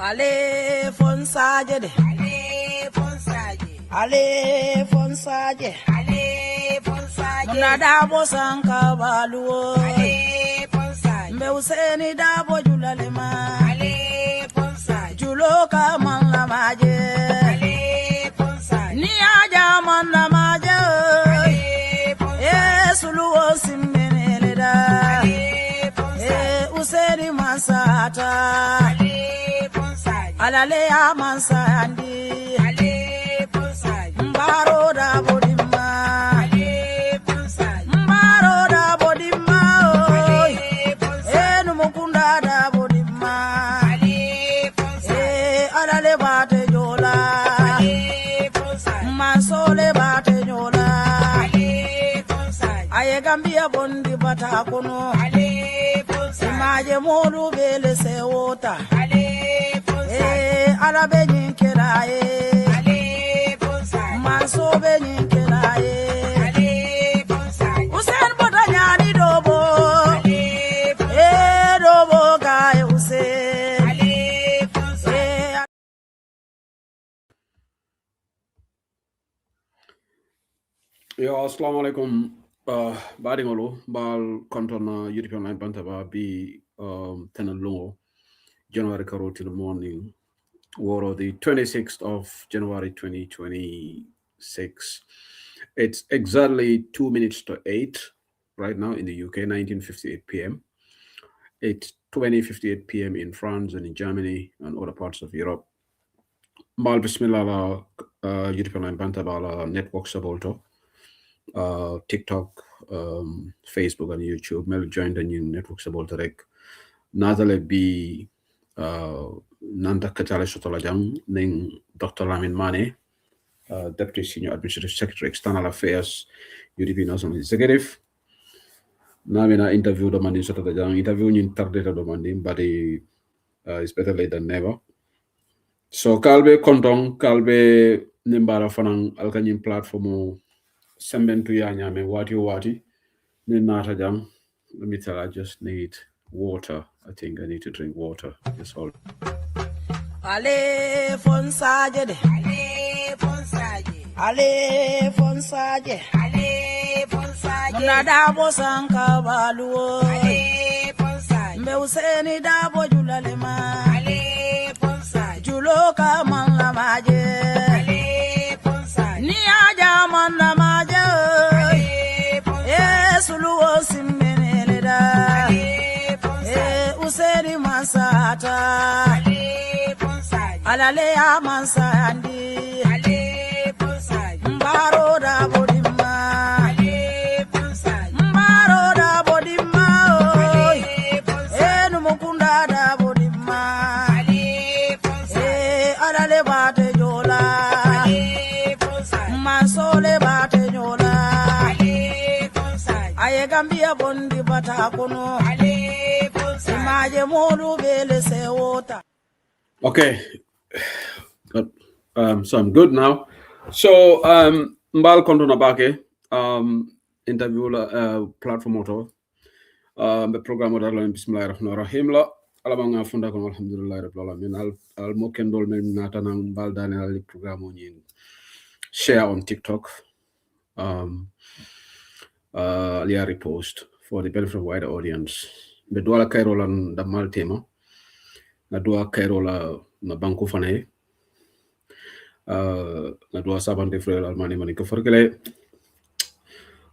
Ale fonsaje de. Ale fonsaje. Ale fonsaje. Ale fonsaje. Muna dabo sanka baluo. Ale fonsaje. Mbe useni dabo julalema. Ale fonsaje. Juloka manga maje. Ale fonsaje. Ni aja manga maje. Ale fonsaje. Suluo simmeneleda. Ale fonsaje. Useni masata. Alale amansa andi ale bonsai mbaro da bodima ale bonsai mbaro da bodima ale bonsai numukunda da bodima ale bonsai alale bate jola ale bonsai masole bate jola ale bonsai aye gambia bondi bata kono ale bonsai maje modu bele sewota ala be nyin kelaye ale bonsai manso be nyin kelaye ale bonsai usen bota nyani dobo ale bonsai dobo gaye usen ale bonsai. Yo, assalamu alaikum. Badingolo bal kontona European line bantaba bi tenalongo January karo till morning. War the 26th of January 2026. It's exactly 2 minutes to 8 right now in the UK, 19:58 p.m. It's 20:58 p.m. in France and in Germany and other parts of Europe. Mal bismillah la European line bantaba network sabolto. TikTok, Facebook and YouTube. Mel joined the new network sabolto rek. Nazale bi Nanda Katale Sotolajang, Ning Dr. Lamin Mane, Deputy Senior Administrative Secretary, External Affairs, UDP National Executive. Namina interview the Mandin Sotolajang, interview in Tardeta the Mandin, but it's better late than never. So, Kalbe Kontong, Kalbe Nimbara Fanang, Alkanyin platform, Sembentu Yanyame, Wati, Ninata Jam. Let me tell, I just need water. I think I need to drink water. That's all. Ale fonsaje de. Ale fonsaje. Ale fonsaje. Ale fonsaje. Muna dabo sanka baluo. Ale fonsaje. Mbe useni dabo julalema. Ale fonsaje. Juloka manga maje. Ale fonsaje. Ni aja manga maje. Ale fonsaje. Suluo simmeneleda. Ale fonsaje. Useni masata. Alale amansa andi ale bonsai mbaro da bodima ale bonsai mbaro da bodima ale bonsai numukunda da bodima ale bonsai alale bate jola ale bonsai masole bate jola ale bonsai aye gambia bondi bata kono ale bonsai maje modu bele sewota. Okay. Good. So I'm good now. So Mbal Kondo Nabake interview platform auto the program of Allah Bismillahirrahmanirrahim la alamanga funda kon alhamdulillah rabbil alamin al mokendol men nata nang Mbal Daniel program on share on TikTok lia repost for the benefit of wider audience be dola kairolan da mal tema na dua kairola na banku fane na dua sabante frère almani mani ko forkele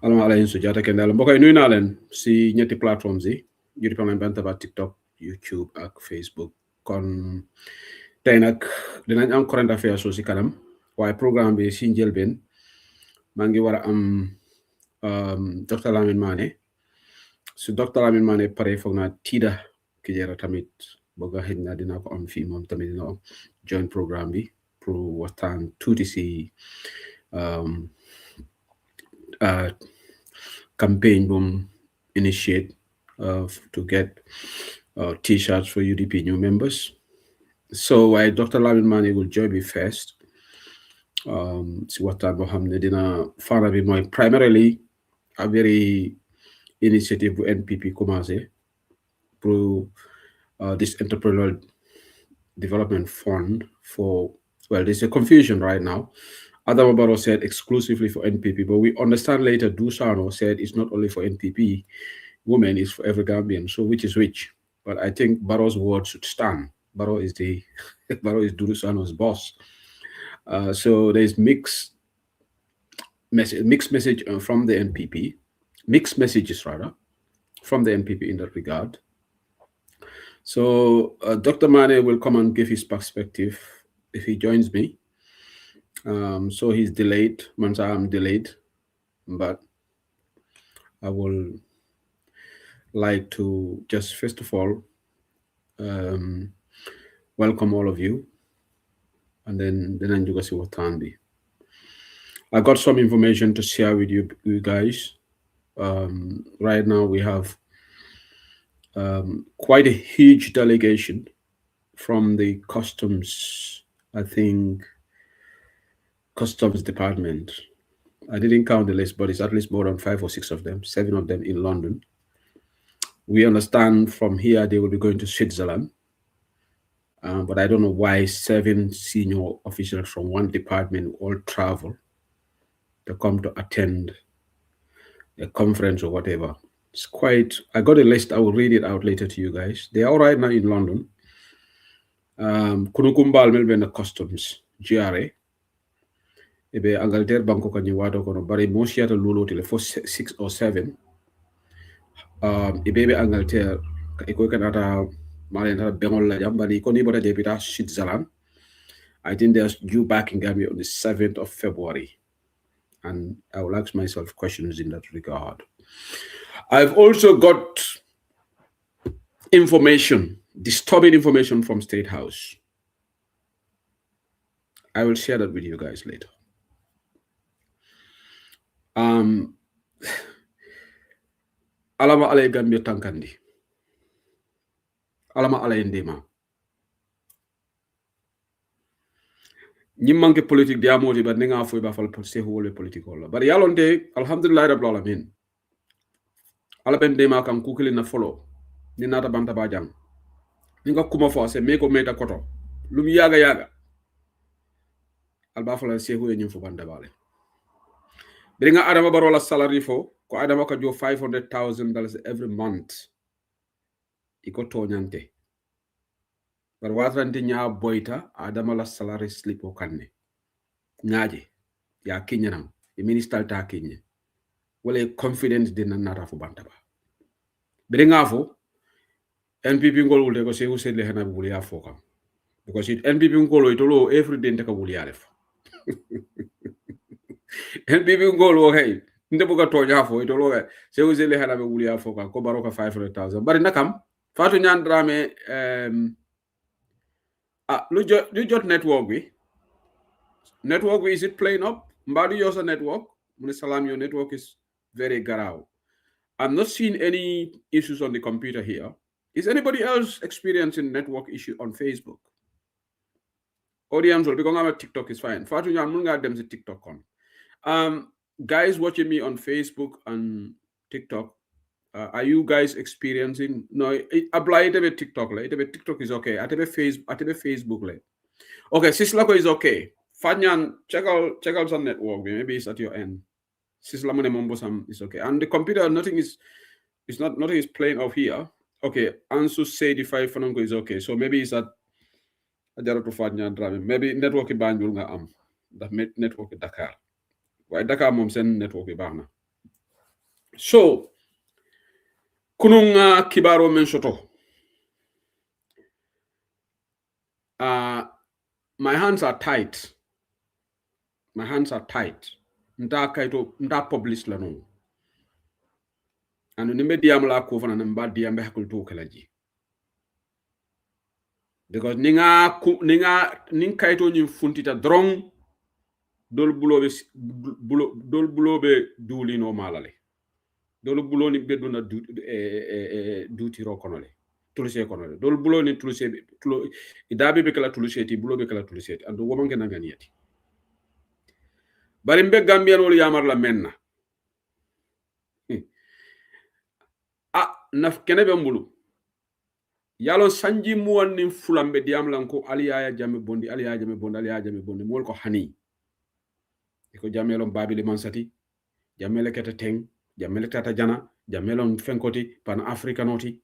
alma ala en sujata ken dal mbokay nuy na len si ñetti platforms yi European line bantaba TikTok, YouTube ak Facebook kon tay nak dinañ am current affairs so si kanam waye programme bi si njëlbeen maa ngi war a am Dr. Lamin Mane su Dr. Lamin Mane pare foog naa tiida ki jera tamit bëgga xëj na dina ko am fii moom tamit dina am join programme bi pour waxtaan tuuti si campaign boom initiate to get t-shirts for UDP new members. So Dr. Lamin Mane will join me first. Si waxtaan boo xam ne dina fara bi mooy primarily a very initiative bu NPP commencé pour this entrepreneurial development fund for, well, there's a confusion right now. Adam Barrow said exclusively for NPP, but we understand later Dusano said it's not only for NPP women, it's for every Gambian. So which is which? But I think Barrow's word should stand. Barrow is the Barrow is Dusano's boss. So there's mixed message from the NPP, mixed messages rather from the NPP in that regard. So Dr. Mane will come and give his perspective if he joins me. So he's delayed. Once I'm delayed, but I will like to just first of all welcome all of you, and then I'm going to see what time be. I got some information to share with you guys. Right now we have quite a huge delegation from the customs, I think, customs department. I didn't count the list, but it's at least more than 5 or 6 of them, 7 of them in London. We understand from here they will be going to Switzerland. But I don't know why 7 senior officials from one department all travel to come to attend a conference or whatever. It's quite, I got a list, I will read it out later to you guys. They are all right now in London. Kunukumbal Melbourne Customs, GRA. Ebe Angleterre Banko Kanyi Wado Kono, Bari Mosiata Lulu Tele for 6 or 7. Ebe Angleterre, Eko Kanata, Mariana Bengol La Jambali, Koni Bota Debita, Switzerland. I think they're due back in Gambia on the 7th of February. And I will ask myself questions in that regard. I've also got information, disturbing information from State House. I will share that with you guys later. Alama alay Gambia tankandi. Alama alay ndema. Ñimmanke politique di amoti ba ninga foy ba fal se wole politique wala bari yalonde alhamdulillah rabbil alamin ala ben dema kan kukili na follow ni nata banta ba jang ninga kuma fo se me ko meta koto lum yaga alba fala se hoye ñim fo banda bale bi nga adama baro la salary fo ko adama ko jo $500,000 every month iko toñante bar watrante nya boyta adama la salary slip o kanne ñaaje ya kinyanam e minister ta kinye wala confidence dina nata fo banta ba bi nga fo NPP ngol wulde ko se usele hana buli ya fo kam because it NPP ngol itolo every day ndeka buli ya def NPP ngol wo hay ndebo ga toja fo itolo se usele hana buli ya fo kam ko baroka 500,000 bari nakam fatu ñaan drame lu jot network bi is it playing up mbadu yosa network mun salam your network is very garaaw. I'm not seeing any issues on the computer here. Is anybody else experiencing network issue on Facebook? Audience will become a TikTok is fine. Fatu ñaan mun nga dem ci TikTok on. Guys watching me on Facebook and TikTok, are you guys experiencing no apply it a TikTok like TikTok is okay at Facebook like okay Sislako is okay Fanyan check out some network maybe it's at your end Sislamone Mombosam is okay and the computer nothing is playing off here okay Ansu say the 5 Fanongo is okay so maybe it's at Ajaratu Fanyan Drame maybe network Banjul nga that network Dakar why Dakar mom send network Bana so kununga kibaro men soto my hands are tight nta kaito nta publish la no anu nimbe diam la ko fana namba diam be hakul to kalaji because ning kaito ni funtita drong dol bulobe duli no malale dol buloni beduna duti ro konole tuluse konole dol buloni tuluse idabe be kala tuluseti bulobe kala tuluseti ando womanke nanganiyati bari mbe Gambian wol yamar la menna naf kene be mbulu yalo sanji muwanni fulambe diam lanko aliyaya jame bondi aliyaya jame bondi mol ko hani ko jamelon babili mansati jamele keta teng jamele tata jana jamelon fenkoti pan africanoti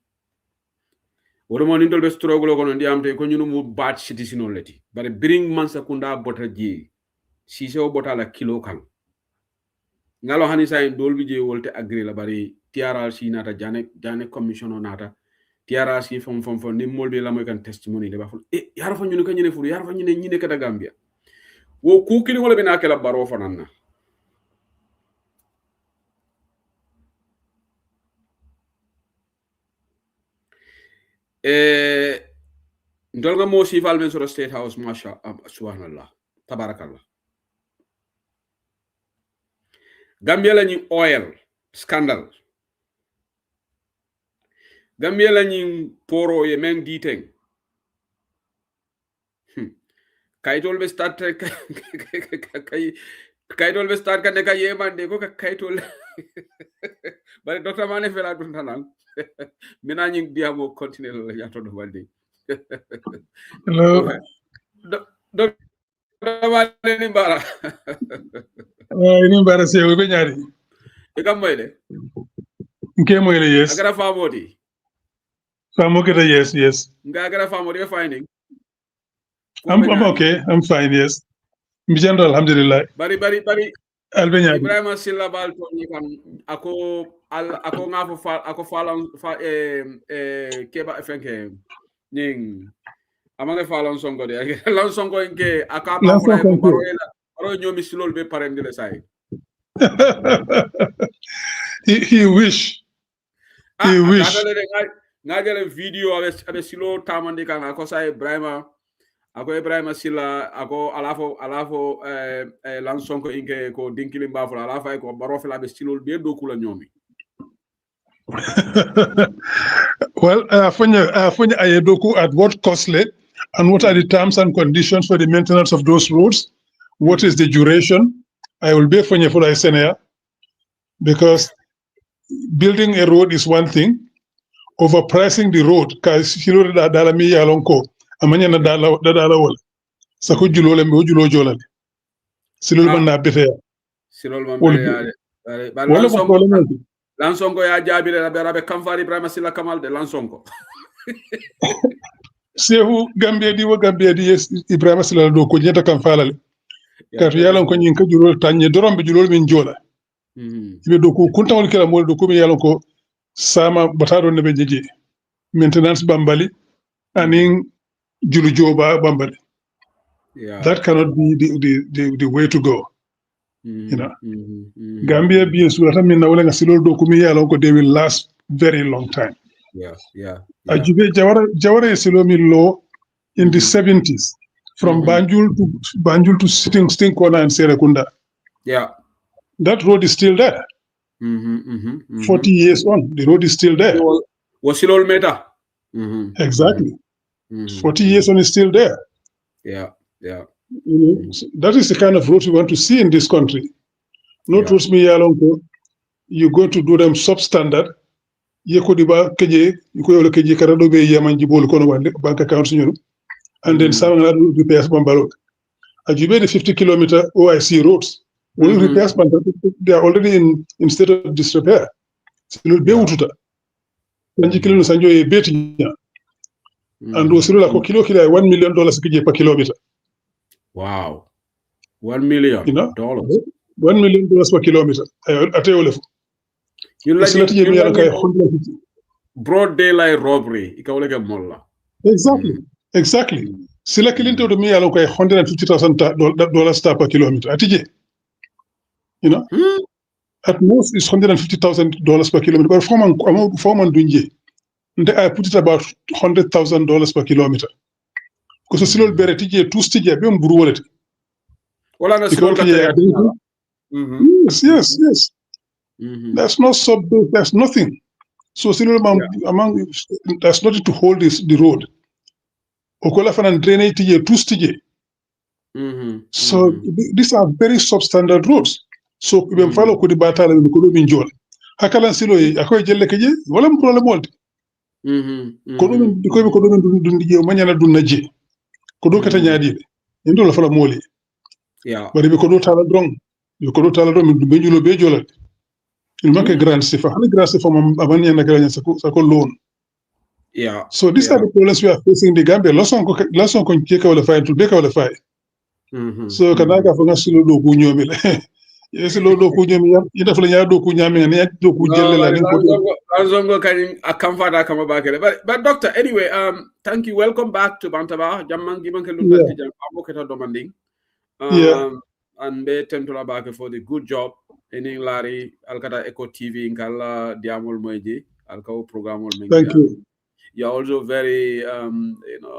wodo mo nindol be struggle ko no diam te ko nyunu mu bat citizen leti bare bring mansa kunda bota ji si se o bota la kilo kan ngalo hani say dolbi je wolte agree la bari TRRC nata jane commission nata TRRC fom ni molbe la moy kan testimony le baful yar fa nyunu kan nyine furu yar fa nyine kata Gambia wo ku kili wala bina kala baro fananna ndolga mo sifal men soro state house masha subhanallah tabarakallah Gambia la ñi oil scandal Gambia la ñi poro ye men diteng kaytol be start kaytol be start kan ka yemande ko kaytol bare docteur Mane fela dun tanan mina ñi diamo continuer la yato do balde hello docteur Mane ni bara ini bara se be ñaari e kam moyle nke moyle yes agara famodi famo keta yes nga agara famodi be finding I'm okay I'm fine yes mbijando alhamdulillah bari albenya Ibrahima Silla bal to ni kan ako ngafo ako falan keba fenke ning amanga falan songo de lan songo nke aka ma fura ko baro nyomi silol be parengile say he wish ngajale video abe silo tamandi kan ako say Ibrahima Silla ako alafo lan sonko inke ko dinkili mbafula alafa ko baro fela be silol be do kula nyomi well fonya ayedoku at what cost and what are the terms and conditions for the maintenance of those roads, what is the duration. I will be fonya for Isenia because building a road is one thing, overpricing the road cause hilo da dala mi yalonko amanya na dala wala sako julole mi julo jolale silol man na bete silol man be ya Lansonko ya jabire rabe kamfari Ibrahima Silla Kamal de Lansonko sehu Gambia di yes Ibrahima Silla do ko nyeta kamfalale katu yalon ko nyin ka julol tanye dorombe julol min jola ibe do ko kuntawol kala mol do ko mi yalon ko sama batado ne be jeje maintenance bambali anin julu joba bambali that cannot be the way to go. You know, Gambia being surata min na wala nga silol do ko mi yalon ko they will last very long time. Ajube Jawara silo mi law in the 70s from Banjul to Stinkona and Serekunda. That road is still there. 40 years on, the road is still there. Was silol meta? Exactly. 40 years on is still there. You know, that is the kind of roads we want to see in this country. Not roads me yalonko. You're going to do them substandard. Yeko diba keje, yeko yolo keje karado be yamanji bolu kono bank accounts nyuru. And then some repairs bambalo. Ajube the 50-kilometer OIC roads. When repairs they are already in state of disrepair. Silul be ututa. Kanji kilo sanjo e betinya. And osilo ko kilo $1 million keje per kilometer. Wow. $1 million. You know? $1 million per kilometer. Broad daylight robbery. Exactly. Sila kilinto to me along $150,000 per kilometer. Atije. You know? At most it's $150,000 per kilometer. But foreman dunje. I put it about $100,000 per kilometer. Because silol bere tije two stige be mburu wallet. Wala na silol Yes. There's no sub, there's nothing. So silol among there's nothing to hold the road. Okola fan drainage tije two stige. So these are very substandard roads. So we follow kudi batala mi kudo minjol. Hakalan silo akoy jelle keje wala problem wolde. ko ɗum koyɓe ko ɗumen ɗum ƴeew mañana ɗum najje ko ɗo kata ñaaɗiɓe en ɗo la fala mooli bari ɓe ko ɗo tala dron ɓe ko ɗo tala dron ɓe julo be jolal il manque grande sifa hani grande sifa aman ñanda kala sako loan. So these are the problems we are facing in the Gambia. Lesson ko ke wala fay to be ka wala fay. So kana ka fanga silo do ku ñomi la. Yes lo do ku ñomi ida fala ñaar do ku ñami ne do ku jelle la nen ko Zongo kan akamfada kama bakele. But doctor, anyway, thank you. Welcome back to Bantaba. Jamman giban ke lunta ti jam aboketa domanding. And be tentola back for the good job in Larry Alkata Eco TV in Kala Diamol Moji Alkao program. Thank you. You're also very,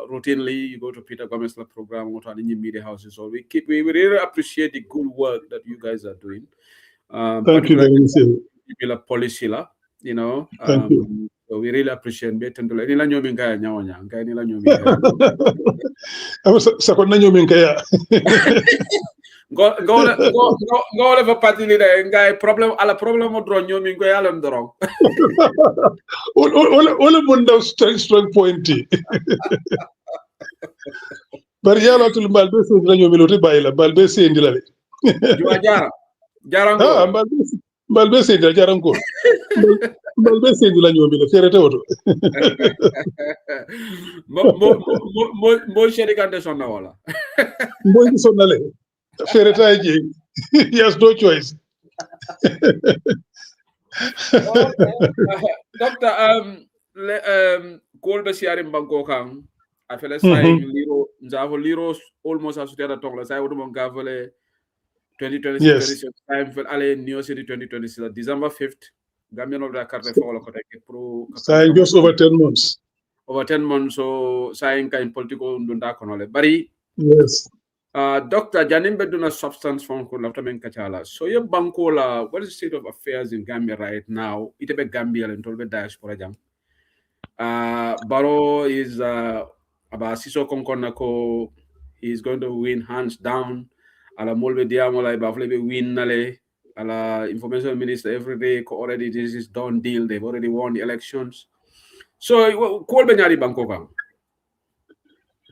routinely you go to Peter Gomez's program or to any media houses. So we really appreciate the good work that you guys are doing. Thank you very much. Policy, Thank you. So we really appreciate it. Sakon na nyomin kaya. Go over party leader guy problem mo draw nyomin ko yalam draw. Ole bunda strong point. Bari yalo tul balbe so na nyomin lote bayila balbe se ndilale. Juma jarango. Balbe se ndila jarango. Balbe se ndila nyomin ferete woto. Mo sheri kande sonna wala. Mo ngi sonnale. Fereta je. Yes, no choice. Doctor, call be siarim banko kan. I feel saying liro nzavo liro almost as to talk la say wodo mon gavole 2026 time for ale New City 2026 December 5th Gambian of the carte for ko tek pro saying just over 10 months. Over 10 months so saying kind political ndunda konole bari. Yes. Doctor Janimbe Duna substance from Kulaftamen Kachala. So your bankola, what is the state of affairs in Gambia right now? Itebe Gambia and Tolbe diaspora jam. Baro is about Siso Konkonako. He's going to win hands down. Ala Molbe Diamola Baflebe win nale. Ala information minister every day already this is done deal. They've already won the elections. So call Benyari Bankoka.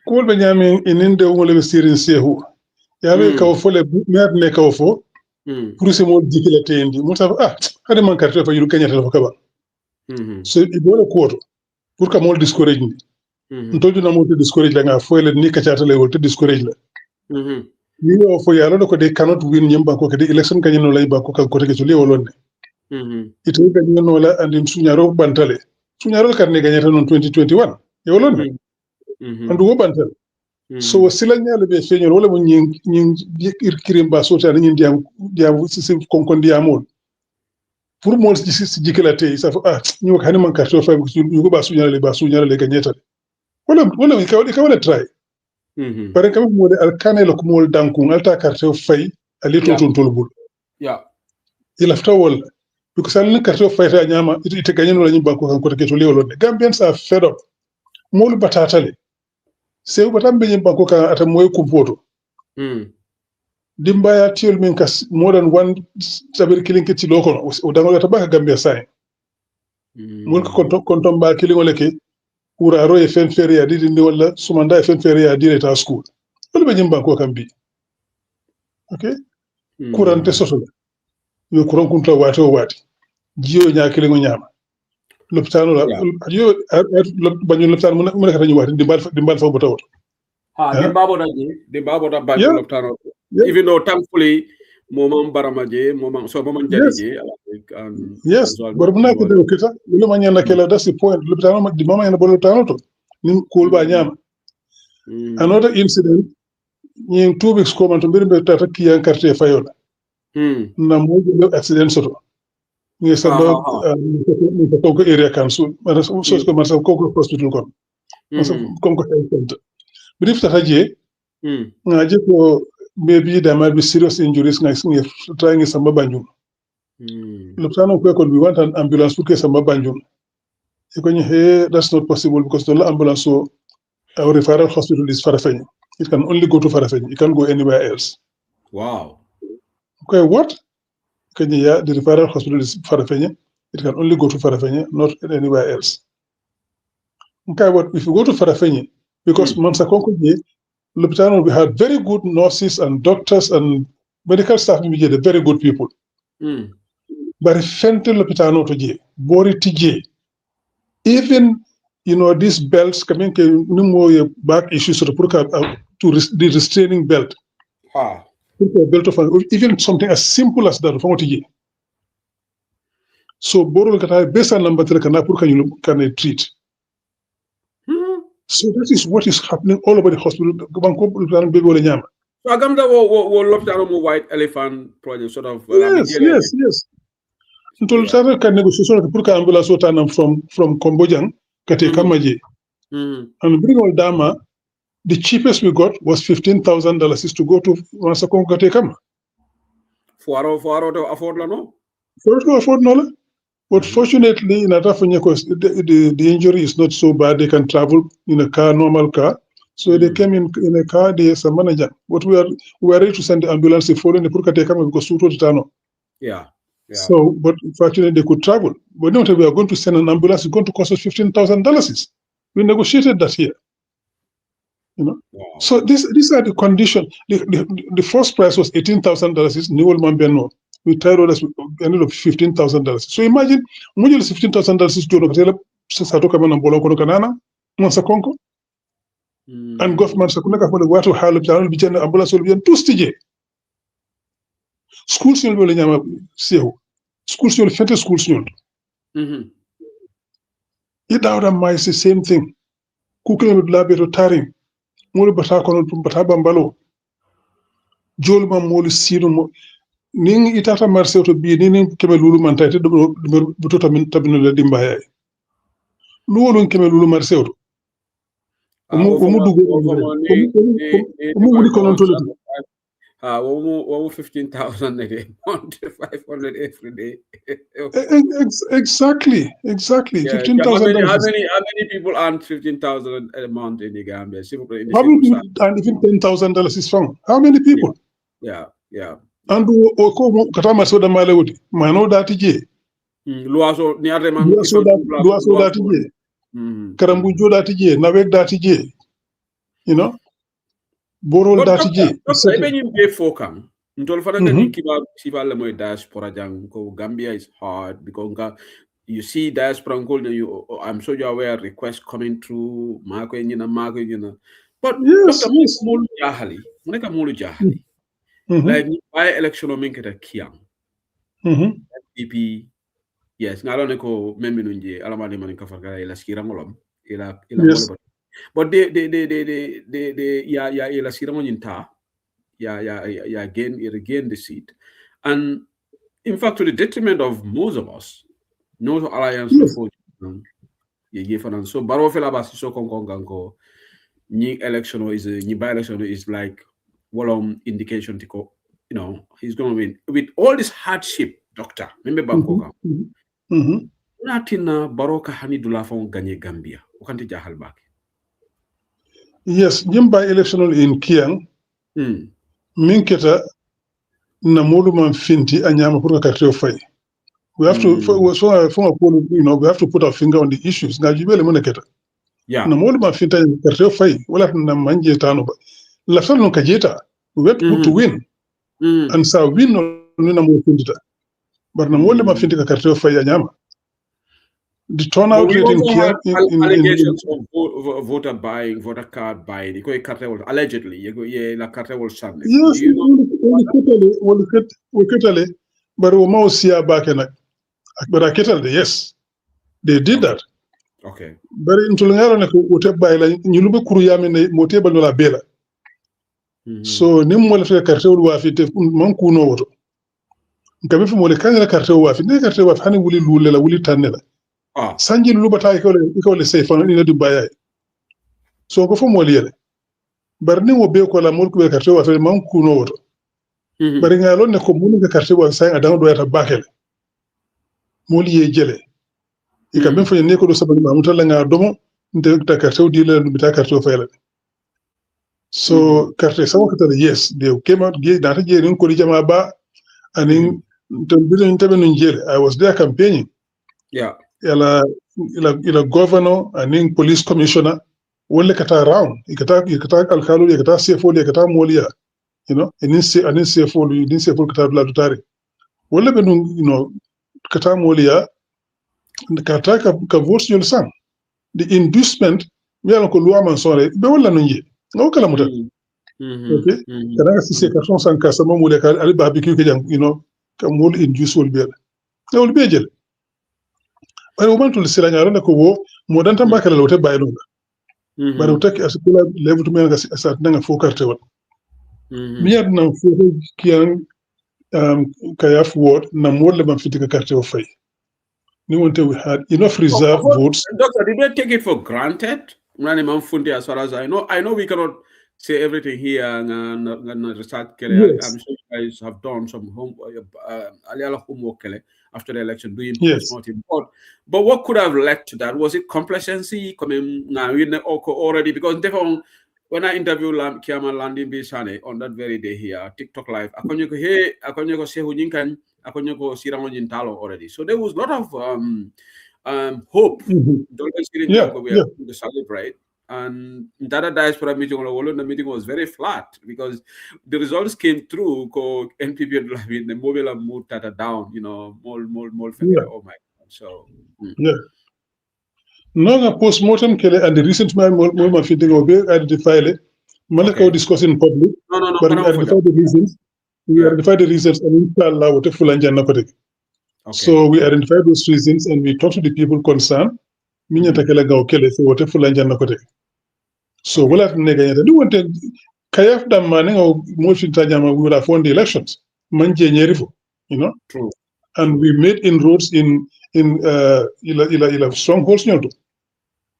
Kol be nyami ininde wole be sirin sehu yabe kaw fole mer ne kaw fo pour se mo dikile tendi musa hade man carte fa yuru kanyata fa kaba so ibole koto pour ka mo discourage ni ntoju na mo discourage la nga foyle ni kacata le wolte discourage la ni yo fo yalo ko de cannot win nyimba ko de election kanyino lay ba ko kan ko te to le wolonne ito kanyino la andim sunyaro bantale sunyaro kan ne ganyata non 2021 e wolonne andu wo bantal so sila nyale be feñol wala mo ñing kirim ba sota ni diam ci konkon diamol pour mo ci jikela tay sa ñu ko man carte fa ñu ko ba suñale gagnetal wala ka wala try pare kam mo de al kanelo ko mo danku alta carte fay ali toton tolbul il afta wala because al carte fay ta ñama ite gagneno la ñu banko kan ko te to lewlo de Gambian sa fed up mo lu batatale sew batam be nyimba ko kan ata moy kumpoto dimbaya tiol min kas more than one sabir killing kiti loko o dango ta baka Gambia sai mun ko konton ba killing ole ke ura ro e fen feria didi ni wala sumanda e fen feria dire ta school wala be nyimba ko kan bi okay kurante soso yo kuran kunta wato wati jiyo nya killing nyama lopitano la yo bañu lopitano mu nekata ñu wati dimbal fa bota wot dimbabo da bañu lopitano even though thankfully momam baramaje momam so momam jadije yes bar bu nak do kita lu ma ñana kala that's the point lopitano di mama ñana bolo lopitano to nim kool ba ñama another incident ñi 2 weeks ko man to mbir be tata ki yan carte fayola na mo accident soto ngi sa do ko area council mara so ko mara ko hospital kon masa kon ko health brief ta haje ngaje ko maybe there might be serious injuries ngi trying samba banjum lopitano ko kon we want an ambulance pour que samba banjum e ko ni that's not possible because the ambulance so our referral hospital is Farafenni. It can only go to Farafenni. It can't go anywhere else. Wow. Okay, what? The referral hospital is Farafenni. It can only go to Farafenni, not anywhere else. Okay, but if you go to Farafenni, because Mansakonko, Lupitano, we had very good nurses and doctors and medical staff, they're very good people. But if Fenton Lupitano to J, Bori TJ, even these belts coming to no more back issues to the restraining belt. Belt of even something as simple as that from TJ. So Boro based on number can treat. So that is what is happening all over the hospital. So Agamda will love to white elephant project sort of. Yes. Until time can negotiation to ambulance from Cambodian kate Kamaji. And bring all Dama, the cheapest we got was $15,000 to go to Masakon Kate Kama. For to afford no? For to afford no. But fortunately, in the injury is not so bad. They can travel in a car, normal car. So they came in a car. There's a manager. But we are ready to send the ambulance to follow the Purkate Kama because Suto Tano. Yeah. So, but fortunately, they could travel. But not we are going to send an ambulance. It's going to cost us $15,000. We negotiated that here. Wow. So these are the conditions. The first price was $18,000. New old man Benno. We tried others with ended up $15,000. So imagine when you $15,000 to Satoka Manambolo Kanana, Mansakonko, and government Sakunaka for the water Halib Channel, Bijana ambulance will be on 2 stages. Schools will be SEO. Schools will fete schools. It out of my the same thing. Cooking with labeto tarim. Mulu Batakon Batabambalo. Jolma Molu Sino. Ning itata marse to bi ning keme lulu mantate do buto tabino le dimbaya lulu keme lulu marse to umu dugo umu wuli konon to lati wo 15,000 a day 500 every day. Exactly yeah, 15,000. how many people earn 15,000 a month in the Gambia? And even $10,000 is found. How many people? Yeah. And katama soda male wuti mano dati je luaso ni ate man luaso dati je karambujo dati je nawek dati je borol dati je doctor even in be fokam ntol fana ngani kiba sibale moy diaspora jang ko Gambia is hard because you see diaspora ngol I'm sure you're aware requests coming through mako nyina but yes mulu jahali muneka mulu jahali like by election minketa kiang PP yes ngalo ko membi nunje alamani man ka farga ila skirangolom ila but they ya ila skirangonyinta ya gain the seat, and in fact to the detriment of most of us. No alliance for so baro fela basi so kongo ni election is ni by election is like indication to he's going to win with all this hardship. Doctor, remember Bangkok. Natina Baroka Hanidula fon ganye Gambia. Ukanti jahal back. Yes, by election in Kiang. Minketa na man finti anyama put a fai. We have to we have to put our finger on the issues. Now you really moneketa. Yeah. Na man finta katrio fai. Wala na manje tano ba. La fal no kajeta. We have to win. And so win no na mo fintita. But na man finti katrio fai anyama. The turnout rate in Kiang allegations of voter buying, voter card buying. You go allegedly. You go la cartel will shut. Yes, we ketale, but we mau siya back and but I ketale. Yes, they did that. Okay. But in Tulangaro na wote buy la nyulube kuruyami na mote balo la bela. So ni mo la fe cartel wa fite man kuno woto. Nkabe fi mo le kanya cartel wa fi ne cartel wa hani wuli lule la wuli tanela. Sanji lubata iko le safe ina di bayay. So go fo mo le barni wo be ko la mulku be cartel wa fe man kuno woto. Bari nga lon ne ko munu be cartel wa sai adan do yata bakele. Moli ye jele. E ka ben fo ne ko do sabani ma mutala nga domo nte ta cartel di le bita cartel fa la. So cartel sa wakata yes, they came out data je rin ko di jama ba anin to bidon tabe nun jele. I was there campaigning. Yeah. ila governor anin police commissioner wala kata round ikata alkalu ikata sefo ikata molia anin sefo kata bla dutare wala be kata molia kata ka votes yol sang the inducement mi ala ko loi man sore be wala no nje ngaw kala muta okay kana si se ka son san ka sama mole ka ali babi ki jang ka mol induce wol be ngawul be jël ay o mantul sila ngaro ne ko wo mo dan tamba kala lote bayno bari utak asukula level to men ga sa nanga fo carte won mi yad na fo kiyan kayaf ward na molle ban fitika carte o fay ni wonte we had enough reserve votes. Doctor, did they take it for granted? As far as I know we cannot say everything here and research. Yes. I'm sure you guys have done some homework after the election, doing Yes. postmortem. But what could have led to that? Was it complacency coming now already? Because when I interviewed Kiama Landing Bisane on that very day here, TikTok Live, Akonyoko Sehunjinkan, Akonyoko Sirangonjin Talo already. So there was a lot of hope. We are going to celebrate. And Dada Diaspora meeting, the meeting was very flat because the results came through. NPP and the mobile moved Tata down, more. Oh my God. So, yeah. No, post-mortem and the recent moment fitting over identified it. Malaka discuss in public. No. But we identify the reasons. We identify the reasons and inshallah what full and So we identify those reasons and we talk to the people concerned. So what full and So what I do want to kayaf dam maning or motion tajama we would have won the elections. True. And we made inroads in strongholds.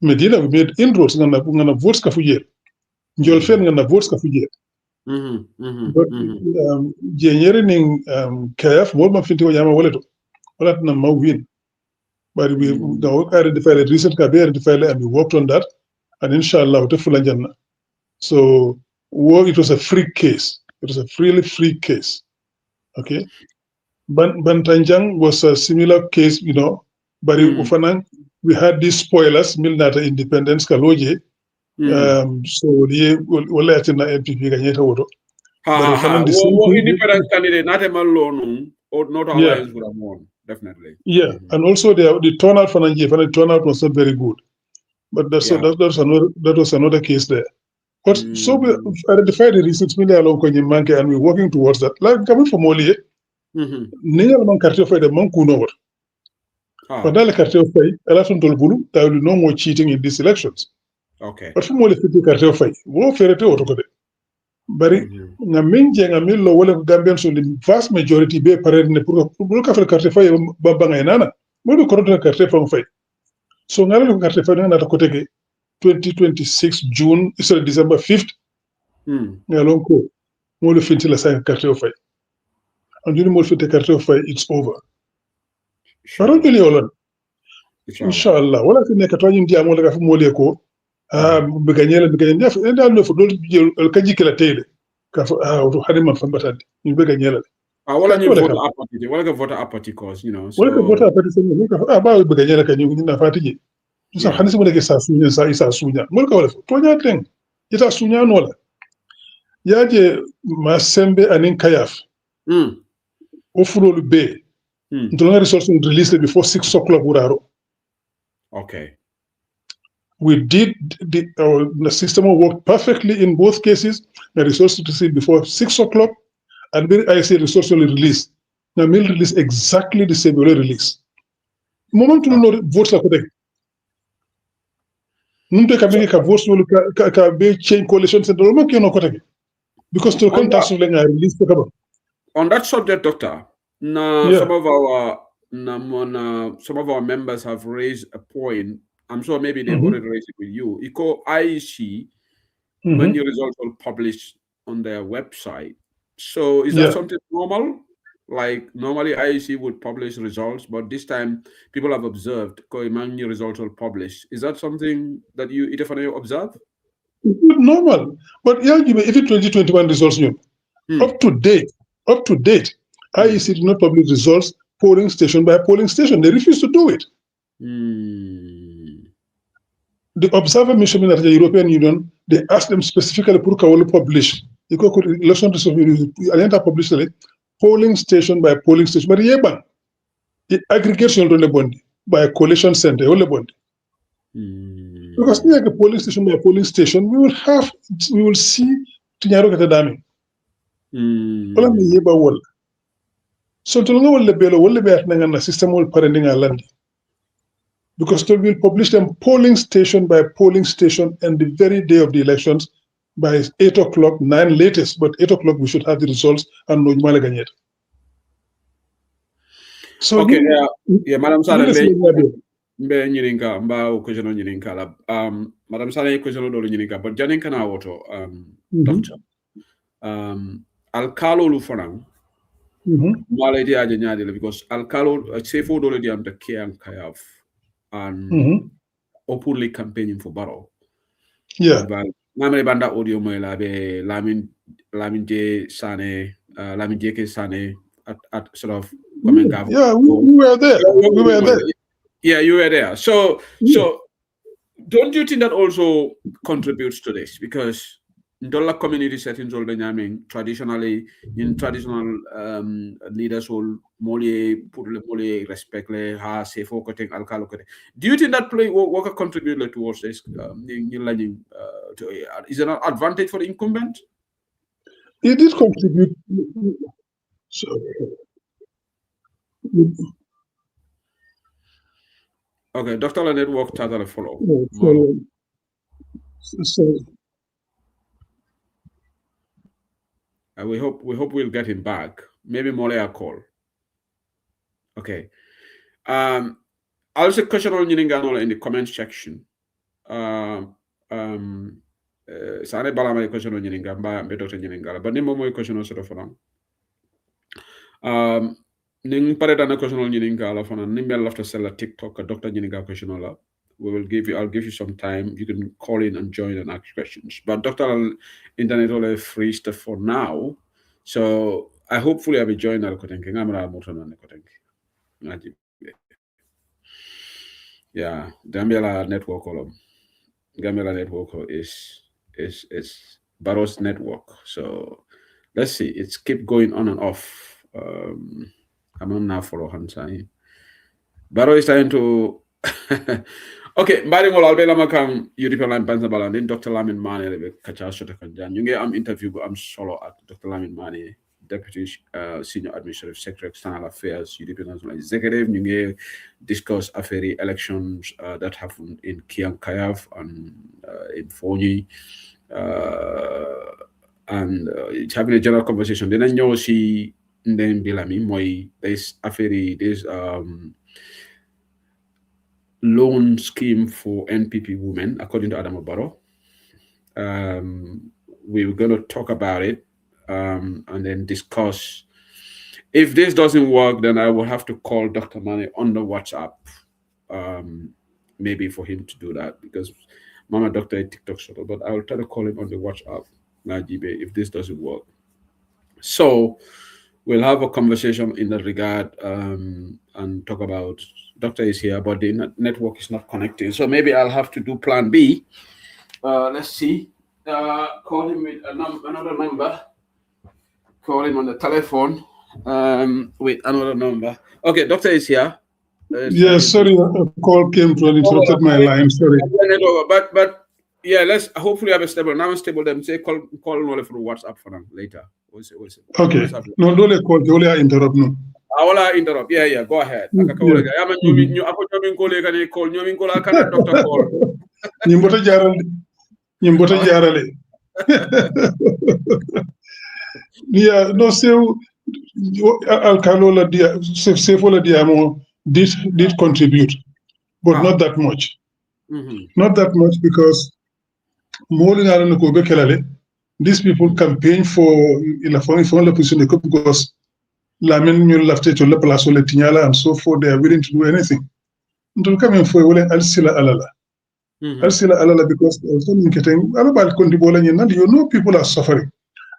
Medina, we made inroads ngana votes ka fujer. Njol fen ngana votes ka fujer. But January ning KF more man finti yama waleto. Wala na ma win. But we identified a recent cabinet identified and we worked on that. And inshallah to fulanjanna. So it was a free case. It was a really free case. Okay. Bantanjang was a similar case, but we had these spoilers, Milnata Independence, Kaloje. So we'll let in the MPP Ganyeta Woto. Independent candidate, not a Malone or not alliance would have won, definitely. Yeah, and also the turnout for Nigeria, the turnout was not very good. But that was another case there. But so we identified the reasons and we're working towards that. Like coming from Oli, Ningal man carte fay de man kuno wat. But dans le carte fay, election tol bulu, there will be no more cheating in these elections. Okay. But from Oli fiti carte fay, wo ferete auto ko de. Bari nga minje nga millo wala Gambian so the vast majority be parade ne pour ka fa carte fay ba ngay nana. Mo do ko carte fay. So nga le carte fay na ta ko tege 2026 June, December 5th. Nga lon ko mo le fiti la sa carte fay. And you know, it's over. Inshallah. What I think that when you do among the Moliako, Beganyela, and I know for those Kajikala Taylor, Hadiman from Batad, in Beganyela. I want to vote apathy because, What a voter apathy about Beganyela can you in a party? So Hanisman is a Sunya. Molka, Tonya thing. It's a Sunya Nola. Yaje Masembe and in Kayaf. Ofurolu Bay. The resources released before 6 o'clock. Okay. We did the system worked perfectly in both cases. The resources received before 6 o'clock, and then I say resource only release. Now we'll release exactly the same way release. Moment to know votes are correct. Nunte kamili votes will be change coalitions and all correct because to contact release the cover. On that subject, Doctor, some of our members have raised a point. I'm sure maybe they've already raised it with you. Eco IEC, when your results will publish on their website. So is that something normal? Like normally IEC would publish results, but this time people have observed when your results will publish. Is that something that you observe? Normal. But yeah, if it 2021 results, up to date, IEC did not publish results polling station by polling station. They refuse to do it. The observer mission at the European Union, they asked them specifically pour que publish. Ils ko election de alenta publish polling station by polling station. But yeba, the aggregation on the bondi by a collation center on the bondi. Because near the polling station by polling station, we will see Tinyaro Katadami. Ola mi yeba wol. So to know the bello will be at Nangana system will parenting a land. Because they will publish them polling station by polling station and the very day of the elections by 8 o'clock, 9 latest, but 8 o'clock we should have the results and no Malaganyet. So okay, Madam Sala, mbe nyirinka mba ukojano nyirinka la Madam Sala ukojano dolo nyirinka but janin kana woto doctor alkalo lu fanang mala di aja nyaade because alkalo sefo dolo di am the kian kayaf and openly campaigning for Barrow. Yeah. Namre banda audio mo labe Lamin J Sane Lamin J Sane at sort of yeah, we were there. We were there. Yeah, you were there. So don't you think that also contributes to this? Because Dollar community settings all the traditionally in traditional leaders will more respect ha safe alkalo. Do you think that play work contribute towards this? Is it an advantage for the incumbent? It did contribute. Okay, Dr. Leonard worked out a follow. We hope we'll get him back. Maybe Mole a call. Okay. Also question on Yininganola in the comment section. Sane balama question on Yiningamba, Dr. Yiningala, but name more question also for them. Ning paredana question on Yiningala for Nimbel after sell a TikTok, a Dr. Yininga question. I'll give you some time. You can call in and join and ask questions. But Dr. Internet all free stuff for now. So I hopefully I'll be joining yeah, Gambia network column. Gambia network is Barrow's network. So let's see. It's keep going on and off. I'm on now for Hansai. Barrow is trying to okay, mbari ngol albe lama kam European line banza balandin Dr. Lamin Mane lebe kacha shota kanjan. You am interview am solo at Dr. Lamin Mane, Deputy Senior Administrative Secretary External Affairs, European National Executive. You discuss affair elections that happened in Kiang Kayaf and in Fonyi. And it's having a general conversation. Then I know she then Bilami Moi there's affair there's loan scheme for NPP women, according to Adam Barrow. We're going to talk about it and then discuss. If this doesn't work, then I will have to call Dr. Mane on the WhatsApp, maybe for him to do that, because Mama Doctor TikTok shuttle, but I will try to call him on the WhatsApp, Najibe, if this doesn't work. So we'll have a conversation in that regard and talk about. Doctor is here, but the network is not connecting. So maybe I'll have to do plan B. Let's see. Call him with another number. Call him on the telephone with another number. Okay, Doctor is here. Yes, sorry, a call came to and interrupted my line. Sorry. But yeah, let's hopefully have a stable. Now stable them. Say call only for WhatsApp for them later. We'll see. Okay. No, don't call. Don't interrupt. No. I will interrupt. Yeah. Go ahead. Doctor call. Nyimbote jarale. Yeah, no, so Alcalola Sefola Diamo did contribute, but not that much. Not that much because more than these people campaign for the position because Lamin left to La Place and so forth. They are willing to do anything. Until coming for Alsila Alala. Alsila Alala because you know people are suffering.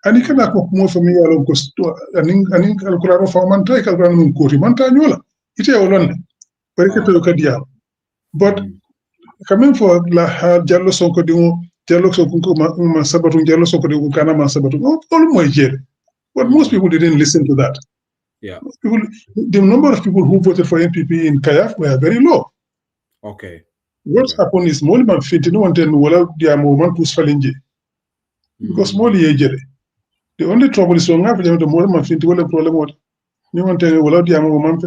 And you cannot more for me alone because I think Alcurano for Manta, Calcran Kuri, Manta Nola. It's a one. But you can But coming for la Jallo Sonko Jallo Sonko ma sabatu Jallo Sonko kana ma sabatu. All my jail. But most people didn't listen to that. Yeah. The number of people who voted for NPP in Kayaf were very low. Okay. What's happened is Moli man fit no one ten wala dia moment who's falinje. Because Moli ejere. The only trouble is when after the Moli man fit wala problem what no one ten wala dia moment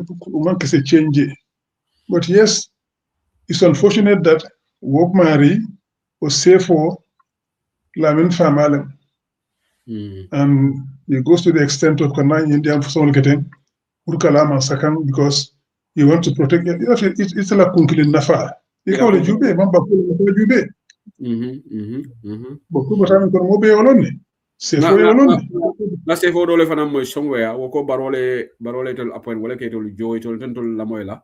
kese change. But yes, it's unfortunate that Wok Mari was safe for Lamin Famalem. And it goes to the extent of Kanai Indian for someone getting Urkalama second because you want to protect it. It's like Kunkilin Nafa. You call it Jube, Mamba Jube. Bokubatan Mobe Oloni. Sefo Oloni. Na sefo dole fana moy somewhere woko barole tol appoint wala ke tol joy tol tol la moyla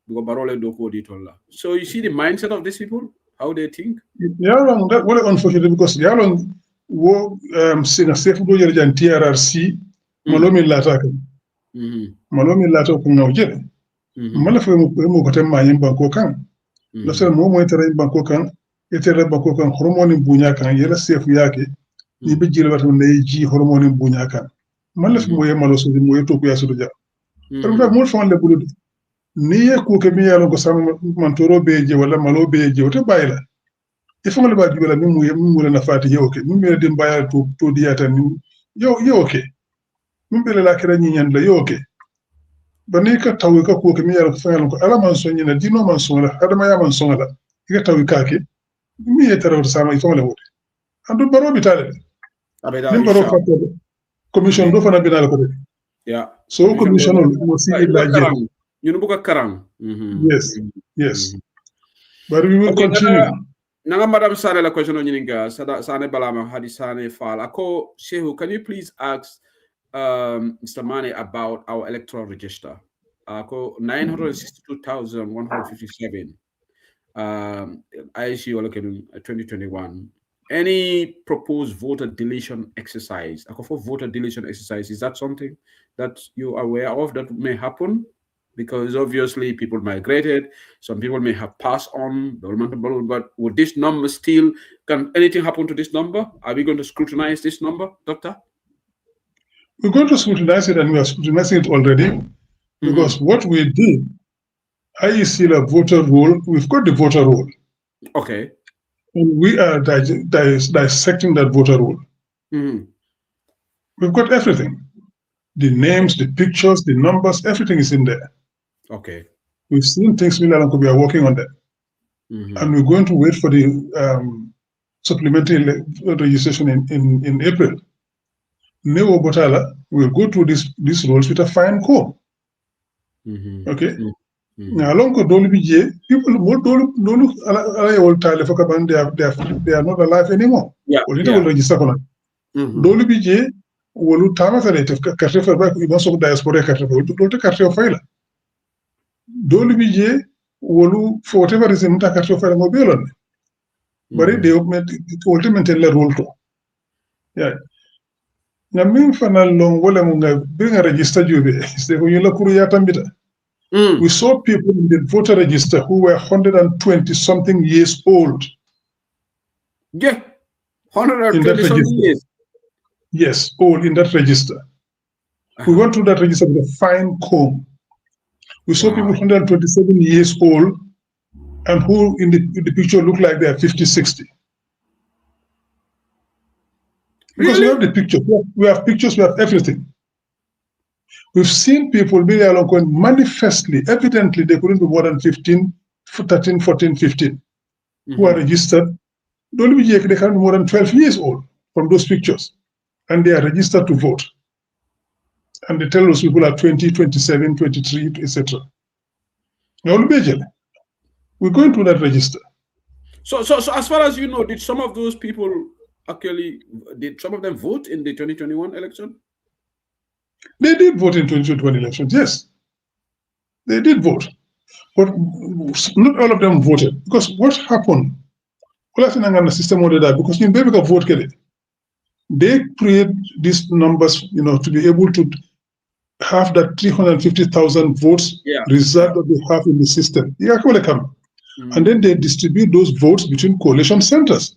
because barole do ko di tol la. So you see the mindset of these people, how they think. Yeah, that well unfortunate because Yalon wo sing a safe do jan TRRC malomi lata kan. Malomi lata ko ngawje. Mala fo mo ko tem mayin banko kan. La sel mo moy tere banko kan etere banko kan hormone bunya kan yela safe yake ni be jile watam ne ji hormone bunya kan. Mala fo mo yemalo so mo yeto ko yasudo ja. Pero da mo fon le bulu ni ye ko ke mi yalo ko sam man toro beje wala malo beje o te bayila. Il faut que le bas du la même na fati yo ke mum dem baya to diata ni yo ke mum be la kera ni nyan la yo ke bani ka tawi ka ko ke mi yalla ko fa ko ala man so nyina dino man so la adama ya man so la ka tawi ka ke mi ye tara sama il faut le wote andu baro bitale min baro fato commission do fana binala ko de yeah so commission mo si la je ñu bu ko karang yes but we will continue. Nanga Madam Sane la question on Yininga, Sane Balama, Hadi Sane Fal. Ako, Shehu, can you please ask Mr. Mane about our electoral register? Ako, 962,157. ISU allocated 2021. Any proposed voter deletion exercise? Ako, for voter deletion exercise, is that something that you are aware of that may happen? Because obviously people migrated, some people may have passed on, but would this number still, can anything happen to this number? Are we going to scrutinize this number, Doctor? We're going to scrutinize it, and we are scrutinizing it already, because what we did, IEC a voter roll, we've got the voter roll. Okay. And we are dissecting that voter roll. We've got everything. The names, the pictures, the numbers, everything is in there. Okay. We've seen things we are working on that. And we're going to wait for the supplementary registration in April. Neo Botala will go through these roles with a fine comb. Okay? Now, along with Dolby, people don't old they are not alive anymore. Yeah. Will register for that. Dolby J will Tamatha Carter back, we must have diaspora Carter, don't take Carter file. Dolby J will, for whatever reason, take Carter file mobile. But they ultimately rule to. Yeah. Namin fanal long wala munga bring a register jube. We saw people in the voter register who were 120 something years old. Yeah, 120 something years. Yes, old in that register. We went through that register with a fine comb. We saw people 127 years old and who in the picture look like they are 50, 60. Because we have the picture, we have pictures, we have everything. We've seen people manifestly, evidently, they couldn't be more than 13, 14, 15 who are registered. They can be more than 12 years old from those pictures. And they are registered to vote. And they tell those people are 20, 27, 23, etc. We're going to that register. So as far as you know, did some of those people did some of them vote in the 2021 election? They did vote in 2021 elections, yes. They did vote. But not all of them voted. Because what happened? Because in Baby vote, they create these numbers, to be able to have that 350,000 votes result that they have in the system. and then they distribute those votes between coalition centers.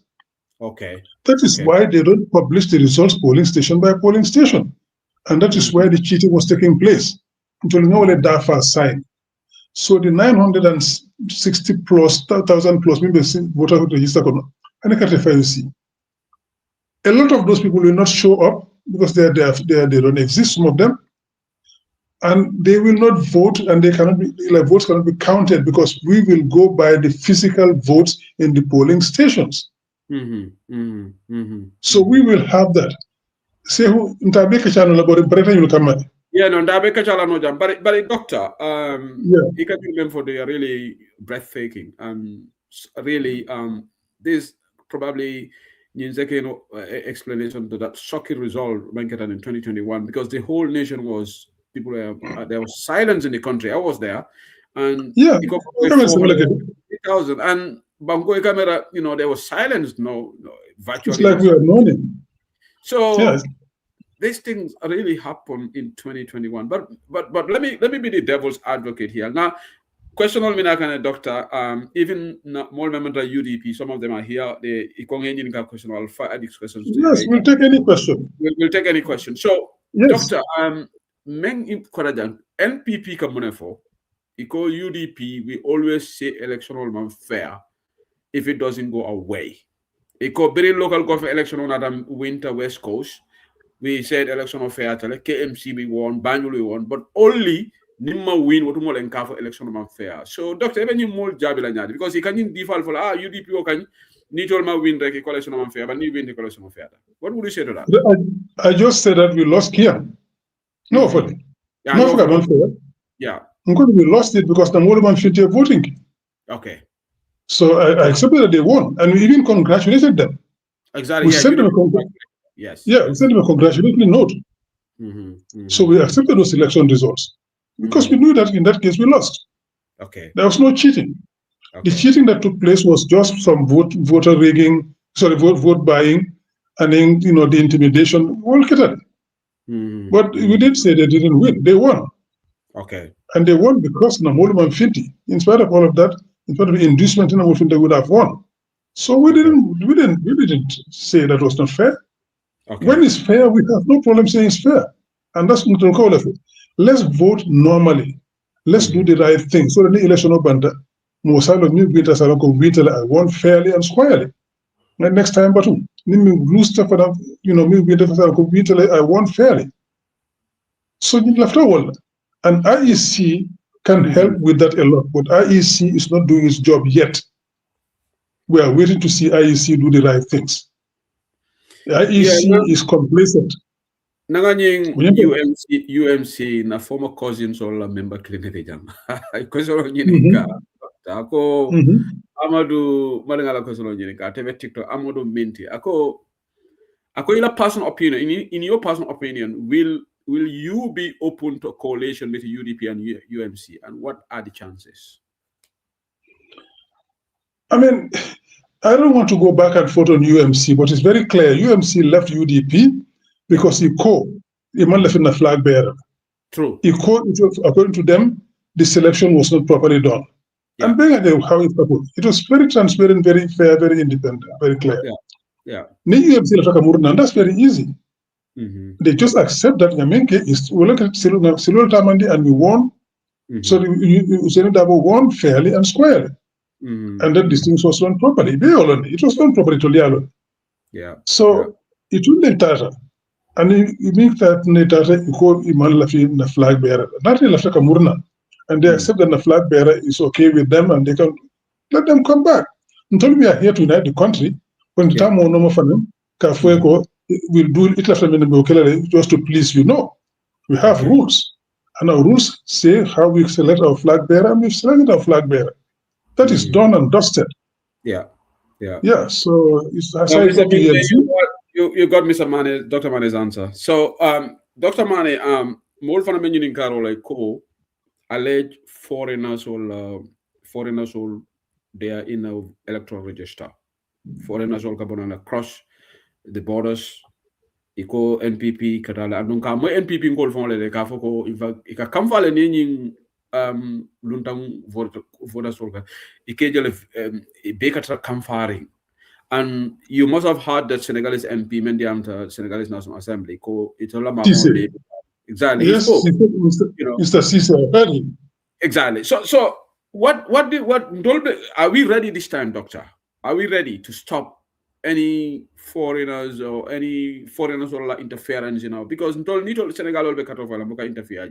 Okay. That is why they don't publish the results polling station by polling station. And that is where the cheating was taking place. Until no one that sign. So the 960 plus, 1,000 plus, maybe voter register, and I can't see. A lot of those people will not show up because they don't exist, some of them. And they will not vote, and they cannot be, like, votes cannot be counted because we will go by the physical votes in the polling stations. So we will have that. Say who channel about you come. Yeah, no, but doctor, you can remember for the really breathtaking really this probably explanation to that shocking result in 2021 because the whole nation was there was silence in the country. I was there, and it got 400,000 and Bango camera, there was silence. No, virtually. It's like we are mourning. So these things really happen in 2021. But let me be the devil's advocate here. Now, question on me, doctor. Even more members of UDP, some of them are here. They question. I'll fire these questions. Yes, we'll take any question. We'll take any question. So, yes. Doctor, NPP Kamunefo, Iko UDP, we always say electoral man fair if it doesn't go away. Iko very local government election on Adam Winter West Coast. We said election of fair, KMC we won, Banjul we won, but only Nimma win what more than for election of fair. So, doctor, even you more job because you can default for UDP or can need all my win the collection of fair, but you win the collection of fair. What would you say to that? I just said that we lost here. No, funny. Yeah, no, fair. Yeah. We lost it because the Moliman fit voting. Okay. So I accepted that they won, and we even congratulated them. Exactly. We sent them Yes. Yeah, we sent them a congratulatory note. So we accepted those election results because we knew that in that case we lost. Okay. There was no cheating. Okay. The cheating that took place was just some voter rigging, vote buying, and then the intimidation. We'll look at it. But we did say they didn't win. They won. Okay. And they won because Namoluman Finti, in spite of all of that, in spite of the inducement, Namoluman Finti would have won. So we didn't say that was not fair. Okay. When it's fair, we have no problem saying it's fair. And that's what we call it. Let's vote normally. Let's do the right thing. So the election of Banda, Mosalo new beaters are going to I won fairly and squarely. And next time, but lose stuff for that, new beaters are going to I won fairly. So you left all. And IEC can help with that a lot, but IEC is not doing its job yet. We are waiting to see IEC do the right things. The IEC is complacent. Nanganying UMC na former cousins or member clinic jam. Question nyinika. Ako Amadou malingala question nyinika. TV TikTok Amadou Minti. Ako ila personal opinion. In your personal opinion, will you be open to a coalition with UDP and UMC? And what are the chances? I mean, I don't want to go back and forth on UMC, but it's very clear. UMC left UDP because he left in the flag bearer. True. According to them, the selection was not properly done. Yeah. And being how it happened, it was very transparent, very fair, very independent, very clear. Yeah. And that's very easy. They just accept that Yamenke we look at Silul Tamandi and we won. So Dabo won fairly and squarely. And that this thing was done properly. It was done properly to Lialo. Yeah. So it will be Tata. And you make that Tata, you call Iman Lafi the flag bearer. Not in Lafaka Murna. And they accept that the flag bearer is okay with them and they can let them come back. Until we are here to unite the country, when the time no more for them, Kafueko will do it just to please you. No. We have rules. And our rules say how we select our flag bearer, and we've selected our flag bearer. That is done and dusted. Yeah. So it's you got Mr. Mane, Dr. Mane's answer. So, Dr. Mane, more for mentioning Carol like alleged foreigners all they are in the electoral register. Foreigners all come across the borders. Iko NPP katala andunka mo NPP ngol fon le ka foko in fact ika kamfale ni luntang voda solka ikejele bekatra kamfari. And you must have heard that Senegalese MP Mendiam Senegalese National Assembly ko itola mamonde exactly he Yes, spoke, Mr. Cisse, I heard him. Exactly. So what are we ready this time, Doctor? Are we ready to stop any foreigners or interference, because Senegal will be cut off interfere.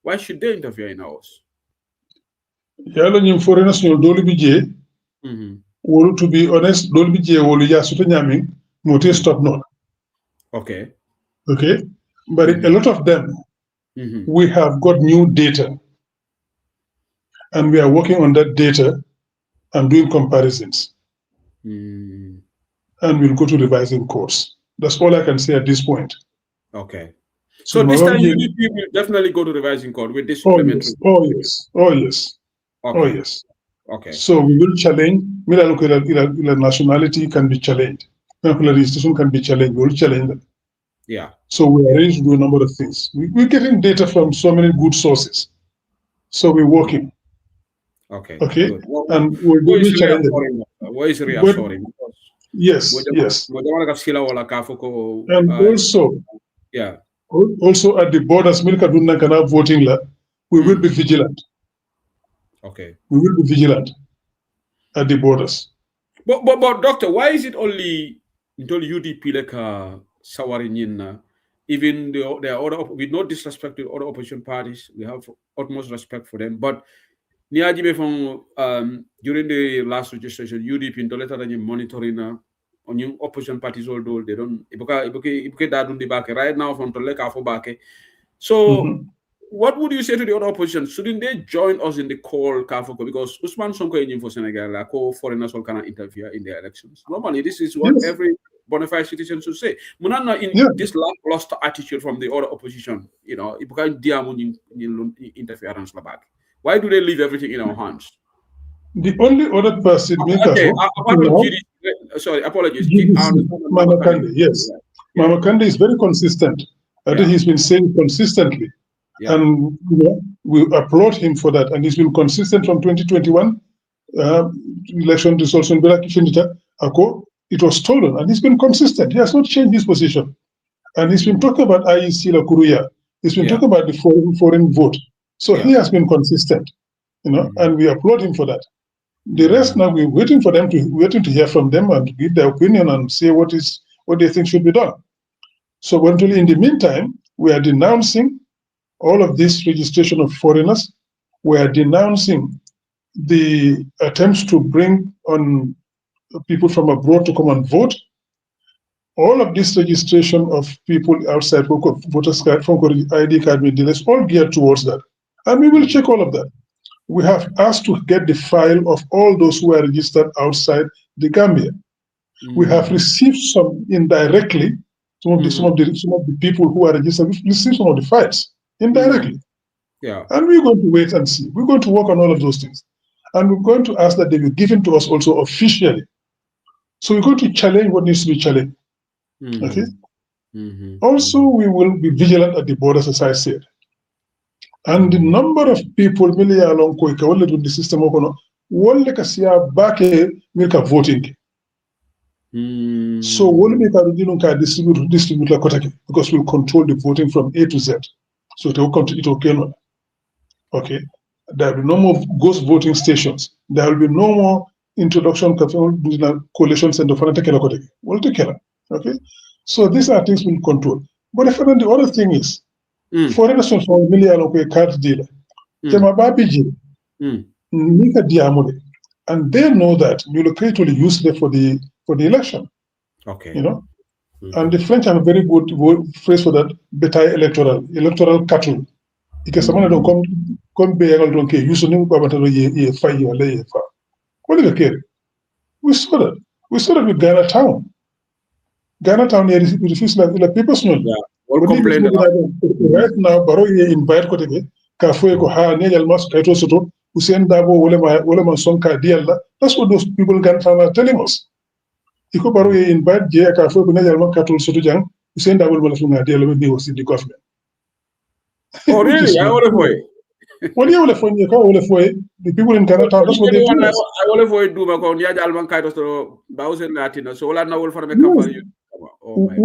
Why should they interfere in ours? Yalo nyim foreigners nyol doli bije, wolu to be honest, doli bije wolu ya suto nyami, mote stop not. Okay. Okay? But a lot of them, we have got new data. And we are working on that data and doing comparisons. And we'll go to revising course. That's all I can say at this point. Okay. So this time UDP will definitely go to revising court with this supplementary. Oh yes. Okay. Oh yes. Okay. So we will challenge. Nationality can be challenged. Registration can be challenged. We will challenge them. Yeah. So we arrange to do a number of things. We're getting data from so many good sources. So we're working. Okay. Good. And we'll be challenging. What is reassuring? Yes. And also, yeah. Also at the borders, voting, we will be vigilant. Okay. We will be vigilant at the borders. But Doctor, why is it only until UDP like Sawarinina? Even there are other, with no disrespect to other opposition parties, we have utmost respect for them. But from during the last registration, UDP in the monitoring on yung opposition parties, although they don't right now from Toleka. So what would you say to the other opposition? Shouldn't they join us in the call, Kafoko? Because Usman Sonko in for Senegal, like foreigners all cannot interfere in their elections. Normally, this is what every bona fide citizen should say. Munana in this lost attitude from the other opposition, it became interference. Why do they leave everything in our hands? The only other person, apologies. Mama Kande, yes. Yeah. Mama Kande is very consistent. I think he's been saying consistently. Yeah. And we applaud him for that. And he's been consistent from 2021 election results in it was stolen. And he's been consistent. He has not changed his position. And he's been talking about IEC La Kuruya. He's been talking about the foreign vote. So he has been consistent, and we applaud him for that. The rest now, we're waiting to hear from them and give their opinion and say what they think should be done. So until in the meantime, we are denouncing all of this registration of foreigners. We are denouncing the attempts to bring on people from abroad to come and vote. All of this registration of people outside voters card, ID card, is all geared towards that. And we will check all of that. We have asked to get the file of all those who are registered outside the Gambia. We have received some indirectly. Some of the people who are registered, we've received some of the files indirectly. Yeah. And we're going to wait and see. We're going to work on all of those things. And we're going to ask that they be given to us also officially. So we're going to challenge what needs to be challenged. Okay? Also, we will be vigilant at the borders, as I said. And the number of people along the system voting. So we'll make distribute because we'll control the voting from A to Z. So it will come to it. Okay. There will be no more ghost voting stations. There will be no more introduction coalition center for we'll take care. Okay. So these are things we'll control. But the other thing is, foreigners from a card dealer, and they know that Mulocrate will use them for the election. Okay. And the French have a very good phrase for that: bataille electoral cattle. Because someone don't come be able to use the name of fire. What do you care? We saw that. We saw that with Ghana Town. Ghana Town refused like people's name. Right now, Baro invite Kotege, Kafoe Koha, Nigel Mas, Kaito Soto, Hussein Dabo, Wolema Sonka Diala. That's what those people in Ghana Town are telling us. Iko Baro invite Jay Kafoe Nigel Mas Kaito Soto Jang, Hussein Dabo Wolema Diala when he was in the government. Oh, really? I want to What you will find the people in Ghana town, that's what they do. I will avoid Duma on the Alman Kaitos or Bowsen Latino, so I know for the company.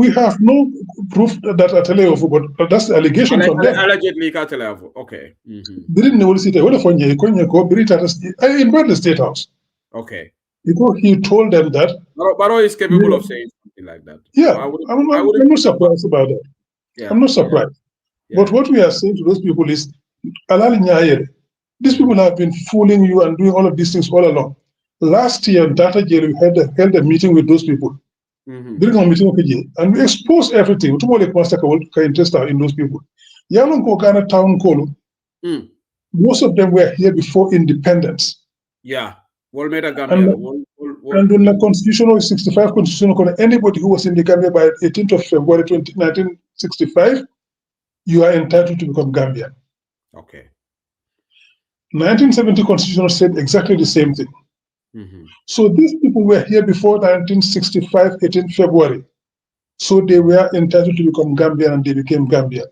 We have no proof that I tell you, but that's the allegation from them. Allegedly, okay. Didn't know city. What if you invite the state house? Okay. Because he told them that Baro is capable of saying something like that. Yeah, I'm not surprised about that. Yeah, I'm not surprised. Yeah. But what we are saying to those people is, these people have been fooling you and doing all of these things all along. Last year, Data Jail, we held a meeting with those people. During our meeting, and we exposed everything. Interest in those people. Ghana town most of them were here before independence. Yeah. And the constitutional 65 constitution, anybody who was in the Gambia by 18th of February 1965, you are entitled to become Gambian. Okay. 1970 constitution said exactly the same thing. So these people were here before 1965, 18th February. So they were entitled to become Gambian and they became Gambian.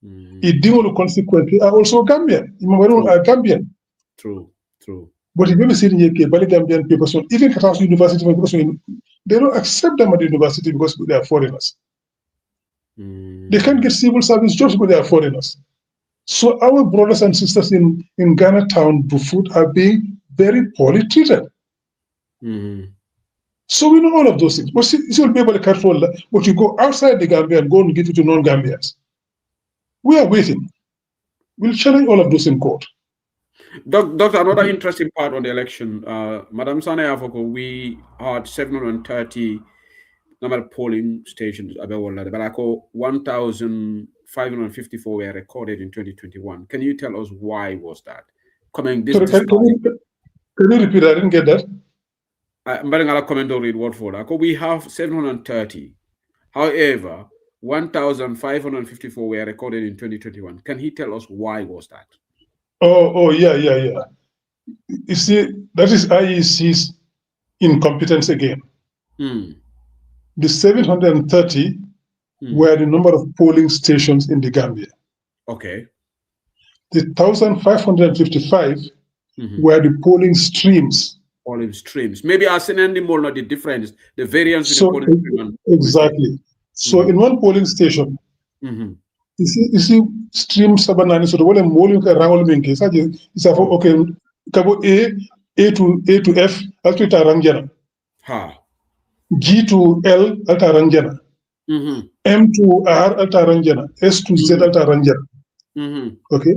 Idimolo consequently are also Gambian. Imamaro are Gambian. True. But if you see in UK, Gambian people, so even Kata's University, they don't accept them at the university because they are foreigners. They can't get civil service jobs because they are foreigners. So our brothers and sisters in Ghana town, Bufoot, are being very poorly treated. So we know all of those things. But you'll be able to control that. But you go outside the Gambia and go and give it to non-Gambians. We are waiting. We'll challenge all of those in court. Doctor, another interesting part on the election, Madam Sane Afoko, we had 730 number of polling stations, but 1,554 were recorded in 2021. Can you tell us why was that? Can you repeat? I didn't get that. I'm going to comment or read word for that. We have 730. However, 1,554 were recorded in 2021. Can he tell us why was that? Oh, yeah. You see, that is IEC's incompetence again. The 730 were the number of polling stations in the Gambia. Okay. The 1,555 were the polling streams. Polling streams. Maybe I'll send any more, not the difference, the variance so, in the polling stream. Exactly. So in one polling station, you see stream sabanani so the one molu ka rangol minke sa je isa fo okay kabo A to F alto tarangjana. G to L alta rangjana. M to R alta rangjana. S to Z alta rangjana. Okay.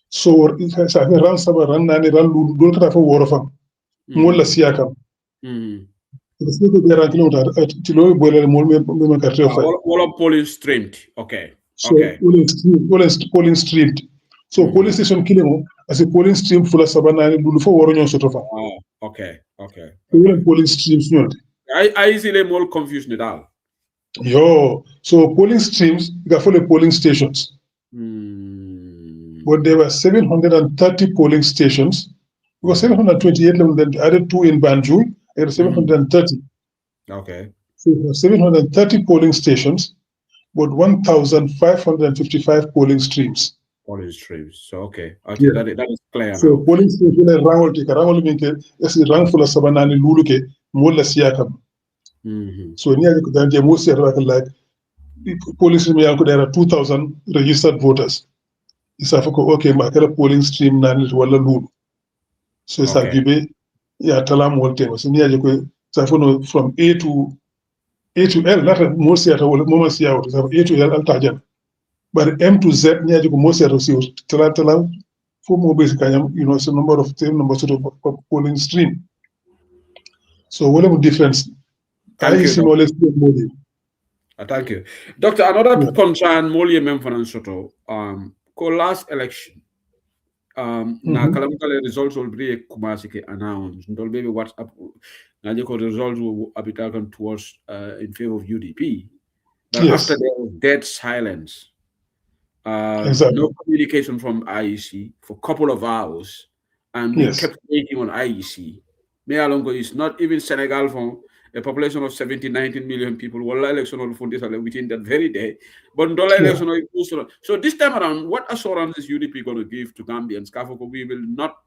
So sa ran saba ran nani ran dol kata fo woro fam. Mo la siakam. All polling streamed. Okay. So polling streamed. So polling station killing as a polling stream full of sabana lulu for woro sort of. Okay. Polling streams I see them all confused at all. So polling streams got full of polling stations. But there were 730 polling stations. Because 728 then added 2 in Banjul. 730. Okay. So 730 polling stations, but 1,555 polling streams. Polling streams. So okay. That is clear. So now. Polling station Rangol means is rang full of Sabanani Luluke, Mola Siakam. So near the most like polling stream there are 2,000 registered voters. It's okay, Makara polling stream Nani Walla Lulu. So it's like Talam Wolte was near from A to L, not most at all, moments out, A to L Altajan. But M to Z near the most at Talam, 4 more basic, it's a number of numbers of polling stream. So, whatever difference, thank you. Thank you. Doctor, another concern, Molly Memphis Soto, last election. Na kalamkale results will be kumasike announced. Don't maybe WhatsApp. Now the results will be taken towards in favor of UDP. But after there was dead silence, no communication from IEC for a couple of hours, and we kept waiting on IEC. Me alongo is not even Senegal from a population of 17, 19 million people, wala election within that very day. But election so this time around, what assurance is UDP going to give to Gambians? We will not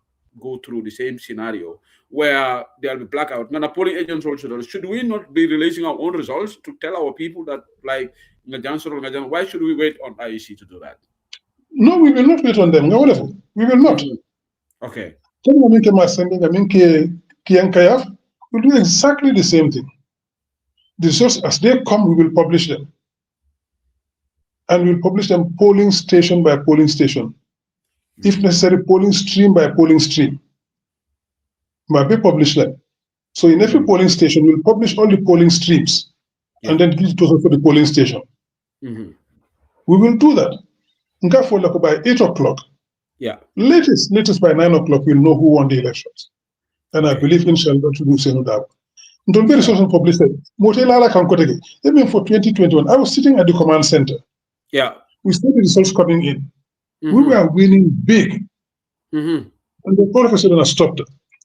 go through the same scenario where there'll be blackout. Now, the polling agents also, should we not be releasing our own results to tell our people that, like, why should we wait on IEC to do that? No, we will not wait on them. We will not. Okay. We'll do exactly the same thing. The results, as they come, we will publish them. And we'll publish them polling station by polling station. If necessary, polling stream by polling stream. But we publish them. So in every polling station, we'll publish all the polling streams and then give it to for the polling station. We will do that. By 8 o'clock. Yeah. Latest by 9 o'clock, we'll know who won the elections. And I believe inshallah to do so that. Don't be resource published. Even for 2021, I was sitting at the command center. Yeah. We saw the results coming in. We were winning big. And the all of a sudden stopped.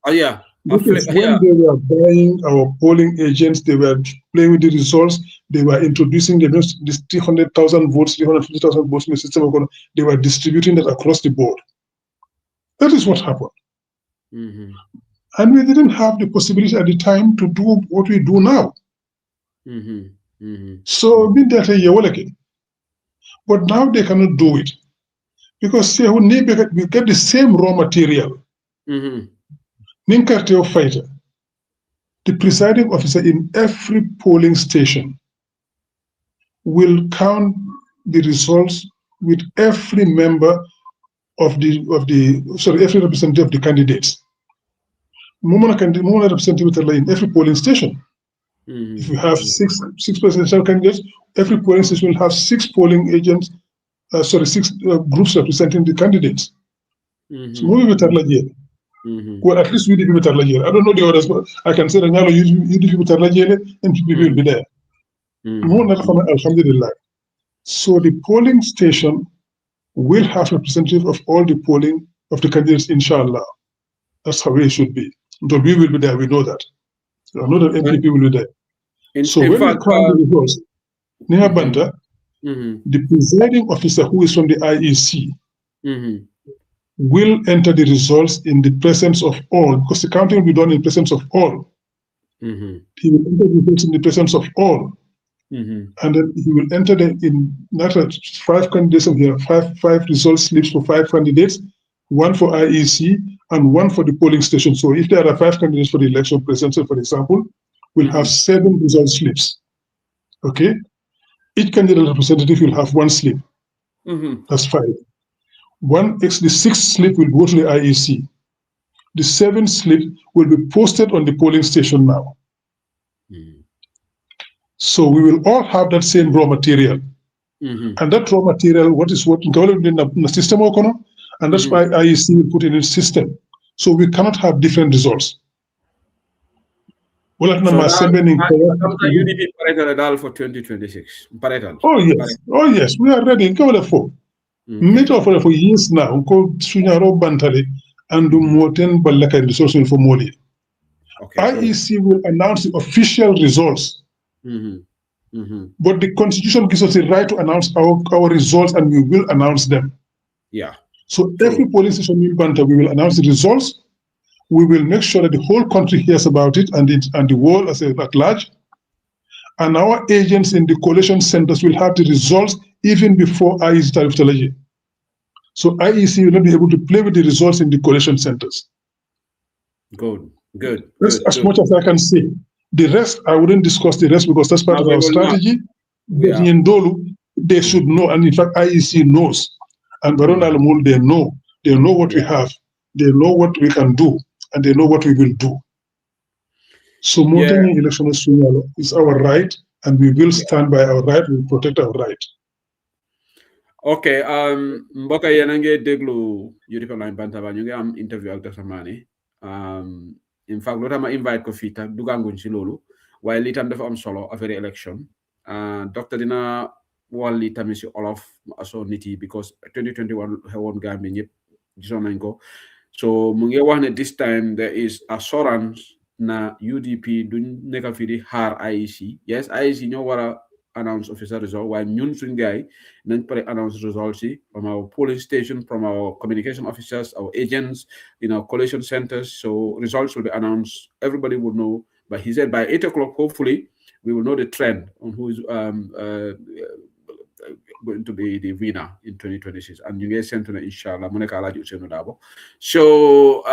Oh, yeah. Because when they were buying our polling agents, they were playing with the results, they were introducing the 300,000 votes, 350,000 votes in the system. They were distributing that across the board. That is what happened. And we didn't have the possibility at the time to do what we do now. So, but now they cannot do it. Because we get the same raw material. Ninkarteo fighter, the presiding officer in every polling station will count the results with every member every representative of the candidates. Representative in every polling station. If you have six presidential candidates, every polling station will have 6 polling agents, 6 groups representing the candidates. Well, at least UDP with Arlajere. I don't know the others, but I can say that now UDP with Arlajere and people will be there. Alhamdulillah. So the polling station will have representative of all the polling of the candidates, inshallah. That's how it should be. But we will be there, we know that. I know that MPP will be there. So when we count the results, near Banta, the presiding officer who is from the IEC will enter the results in the presence of all, because the counting will be done in presence of all. He will enter the results in the presence of all. And then he will enter in not 5 candidates of here, five result slips for 5 candidates, 1 for IEC and 1 for the polling station. So if there are 5 candidates for the election presidential, for example, we'll have 7 result slips. Okay? Each candidate representative will have 1 slip. That's 5. The 6th slip will go to the IEC. The 7th slip will be posted on the polling station now. So we will all have that same raw material. And that raw material, what in the system, and that's why IEC will put in its system. So we cannot have different results. So UDP for 2026. Oh yes, we are ready. For years now, and for Modi. IEC will announce the official results. But the Constitution gives us the right to announce our results, and we will announce them. Yeah. So every polling station in Banta, we will announce the results. We will make sure that the whole country hears about it and the world at large. And our agents in the collation centers will have the results even before IEC Tarif. So IEC will not be able to play with the results in the collation centers. Good. That's as much as I can say. The rest, I wouldn't discuss the rest because that's part of our strategy. But in Dolu, they should know, and in fact, IEC knows. And Baron Al-Mul, they know. They know what we have. They know what we can do, and they know what we will do. So moving election is our right, and we will stand by our right. We will protect our right. Okay, mbokk yéen a ngi déglu UDP Online Bantaba ñu ngi am interview ak Dr. Mani. In fact, lu tax ma invite ko fii tam duganguñ ci loolu waaye lii tam dafa am solo affaire election. Docteur dina wax lii tamit ci olof aso nit yi because 2021 xewoon Gambie ñëpp gisoon nañ ko. So mu ngi wax ne this time there is assurance na UDP duñ nekk fi di xaar IEC. Yes, IEC ñoo war a announce official result waaye ñun suñ gaay nañ pare announce results yi from our polling station, from our communication officers, our agents, collation centers. So results will be announced. Everybody will know. But he said by 8 o'clock, hopefully, we will know the trend on who is going to be the winner in 2026. And you guys sent to inshallah. So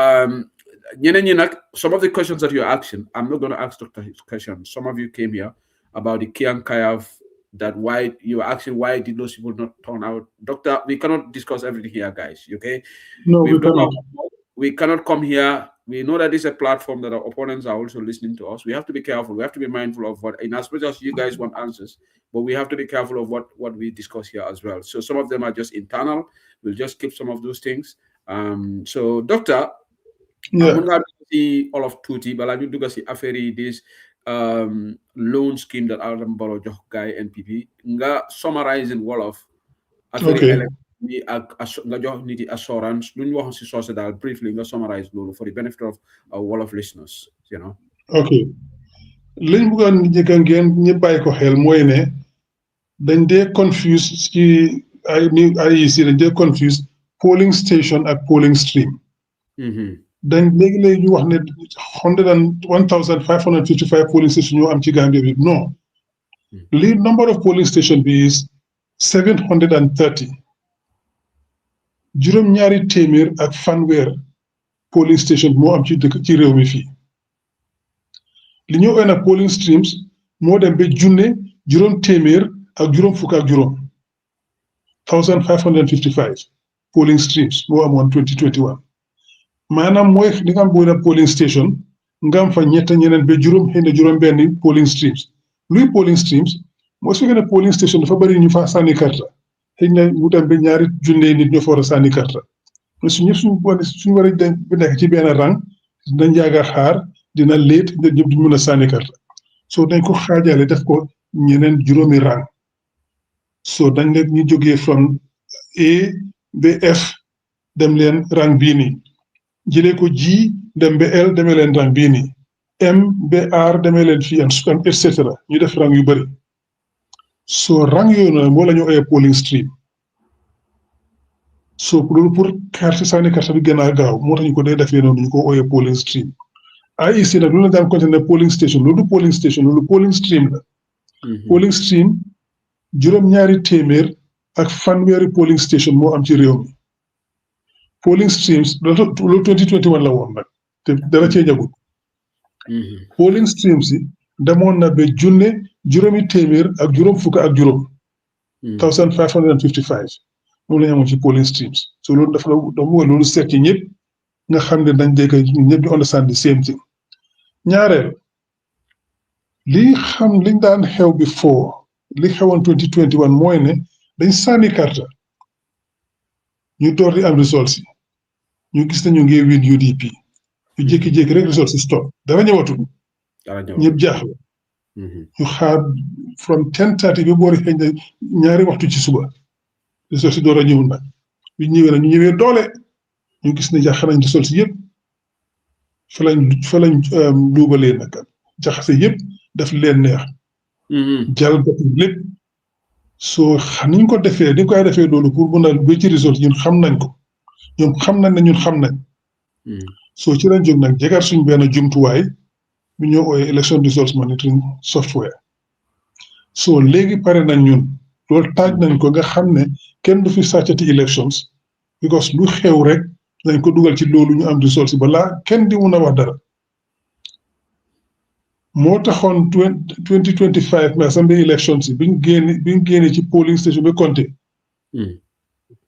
some of the questions that you're asking, I'm not going to ask Dr. his questions. Some of you came here about the Kian Kayaf, that why you were asking why did those people not turn out. Doctor, we cannot discuss everything here, guys. Okay? No, we cannot. We cannot come here. We know that this is a platform that our opponents are also listening to us. We have to be careful. We have to be mindful of what, in as much as you guys want answers, but we have to be careful of what we discuss here as well. So some of them are just internal. We'll just keep some of those things. So, Doctor, I'm going to see all of Tuti, but I do see Aferi, this loan scheme that Adam Barrow guy NPP. Nga summarizing all of Aferi nga jox nit yi assurance lu ñu waxoon si soose daal briefly nga summarize loolu for the benefit of our Wolof listeners, ok liñ bëggoon njëkk a ngeen ñi bàyyi ko xel mooy ne dañ dee confuse ci IEC dañ dee confuse polling station ak polling stream dañ léegi-léegi ñu wax ne 1,555 polling station ñoo am ci Gambia bi non li number of polling station bi is 730 juróom-ñaari téeméer ak fanweer polling station moo am ci dëkk ci réew mi fii li ñu oy nag polling streams moo dem ba junne juróom téeméer ak juróom fukk ak juróom 1,555 polling streams moo amoon 2021 maanaam mooy li nga am boo dem polling station nga am fa ñeneen ba xëy na juróom benn polling streams luy polling streams mooy su fekkee ne polling station dafa bëri ñu fa sànni karta xëy na mu dem ba ñaari junne nit ñoo fa war a sànni karta su ñëpp suñu war a nekk ci benn rang dinañ yàgg a xaar dina léet ñëpp duñ mën a sànni karta soo dañ ko xaajale def ko ñeneen juróomi rang soo dañ leen ñu jógee from A ba F dem leen rang bii nii jëlee ko G dem ba L demee leen rang bii nii M ba R demee leen fii et cetera ñu def rang yu bëri soo rang yooyu noonu moo la ñu ooyee polling stream soo loolu pour carte sànni carte bi gën a gaaw moo tax ñu ko dee defee noonu ñu ko ooyee polling stream IEC nag lu la daan continuer polling station loolu du polling station loolu polling stream la polling stream juróom-ñaari téeméer ak fanweeri polling station moo am ci réew mi polling streams loolu 2021 la woon nag te dara cee jagul polling streams yi demoon na ba junne juróomi téeméer ak juróom fukk ak juróom 1,555 moom la ñu amoon ci polling streams so loolu dafa loolu seet ci ñëpp nga xam ne dañ dégg ñëpp di understand the same thing ñaareel liñ daan xew before li xewoon 2021 mooy ne dañ sànni karta ñu door di am results yi ñu gis ne ñu ngi win UDP ñu jékki-jékki rek results yi stop dara ñëwatul ñëpp jaaxle ñu xaar from 10:30 ba boori xëy na ñaari waxtu ci suba results yi door a ñëw nag bi ñëwee nag ñu ñëwee doole ñu gis ne jaaxal nañ results yëpp fa lañ luubalee nag jaxase yëpp daf leen neex jàll lépp soo niñ ko defee ni koy defee loolu pour mun a ba ci results ñun xam nañ ko ñoom xam nañ ne ñun xam nañ soo ci lañ jóg nag jegaat suñ benn jumtuwaay bu ñoo ooyee election results monitoring software soo léegi pare nañ ñun loolu taaj nañ ko nga xam ne kenn du fi sàccati elections because lu xew rek nañ ko dugal ci loolu ñu am results yi balaa kenn di mun a wax dara moo taxoon 2025 mais assembly elections yi biñ génne ci polling station bi compté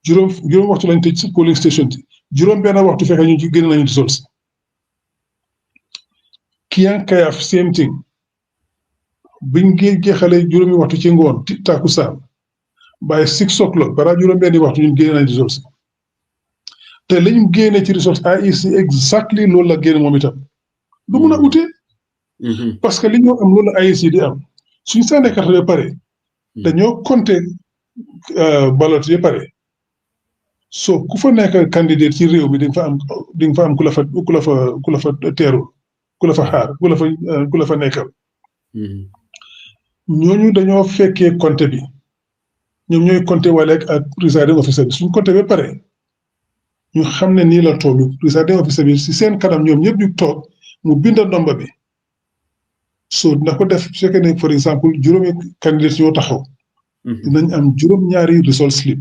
juróom waxtu lañ tëj ci polling station yi juróom benn waxtu fexe ñu ci génne nañu results Kiang Kayaf same thing biñ jeexalee juróomi waxtu ci ngoon takkusaan by 6 o'clock balaa juróom benni waxtu ñun génne nañu results te liñ génne ci results IEC exactly loolu la génne moom itam du mun a ute parce que li ñoo am loolu IEC di am suñ sànnee carte ba pare dañoo compter ballot ba pare so ku fa nekk candidate ci réew mi di nga fa am ku la fa teerul ku la fa xaar ku la fa nekkal ñooñu dañoo fekkee compte bi ñoom ñooy compte wale ak presiding officer bi suñ compte ba pare ñu xam ne nii la tollu presiding officer bi si seen kanam ñoom ñëpp ñu toog mu binda ndomba bi so dina ko def su fekkee ne for exemple juróomi candidate ñoo taxaw dinañ am juróom-ñaari result slip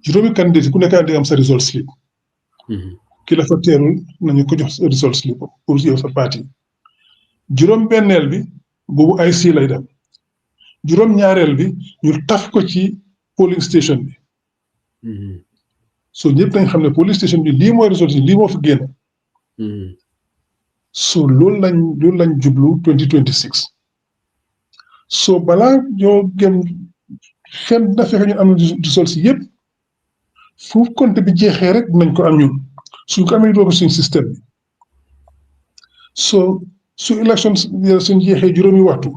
juróomi candidate ku nekk di am sa result slip ki la fa teerul nañu ko jox result slip pour yow sa parti juróom-benneel bi boobu ay si lay dem juróom-ñaareel bi ñu taf ko ci polling station bi so ñëpp dañ xam ne polling station bi lii mooy result lii moo fi génn so loolu lañ jublu 2026 so balaa ñoo gëm fenn dina fexe ñu am result si yëpp fu compte bi jeexee rek nañ ko am ñun suñ ko amee doo ko suñ système bi so su élection suñ jeexee juróomi waxtu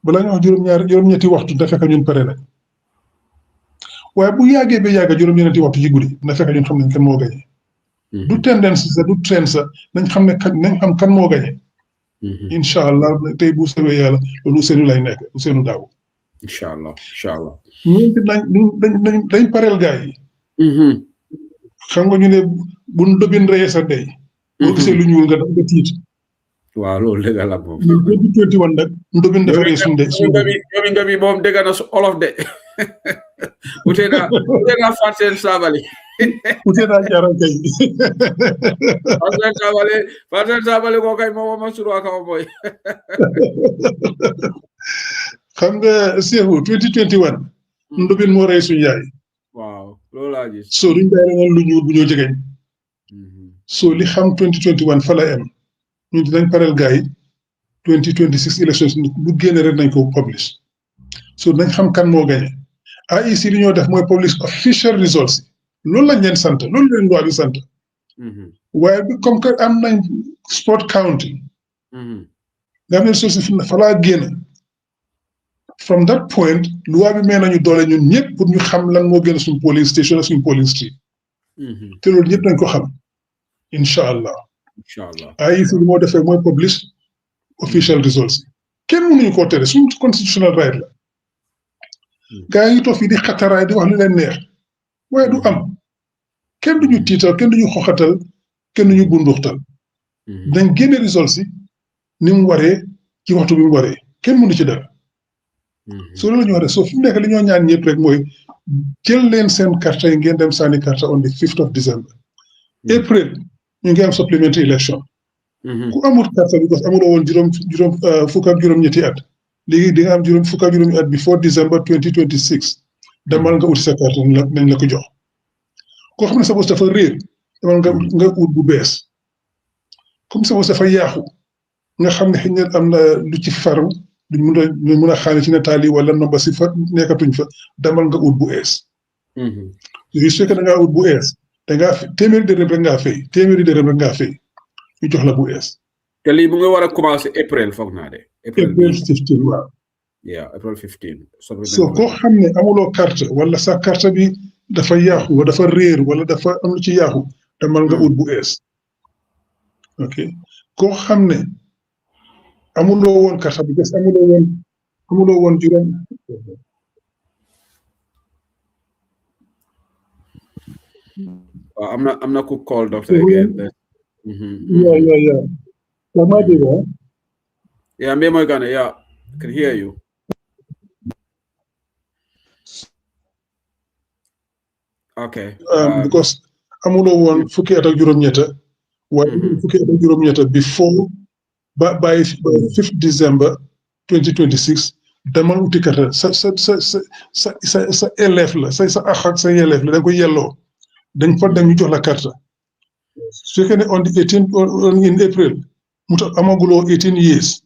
balaa ñu wax juróom-ñetti waxtu dina fekk ñun pare nañ waaye bu yàggee ba yàgg juróom-ñetti waxtu ci guddi dina fekk ñun xam nañ kan moo gañe du tendance sa du trend sa nañ xam ne nañ xam kan moo gañe incha allah tey bu sewee yàlla loolu seenu lay nekk seenu daaw incha allah ñun dañ pareel gaay yi xam nga ñu ne bu ndobin reyee sa ndey boo gisee lu ñuul nga daf nga tiit waaw loolu dëgg la moom 2021 nag ndobin dafa rey suñu ndey yomi nga bi moom dëgg na su olof de ute naa Fatou Sabally ute naa jaaral kay Fatou Sabally ko kay moom ma suru akama boy xam nga Seexu 2021 ndobin moo rey suñu yaay waaw loolu laa gis so duñ bàyyi woon lu ñuul bu ñoo jegeñ so li xam 2021 fa la am ñun dinañ pareel gars yi 2026 elections bu génne rek nañ ko publish so nañ xam kan moo gañe IEC li ñoo def mooy publish official results loolu lañ leen sant loolu leen loi bi sant waaye bi comme que am nañ spot counting nga xam ne results yi fa laa génn from that point loi bi may nañu doole ñun ñëpp pour ñu xam lan moo génn suñu polling station ak suñu polling street te loolu ñëpp nañ ko xam incha allah IEC li moo defee mooy publish official results kenn mënuñu koo tere suñu constitutional right la gaa yi toog fii di xataraay di wax lu leen neex waaye du am kenn duñu tiital kenn duñu xoxatal kenn duñu bunduxtal dañ génne results yi ni mu waree ci waxtu bi mu waree kenn mënu ci dara soo loolu la ñu wax rek soo fi mu nekk li ñoo ñaan ñëpp rek mooy jël leen seen carte yi ngeen dem sànni carte on the 5th of December April ñu ngi am supplementary election ku amul carte because amuloo woon fukk ak juróom-ñetti at léegi di nga am fukk ak juróomi at before December 2026 demal nga uti sa carte nañ la ko jox koo xam ne sa bos dafa réer demal nga ut bu bees comme sa bos dafa yaaxu nga xam ne xëy na am na lu ci faru duñ mun a xaane ci nataal yi wala nomba si fa nekkatuñ fa demal nga ut bu ees léegi su fekkee da ngaa ut bu ees dangaa téeméeri dërëm rek ngaa fay ñu jox la bu ees te lii bu nga war a commencé April foog naa de April 15 waaw April 15 so koo xam ne amuloo carte wala sa carte bi dafa yaaxu wala dafa réer wala dafa am lu ci yaaxu demal nga ut bu ees ok koo xam ne amuloo woon carte bi des amuloo woon juróom waaw am na ku call doctor again yeah Sama dégg yeah mbe mooy gane yeah I can hear you okay because amuloo woon fukki at ak juróom-ñetta waaye fukki at ak juróom-ñetta before by 5th December 2026 demal uti carte sa élève la sa ax ak sa élève la da nga ko yelloo dañ fa dem ñu jox la carte su fekkee ne on the 18 in April mu tax amaguloo 18 years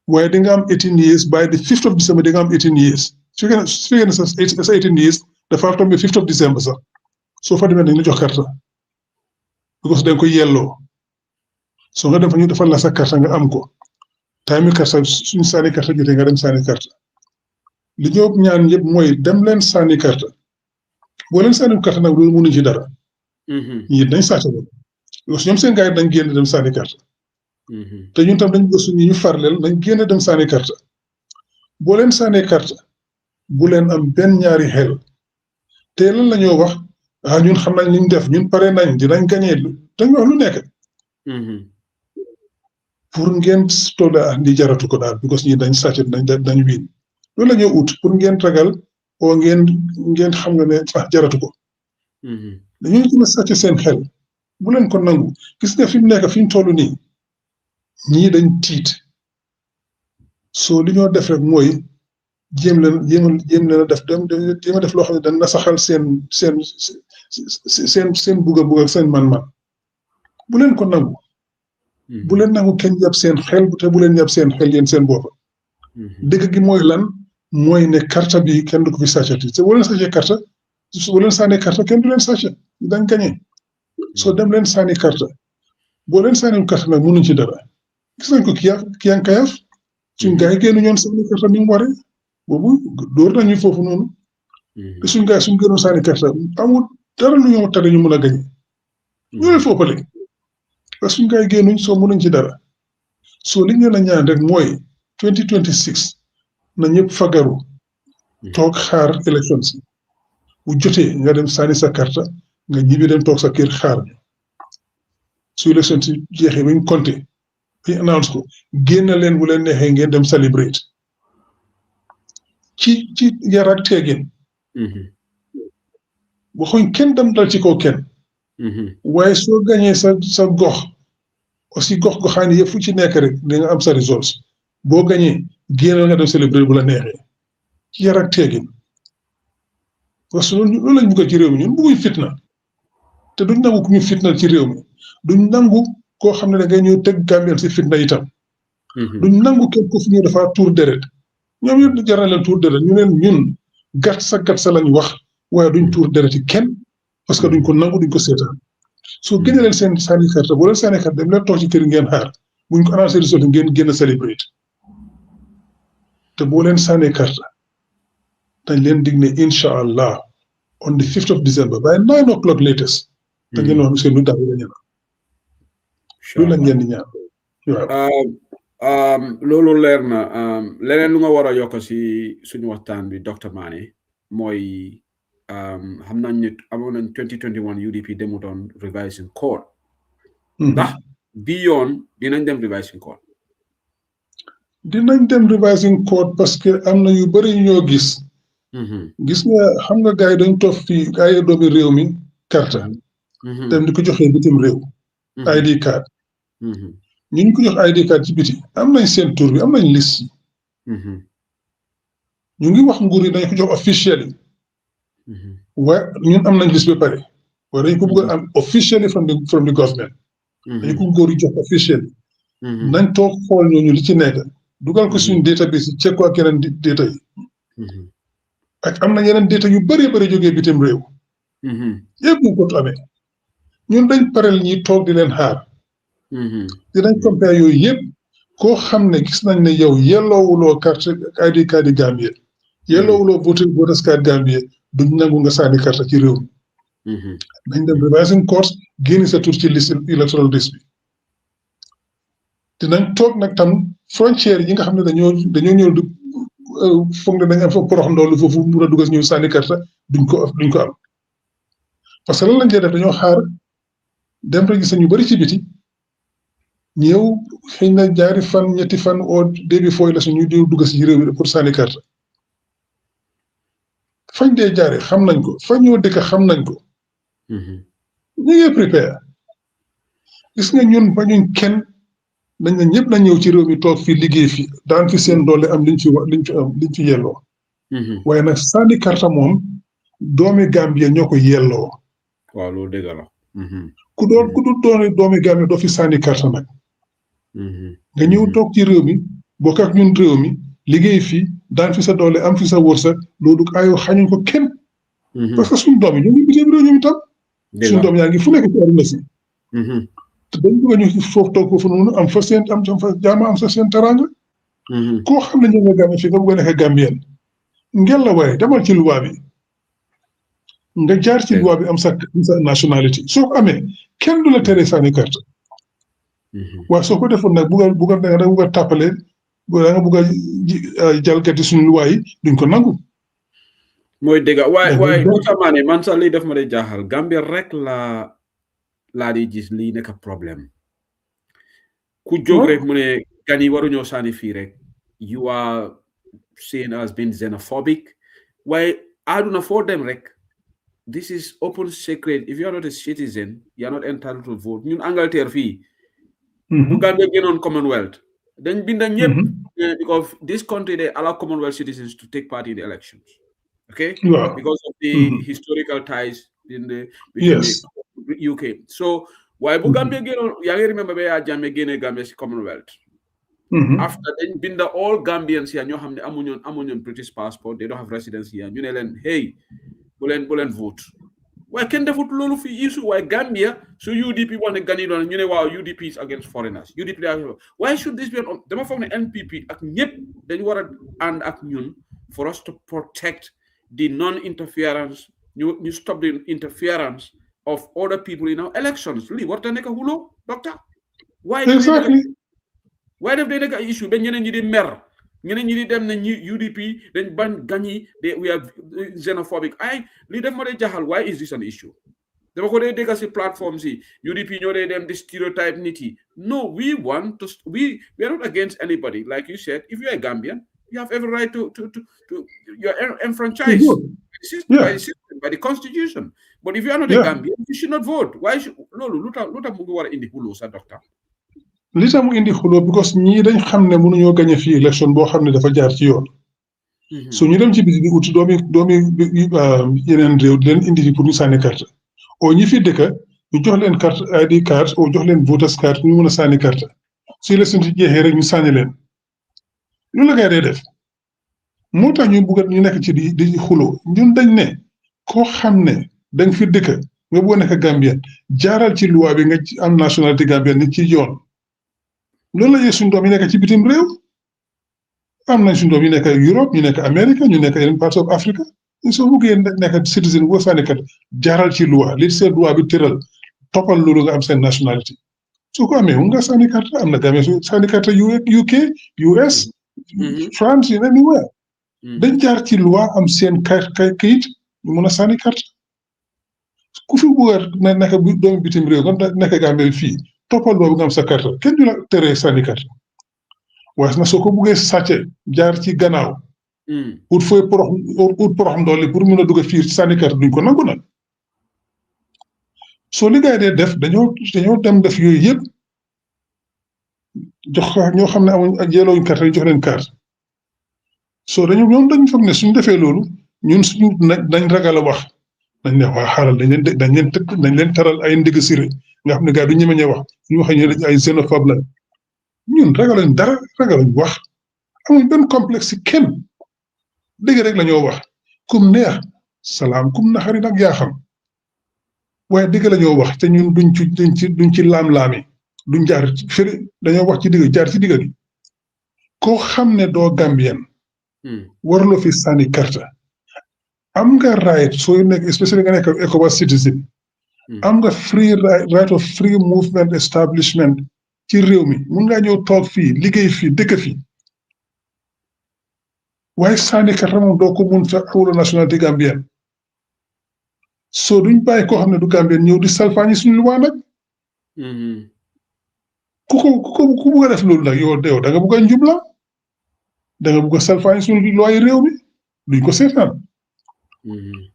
waaye di nga am 18 years by the 5th of December di nga am 18 years su fekkee ne sa 18 years dafa tombé 5th of December sax soo fa demee dañ la jox carte because dañ ko yelloo soo nga dem fa ñu defal la sa carte nga am ko time carte suñu sànni carte jotee nga dem sànni carte li ñoo ñaan yëpp mooy dem leen sànni carte boo leen sànni carte nag loolu mënuñ ci dara ñi dañ sàcc loolu parce que ñoom seen gars yi dañ génn dem sànni carte te ñun tam dañ gëstu ñu farleel nañ génn dem sànni carte boo leen sànnee carte bu leen am benn ñaari xel te lan la ñoo wax ñun xam nañ li ñu def ñun pare nañ dinañ gañee dañ wax lu nekk pour ngeen toog di jaratu ko daal because ñi dañ sàcc dañ wiin loolu la ñoo ut pour ngeen ragal oo ngeen xam nga ne jaratu ko dañoo gën a sàcc seen xel bu leen ko nangu gis nga fi mu nekk fi mu toll nii ñii dañ tiit soo li ñoo def rek mooy jéem leen a def jéem a def loo xam ne dañ nasaxal seen bugg ak seen man-man bu leen ko nangu bu leen nangu kenn yab seen xel te bu leen yab seen xel yéen seen bopp dëgg gi mooy lan mooy ne carte bi kenn du ko fi sàccati te boo leen sàccee carte boo leen sànnee carte kenn du leen sàcce dañ gañee soo dem leen sànni carte boo leen sànniwul carte nag mënuñ ci dara gis nañ ko kiyang kayaf suñ gars yi génn ñoon sànni carte ni mu waree boobu dóor nañu foofu noonu te suñ gars yi suñ génnoon sànni carte amul dara lu ñoo tere ñu mën a gañe ñu leen foopale parce que suñ gars yi génnuñ soo mënuñ ci dara soo li ngeen a ñaan rek mooy 2026 na ñëpp fagaru toog xaar élection si bu jotee nga dem sànni sa carte nga ñibbi dem toog sa kër xaar su élection si jeexee bañ compté bañ announce ko génn leen bu leen neexee ngeen dem celebrate ci yar ak teegin waxuñ kenn dem dal ci kaw kenn waaye soo gañee sa gox aussi gox-goxaan yëpp fu ci nekk rek di nga am sa results boo gañee génnal nga dem celebrate bu la neexee ci yar ak teegin parce que loolu lañ bëgg ci réew mi ñun bëgguñ fitna te duñ nangu ku ñu fitnal ci réew mi duñ nangu koo xam ne da ngay ñëw teg Gambien si fitna itam duñ nangu kenn ko fi ñëw dafa tuur deret ñoom yëpp jaral leen tuur deret ñu leen ñun gàtt sa lañ wax waaye duñ tuur deret yi kenn parce que duñ ko nangu duñ ko seetaan soo génne leen seen sànni carte boo leen sànni carte dem leen toog ci kër ngeen xaar buñ ko annoncé résultat ngeen génn celebrate te boo leen sànni carte dañ leen dig ne incha allah on the 5th of December by 9 o'clock latest dañ leen wax monsieur lu daal la ñaan loolu lañ leen di ñaan waaw loolu leer na leneen lu nga war a yokk si suñu waxtaan bi docteur Mané mooy xam nañ ne amoon nañ 2021 UDP demutoon revising court ndax bi yoon dinañ dem revising court dinañ dem revising court parce que am na yu bëri ñoo gis nga xam nga gars yi dañ toog fii ay doomi réew mi carte dem di ko joxee bitim réew ID card ñu ko jox ID card ci biti am nañ seen tur bi am nañ liste ñu ngi wax nguur yi dañ ko jox officiel yi waaye ñun am nañ liste ba pare waaye dañ ko bëgg a am officially from the government dañ ko nguur yi jox officiel yi nañ toog xool ñooñu li ci nekk dugal ko suñu database yi check ko ak yeneen data yi ak am na yeneen data yu bëree bëri jógee bitim réew yëpp bu ko amee ñun dañ parel ñi toog di leen xaar dinañ compare yooyu yëpp koo xam ne gis nañ ne yow yelloowuloo carte ID card yi Gambie yelloowuloo voters card Gambie duñ nangu nga sànni carte ci réew mi nañ dem revising court génn sa tur ci liste electoral list bi dinañ toog nag tam frontière yi nga xam ne dañoo ñëw foog ne dañ am fa porox ndoolu foofu mun a dugg ñëw sànni carte duñ ko am parce que lan lañ dee def dañoo xaar dem rek gis ñu bëri ci biti ñëw xëy na ñaari fan ñetti fan au début fooy la suñu dugg si réew mi pour sànni carte fañ dee jaare xam nañ ko fañ ñoo dëkk xam nañ ko ñu ngi prépare gis nga ñun bañuñ kenn dañ ne ñëpp nañ ñëw ci réew mi toog fi liggéey fi daan fi seen doole am liñ fi yelloo waaye nag sànni carte moom doomi Gambie ñoo ko yelloo waaw loolu dëgg la ku dul doomi Gambie doo fi sànni carte nag nga ñëw toog ci réew mi bokk ak ñun réew mi liggéey fi daan fi sa doole am fi sa wërsëg loolu ayoo xañuñ ko kenn parce que suñu doom yi ñu ngi bitim réew ñu tam suñu doom yaa ngi fu nekk ci àdduna si te dañ bëgg ñu foofu toog foofu noonu am fa jaama am sa seen taranga koo xam ne ñu nga Gambie fii nga bëgg a nekk Gambien ngel la waaye demal ci loi bi nga jaar ci loi bi am sa nationalité soo ko amee kenn du la tere sànni carte waaye soo ko defoon nag bugg a tàppale da nga bugg a jalgati suñu luwaay yi duñ ko nangu. mooy dëgg waaye Moussa Mané man sax lii def ma day jaaxal Gambia rek laa di gis lii nekk problème ku jóg rek mu ne gan yi waruñoo sànni fii rek you are seen as being xenophobic waaye àdduna foo dem rek this is open secret if you are not a citizen you are not entitled to vote ñun Angleterre fii bu Gambia génnoon Commonwealth dañ binda ñëpp because this country they allow Commonwealth citizens to take part in the elections okay because of the historical ties between the UK so waaye bu Gambia génnoon yaa ngi remember ba yaa Jammeh génnee Gambia si Commonwealth after dañ binda all Gambians here ñoo xam ne amuñu British passport they don't have residence here ñu ne leen hey bu leen vote waaye kenn defut loolu fi issue waaye Gambia su UDP wax ne gan yi doon ñu ne waaw UDP is against foreigners UDP why should this be dama foog ne NPP ak ñëpp dañu war a ànd ak ñun for us to protect the non-interference ñu stop the interference of other people in our elections lii warta nekk xulo doctor why def day nekk ay issue ba ñeneen ñi di mer ñeneen ñi di dem ne ñi UDP dañ ban gan yi we are xenophobic lii def ma dee jaxal why is this an issue dama ko dee dégg si plateforme si UDP ñoo dee dem di stereotype nit yi no we are not against anybody like you said if you are a Gambian you have every right to you're enfranchised by the constitution but if you are not a Gambian you should not vote why should loolu lu tax mu ngi war a indi xuloo sa docteur li tax mu indi xuloo because ñii dañ xam ne mënuñoo gañe fii élection boo xam ne dafa jaar ci yoon so ñu dem ci biti di uti doomi yeneen réew di leen indi fi pour ñu sànni carte o ñi fi dëkka ñu jox leen carte ID card o jox leen voters card ñu mën a sànni carte su élection si jeexee rek ñu sànni leen loolu la ngay dee def moo tax ñu bugg ñu nekk ci di xuloo ñun dañ ne koo xam ne danga fi dëkka nga bëgg a nekk Gambien jaaral ci loi bi nga am nationalité Gambien ni ci yoon loolu la ñuy suñu doom yi nekk ci bitim réew am nañ suñu doom yi nekk Europe ñu nekk Amérique ñu nekk yeneen parts of Africa soo bëggee nekk citizen boo sànni kat jaaral ci loi li seen loi bi tëral toppal loolu nga am seen nationalité soo ko amee nga sànni carte am na Gambie su sànni carte UK US France yeneen ni weer dañ jaar ci loi am seen kayit ñu mun a sànni carte ku fi bëgg a nekk doomu bitim réew nga nekk Gambie fii toppal boobu nga am sa carte kenn du la teree sànni carte waaye na soo ko buggee sàcce jaar ci gannaaw ut fooy porox ndooli pour mun a dugg fii sànni carte duñ ko nangu nag soo li gars yi dee def dañoo dem def yooyu yëpp jox ñoo xam ne amuñ ak yellooñ carte ñu jox leen carte soo ñoom dañ foog ne suñu defee loolu ñun suñu dañ ragal a wax dañ ne waa xaaral dañ leen taral ay ndig siré nga xam ne gars yi du ñemeñee wax ñu waxee ñu ay xénophobe la ñun ragaluñ dara ragaluñ wax amuñ benn complexe si kenn dëgg rek la ñoo wax kum neex salaam kum naxari nag yaa xam waaye dëgg la ñoo wax te ñun duñ ci laam-laami duñ jaar fëri dañoo wax ci digg jaar ci digg gi koo xam ne doo Gambien warloo fi sànni carte am nga right soo nekk especially nga nekk ECOWAS citizen am nga right of free movement establishment ci réew mi mun ngaa ñëw toog fii liggéey fii dëkk fii waaye sànni carte moom doo ko mun sa awlo nationalité gambienne soo duñ bàyyi koo xam ne du Gambien ñëw di salfaañi suñu luwaa nag ku bugg a def loolu nag yow da nga bugg a njubla da nga bugg a salfaañi suñu luwaa yi réew mi duñ ko seetaan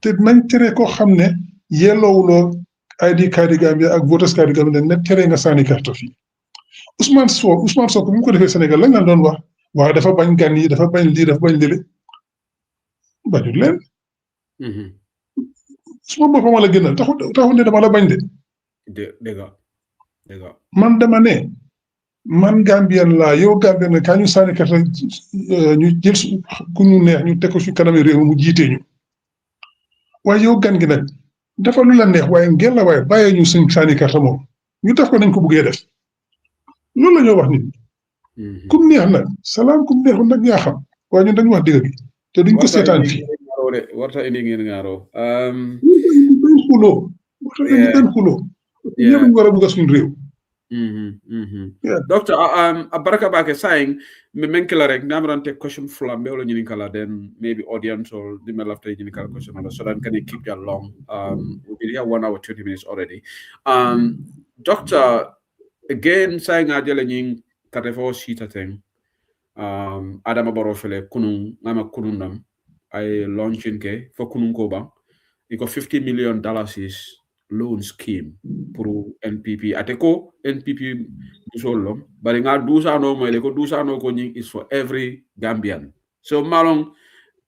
te nañ tere koo xam ne yelloowuloo ID card Gambia ak voters card Gambia ne tere nga sànni carte fii Ousmane Sonko bu mu ko defee Sénégal lañ la doon wax waaw dafa bañ gan yi dafa bañ lii dafa bañ lële bañul leen suma boppam la gënal taxul ne dama la bañ de dëgg man dama ne man Gambien laa yow Gambien la kaa ñu sànni carte ñu jël ku ñu neex ñu teg ko ci kanami réew mu jiitee ñu waaye yow gan gi nag dafa lu la neex waaye ngeen la waaye bàyyee ñu suñ sànni carte moom ñu def ko nañ ko buggee def loolu la ñoo wax nit kum neex nag salaam kum neexul nag yaa xam waaye ñun dañu wax dëgg gi te duñ ko seetaan fii warta indi ngeen ngaaroo dañ xuloo waxta dañ xuloo ñëpp ñu war a bugg a suñ réew Yeah. Doctor, Baraka Bake saying, me menkela rek namran take question flambe or kala, then maybe audience or the mail after kala question so that can keep that long. We've been here 1 hour 20 minutes already. Doctor, again saying ajele nying katefo shita thing. Adama Barofele kunung ngama kunundam I launching ke for kunung koba. It got $50 million is loan scheme pour NPP. Ateko NPP musolom, but nga dusa no mo ko dusa no ko is for every Gambian. So malong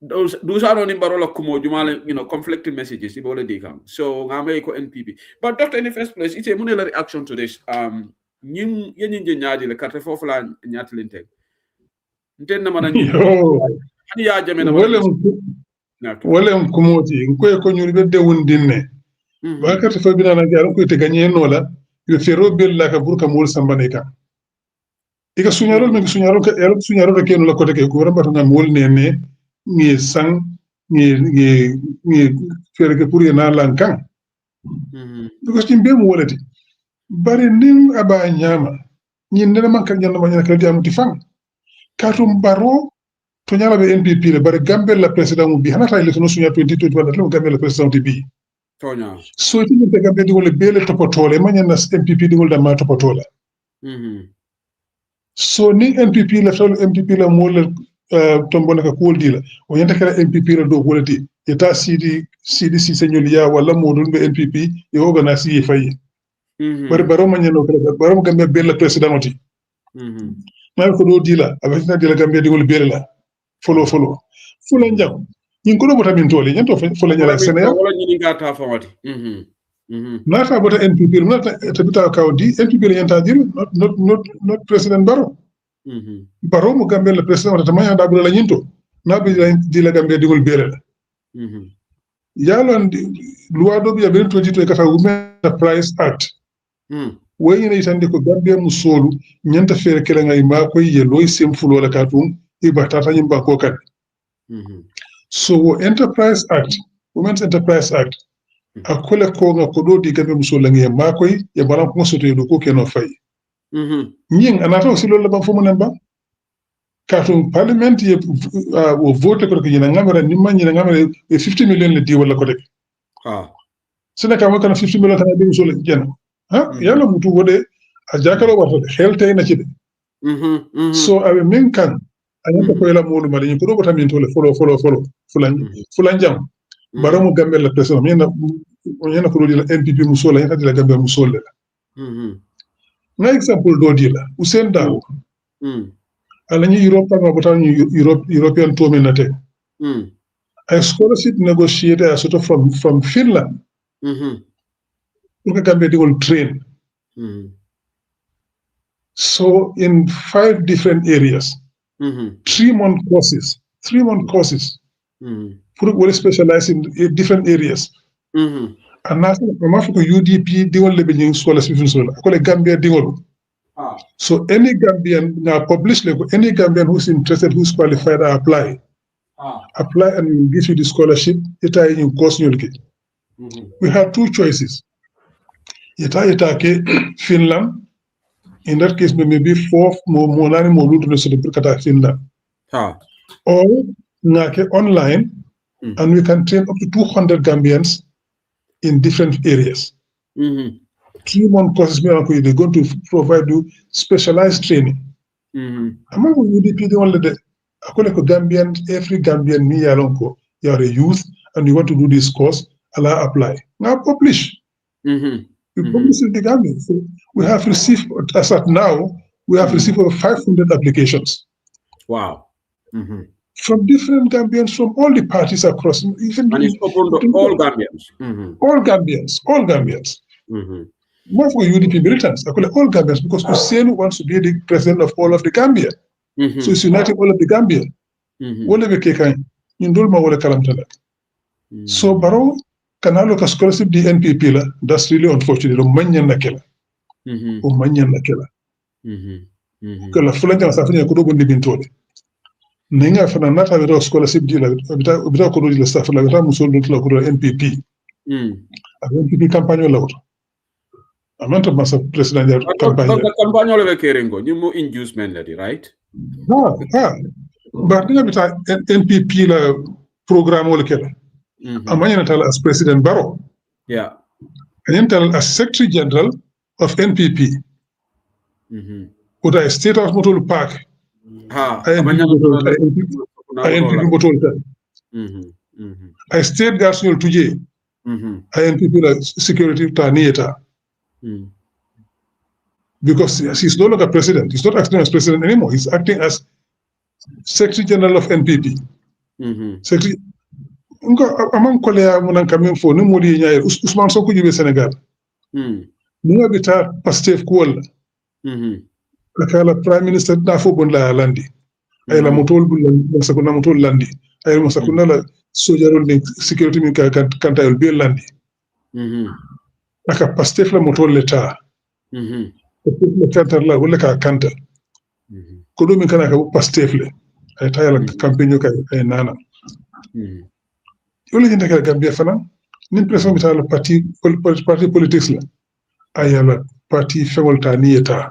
those dusa no ni barola kumo jumale conflicting messages ibole dikam. So nga may ko NPP. But Doctor, in the first place, it's a money reaction to this. Yin nyaadi le carte fofu la nyaati linte. Nten mana nyin hani ya jame na mana wala kumoti ngoy ko nyuri be dewun dinne ba carte fo bina na garu ko te gagné no la yo fero bel la ka burka mol sambane ka ika suñarol men suñarol ke no la ko te ko rambata ngam wol nene ngi sang ngi fere ke pour yana lankan because timbe mo wolati bari nim aba nyama ñin ne man kan ñanda ma ñana kala jamu ti fang katum baro to ñala be NPP le bari Gambel la président mu bi hanata ile no suña 2021 la Gambel la président bi tonya so ti te Gambel di wole bele topotole ma ñana NPP di wol da ma topotole so ni NPP la tol MPP la mo la tombo naka ko di la o ñanta kala MPP la do wolati eta CD señol ya wala mo dun be NPP e organise yi fay bari baro ma ñano kala baro Gambel bele président oti ma ko do di la avec na di la Gambel di wol bele la follow fula njako ñing ko do bota min tole ñanto fula ñala Sénégal wala ñi ngata fawati nata bota NPP nata tabita kawdi NPP la ñanta dir not president Baro mo Gambia la president wata manya da bula ñinto na bi di la Gambia digol bele la yalon loi do bi ya 2022 kata Women Price Act way ñene itande ko Gambia mu solu ñanta fere kala ngay ma koy ye loy sem fulo la katum iba tata ñimba ko kan so Enterprise Act Women's Enterprise Act akole ko nga ko do di Gambia mu solu ngay ma koy ye balam ko soto do ko keno fay ñing anata si lolu la ba fo mo ba katum parliament ye o vote ko ñina ngamara ni man ñina ngamara 50 million le di wala ko dek Sénégal mo kana 50 million kana di solu jena yalla mutu wode a jakalo warta xel tay na ci de so abe min kan anyanta ko yela molu mari ko do bota min tole folo fulan jam baramu Gambel la president ñena ko do di la NPP mu sola ñata di la Gambel mu sola na example do di la Usain Dawo ala ñu Europe ma bota ñu European to minate a scholarship negotiated a sort of from Finland Gambia they will train. So in 5 different areas, 3-month courses. Will specialize in different areas. And now, UDP they will be scholarship. Gambia they will. So any Gambian now publish any Gambian who's interested, who's qualified, apply. Apply and we'll give you the scholarship. In course we have 2 choices. Ita ke Finland. In that case, maybe 4 more than more to the Finland. Or nake online, and we can train up to 200 Gambians in different areas. 3-month courses, they're going to provide you specialized training. Among UDP, the only Gambian, every Gambian you are a youth and you want to do this course, allow apply. Now publish. We publish in the Gambia. So we have received, as at now, over 500 applications. Wow. From different Gambians, from all the parties across. Even and it's open to all Gambians. All Gambians. More for UDP militants. All Gambians, because Hussein wants to be the president of all of the Gambia. So it's uniting all of the Gambia. So Baro, Kanalo ka scholarship di NPP la, that's really unfortunate. Manyan na kela. Kala fulanja safanya kudogo ndi bintole. Ninga fana nata wera scholarship di la, bita kudo di la staff la, bita musolo la kudo NPP. NPP campagne la kudo. amanta masa president ya campagne the campagne ole be kerengo ni mo inducement lady right ba dinga bita NPP la programme wala kala amanya natal as president Barrow natal as secretary general of NPP uta state of motor park NPP motor I state garçon tuje NPP la security ta nieta because he's no longer president. He's not acting as president anymore. He's acting as Secretary General of NPP. Secretary, among kolea munanka memfo ni modi nyaay Ousmane Sonko jibe Sénégal. Mu bita Pastef kuwal. Lakala Prime Minister na fo bon la landi. Ay la motol bu sakuna motol landi. Ay mo sakuna la sojarol ni security min kantayol be landi. Aka Pastef la motol l'État. Le kantar la wala ka kanta ko do min kana ka Pastef le ay tayala campagne ka ay nana wala jinda ka Gambia fana nin pression bi tala parti politics la ay yala parti fewolta ni eta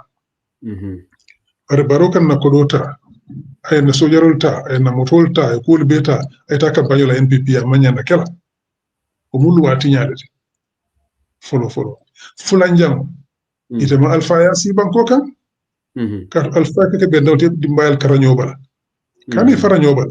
bare baro kan na ko dota ay na sojarolta ay na motolta ay ko beta ay ta campagne la NPP amanya na kala o mulu wati nyaade folo fulanjam itama alfa ya si banko kan kar alfa ke be dawte dimbayal karanyobal kani faranyobal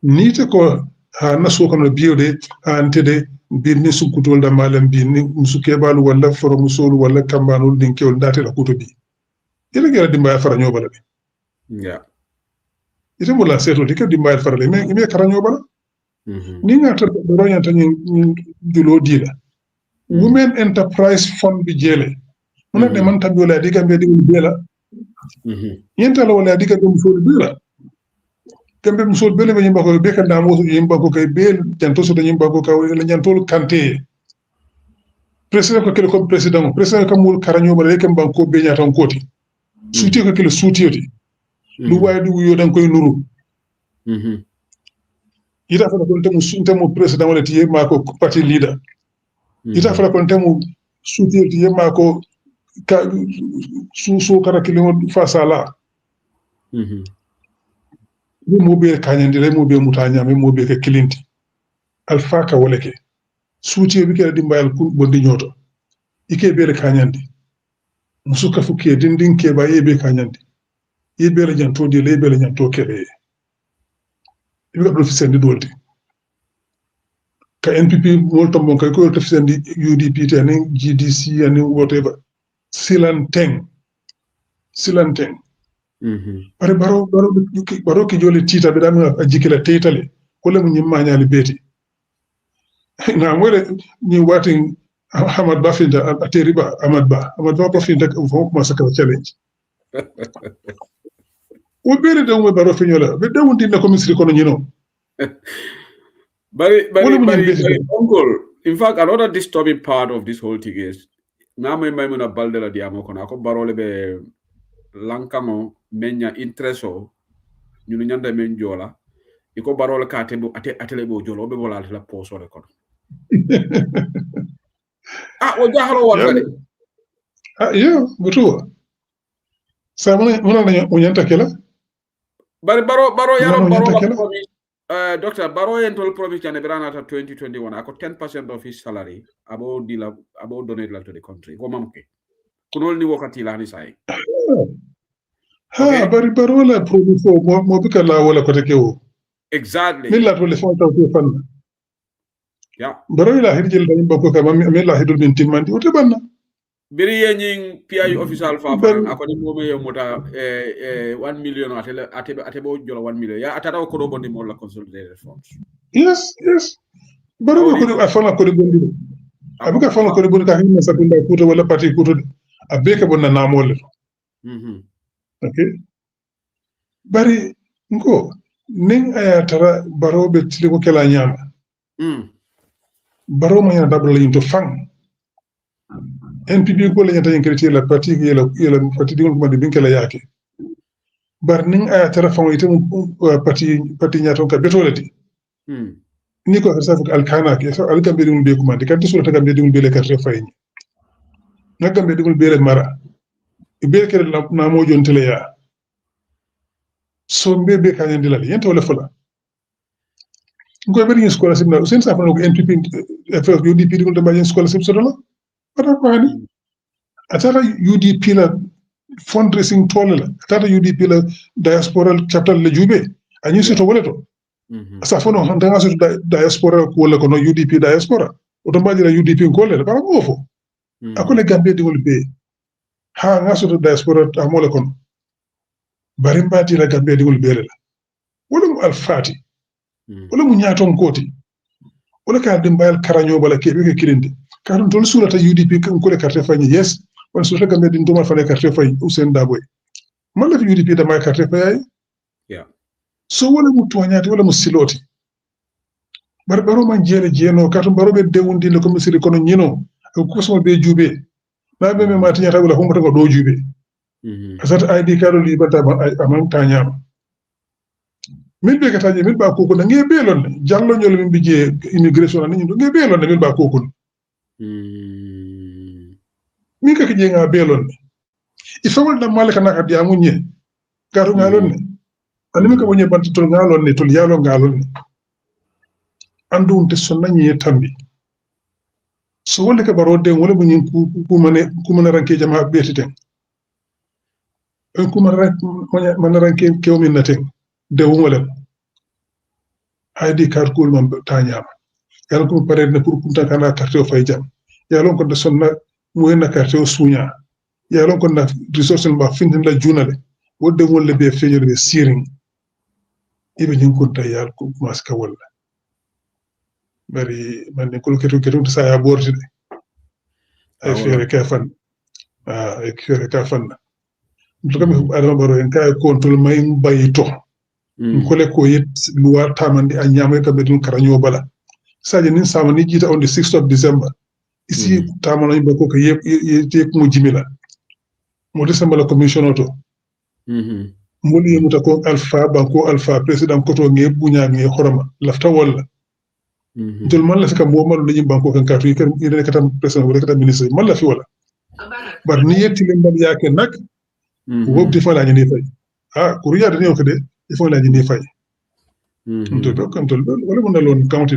nite ko ha naso kono biode antede binni sukutol da malam binni musuke balu walla foro musolu walla kambanul din kewol date la kuto bi ila gera dimbayal faranyobal be ite mo la seto dike dimbayal farale me karanyobal ni ngata do nyanta ni julo dila Women Enterprise Fund bi jele muna de man tabi wala diga be digul bela yenta la wala diga dum so bela kambe musol bele be yimba ko be kan damo so yimba ko kay bel janto so yimba ko ka wala jantol kante president ko kele ko president kam mul karanyo bale kam banko be nyata koti suti ko kele sutiyoti lu way du yo dang koy nuru ida fa ko temu sunte mo president wala tiye ma ko party leader ita fala kon temu sutirti yema ko su kara kilimo fasala mo be kanyandi le mo be mutanya me mo be ke kilinti alfa ka woleke suti bi ke dimbayal ku bondi nyoto ike be kanyandi musuka fuke dindin ke ba yebe kanyandi yebe la janto de le be la janto kebe ibe ko fi sendi dolti ka NPP molto mon kay ko def sen di UDP te ni GDC and whatever silanteng pare baro ki jole tita be dami a jikila tetale ko le mu nyimma nyaali beti na mole ni watin Ahmad Bafinda ateriba Ahmad Bafinda ko ma saka challenge o bere de mo baro finyola be dawundi na ko misri ko no nyino But uncle, in fact, another disturbing part of this whole thing is Nama Maimuna Baldela Diamo Konako Barole be Lankamo Menya Intereso, Nunanda Menjola, Iko Barola Katebu Atelebo Jolo Bebola la Poso Record. Ojaharo was yeah, betul. Sama mana unyanta kela? Baro promise. Doctor Baro told promise and Brana 2021. I got 10% of his salary about donate to the country. Go mamke. Could only work at Ilani side. Baro la promise mo bika la wala koteke o. Exactly. Mila to le fonta o fan. Yeah. Baro la hidjel da mbako ka mila hidul bin timandi o te banna. Biri yenying PI official fa akoni mome yomota 1 million atebo jola 1 million ya atata ko do bondi mo la consolidated funds. Yes. Baro ko afana ko bondi. Abuka afana ko bondi ka hinna sakunda kuto wala parti kuto abeka bonna namol. Okay. Bari ngo ning aya tara baro be tili ko kala nyama. Baro ma yana dabla yinto fang. NPP ko la nyata yinkati la parti yela parti di ko bin kala yake bar ning aya telefon item parti nyato ka betolati ni ko sa al kana ke so al gambe dum be ko mande kan sura ta gambe dum be le carte fayni Gambe digol bele mara be kere na mo jontele ya so be kanyandi la yenta wala fala ngoy bari scholarship na sen sa fana ko NPP FF UDP digol de bayen scholarship so la para ko hani atara UDP la fundraising tolle la atara UDP la diaspora chapter le jube anyi soto wala to sa fono handa nga soto diaspora ko wala ko no UDP diaspora o to mbajira UDP ko le para mo fo akole Gambe digol be ha nga soto diaspora amole kon bari mbati la Gambe digol bele la wala mu alfati wala mu ñaaton koti wala ka dimbayal karanyo bala kebe ke kirinde karum ton sulata UDP kan ko le carte fay yes wala sulata Gambe din to ma fa le carte fay Ousseyn Daboy man la fi UDP da may carte fay so wala mu toñati wala mu siloti bar baro man jeno katum baro be dewundi le comme siri kono ñino ko so be jube na be me ma tiñata wala humata ko do jube asata ID kado li bata amam tañama min be kataje min ba kokon nge belon jallo ñol min bije immigration ni nge belon min ba kokon min ka kije nga belon il faut da malaka na ka diamu ñe garu ngalon ne animi ka wonye bantu tol ngalon ne tol yalo ngalon ne andum te sonna ñe tambi so wonde ka baro den wala bu ñin ku mane ranke jama betiten ku mane ranke kewmin naten de wala ID card ko man tañama yalla ko pare na pour kunta kana carte o fay jam yalla ko de sonna moy na carte o suña yalla ko na resource ba fin la junale wodde wala be feñol be siring ibe ñin kunta yalla ko maska wala bari man ne ko keto sa ya borti de ay fere ka fan ay fere ka fan to kam adama baro en kay control may bayito ko le ko yet luwa tamandi a nyamay ka bedun karanyo bala saje nin sama ni jita on the 6th of December isi tamana yimbe ko yek mo jimila mo December la commission auto moli yemuta ko alpha president ko to nge bunya nge xorama lafta wala dol man la fi kam mo malu ni banko kan katu kan ire katam president wala katam ministre man la fi wala bar ni yetti len dal yake nak wob di fa la ni fay ko riya dañu ko de il faut la ni fay to do kan tol wala mo nalon county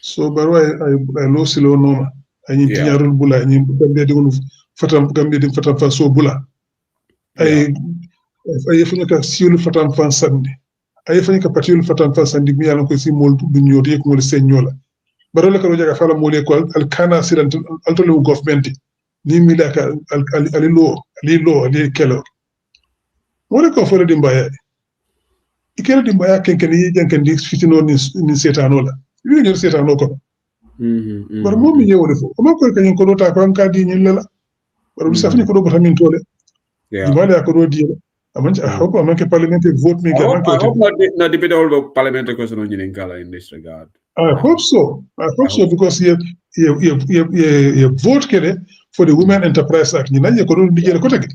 so baro ay lo silo noma ay ni tiñarul bula ni Gambe di Gambe di fatam fa so bula ay fuñu ka siul fatam fa sandi ay fuñu ka patul fatam fa sandi mi yalla ko si mol du ñoti ko mol señola baro la ko jaga fala mol ko al kana siran altolu government ni mi la ka ali kelo wala ko fo di mbaya ikela di mbaya kenken yi janken di fitino ni setano la wi ñu setano ko bar mom mi yewde fo o ko kany ko dota ko ka di ñu la bar du safni ko do bata min tole wala ko do di amanci I hope amanke parliament vote me I hope na debate all the parliament ko so ñu ngala in this regard I hope so because you vote kede for the Women Enterprise Act ni nañe ko do digel ko tagi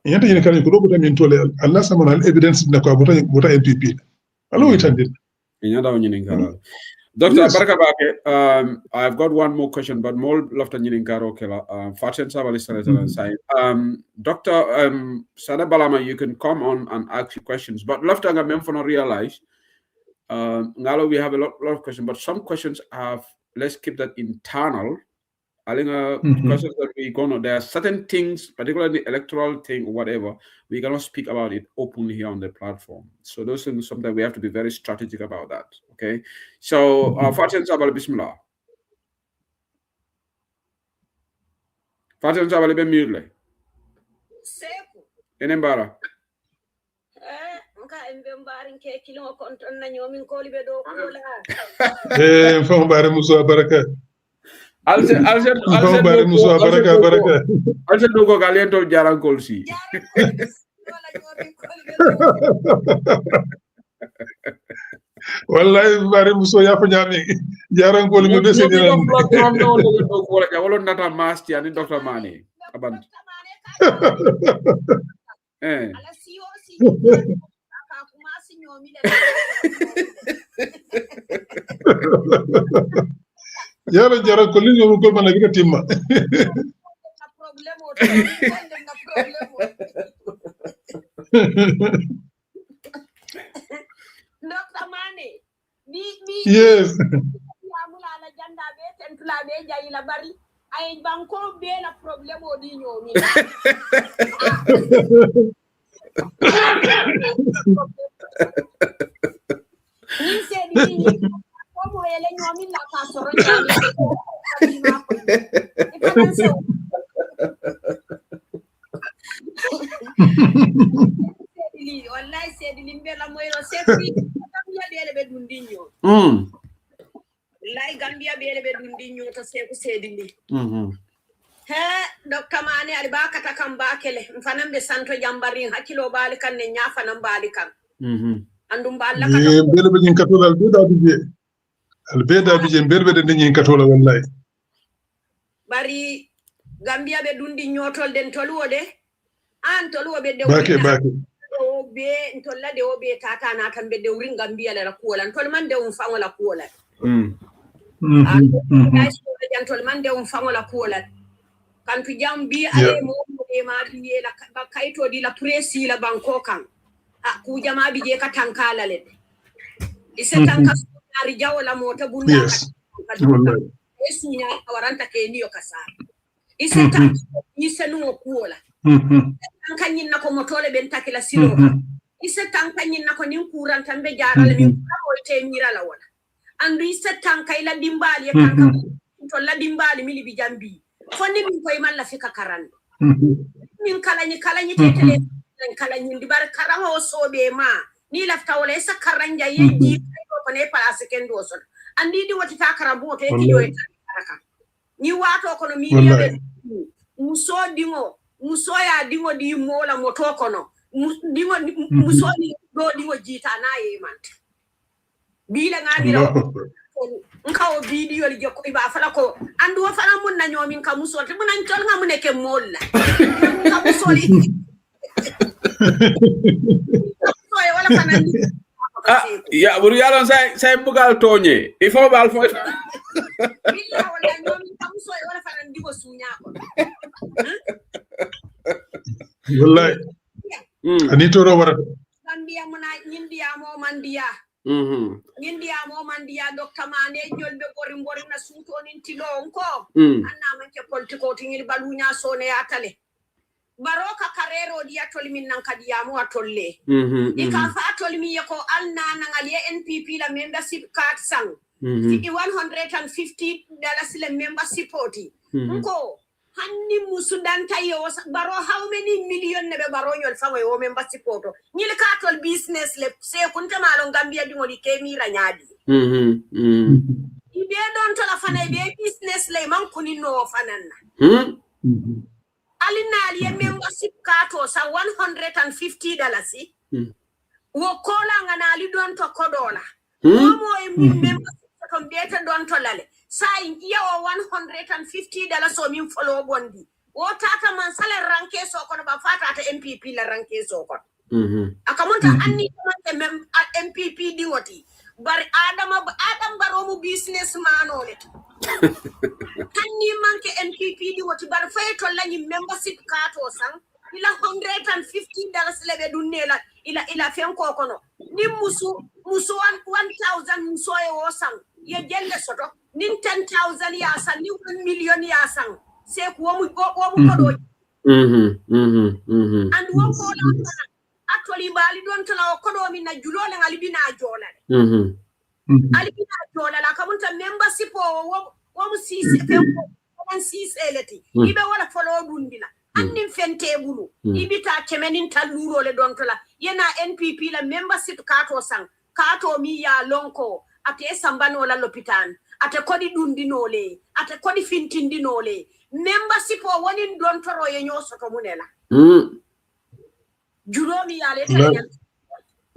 yenta ñene kan ko do bata min tole Allah sama na evidence na ko bota MPP allo itandin ñanda ñu ngala Dr. Baraka Bake, I've got one more question, but more lafta ñinin karo kela Faten Sabali side. Dr. Sada Balama, you can come on and ask your questions, but lafta nga mem for not realize ngalo we have a lot of questions, but some questions have, let's keep that internal. I think questions that we gonna, there are certain things, particularly the electoral thing or whatever, we cannot speak about it openly here on the platform. So those things, sometimes we have to be very strategic about that. Okay. So Faten Sabali, Bismillah. Faten Sabali be mule. Seku. Enembara. Fo bare muso baraka. Alse bare muso baraka. Alse dogo galiento jarankol si. Wallahi bare muso ya fa ñami jarankol mi be senina wala nata masti ani Dr. Mani aband yara jarankol ni ñu ko man ak timma Dr. Mane, yes. Yamula la janda be tentula be jayi la bari ay banko be la problème o di ñomi ni se di ko mo ele ñomi la ka soro ñami wallahi sedi limbe la moyro sedi Gambia be be dundinyo lay Gambia be dundinyo to seku sedi ni he Dr. Mane ali bakata kam bakele mfanam be santo jambari hakilo bali kan ne nyafa nan bali kan andum balla kata bele be nyin katola beda bije berbe de nyin katola wallahi bari Gambia be dundi nyotol den toluode an toluobe de bake o be ntolla de o be tata na tan be de urin Gambia la kuolan tol man de um fangola kuolan tol man de um fangola kuolan kan tu jambi ale mo e ma liye la kayto di la presi la banko kan ku jama bi je ka tankala le ise tanka ari jawla mota bunda ka sunya waranta ke niyo kasar ise tanka ise no kuola tanka nyinna ko motole ben takila silo ise tanka nyinna ko nin kuran tambe jarala min ko te mira la wala andu ise tanka ila dimbali tanka to la dimbali mili bi jambi fonni min koy malla fika karande min kalani tetele kalani ndibar karango sobe ma ni lafta wala esa karanja yeji ko ne place kendo so andi di wati takarabu to yeki yo taraka ni wato kono mi yabe muso ya dingo di mola moto kono dingo muso ni do dingo jita na yeman bila ngamira nkawo video li joko iba fala ko andu wa fala mun na nyomi nka muso te mun antol nga mun ke molla nka muso li so e wala fana ya buru yalon say bugal toñe il faut bal fo billa wala nyomi nka muso e wala fana ndigo sunya ko wallahi ani to ro wara Gambia muna India mo mandia India mo mandia Dr. Mane jolbe bori na suto nin tilo onko anna manke politiko tingiri balunya sone atale baroka karero dia tolmin nan kadiya mo atolle ika fa tolmi yako alna nan aliye NPP la membership card sang $150 la membership oti onko hanni musudanta yo baro how many million nebe baro yol fawo yo membership poto nyil katol business le se kunta malo Gambia di ngoli kemira nyaadi ibe don to la fana be business le man kuni no fananna alina aliye membership kato sa $150 wo kola ngana ali don to kodola mo e membership to beta don to lale sai yawo $150 so min follow bondi o tata man sale ranke so kono ba fata ta MPP la ranke so kono akamunta anni man MPP di woti bar adam baromu businessman ole anni manke MPP di woti bar fay to lañi membership kato sang ila $150 lebe dunnela ila fen ko kono ni musu 1000 muso e o sang ye jelle soto nin 10,000 yasan ni 1 million yasan se ko mu kodo and wo ko la actually bali don tala kodo min na julole ngali bina jola ali bina jola la kamunta membership wo mu sise fe ko sise eleti ibe wala follow dundila annin fente bulu ibita kemenin taluro le don tala yena NPP la membership kato sang kato mi ya lonko ate sambano la lopitan ate kodi dundinole ate kodi fintindinole membership o woni don toro ye nyoso to munela juromi yale tanya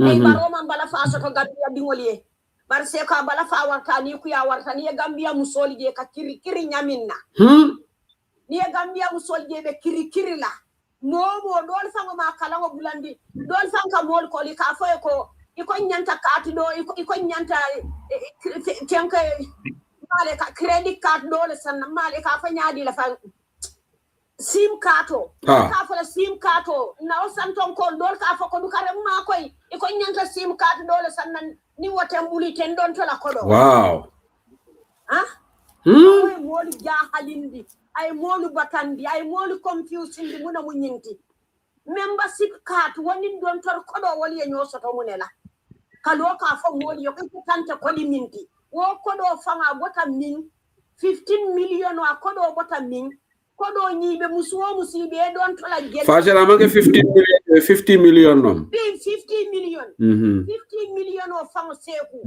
ay baroma bala faso to Gambia dingoliye bar se ko bala fa wartani ku ya wartani e Gambia musoli je ka kiri nyaminna ni e Gambia musoli je be kiri la momo don fango ma kala ngo bulandi don fanka mol ko li ka foy ko iko nyanta card do iko nyanta tenka male ka credit card do le san male ka fa nyaadi la fa sim kato ka fo sim kato na santon ko dol ka fo ko du kare ma koy e ko nyanta sim kato dole sannan ni wote mbuli ten don to la ko do wow ay molu jahalindi ay molu batandi ay molu confusing di muna mu nyinti membership card woni don tor ko do woli e nyosoto munela kalo ka fo molu yo ko tante ko li minti wo ko do fanga bota min 15 million wa ko do bota min ko do nyibe musuwo musibe don to la gel Fajara manke 50 million nom 50 million 50 million o fanga seku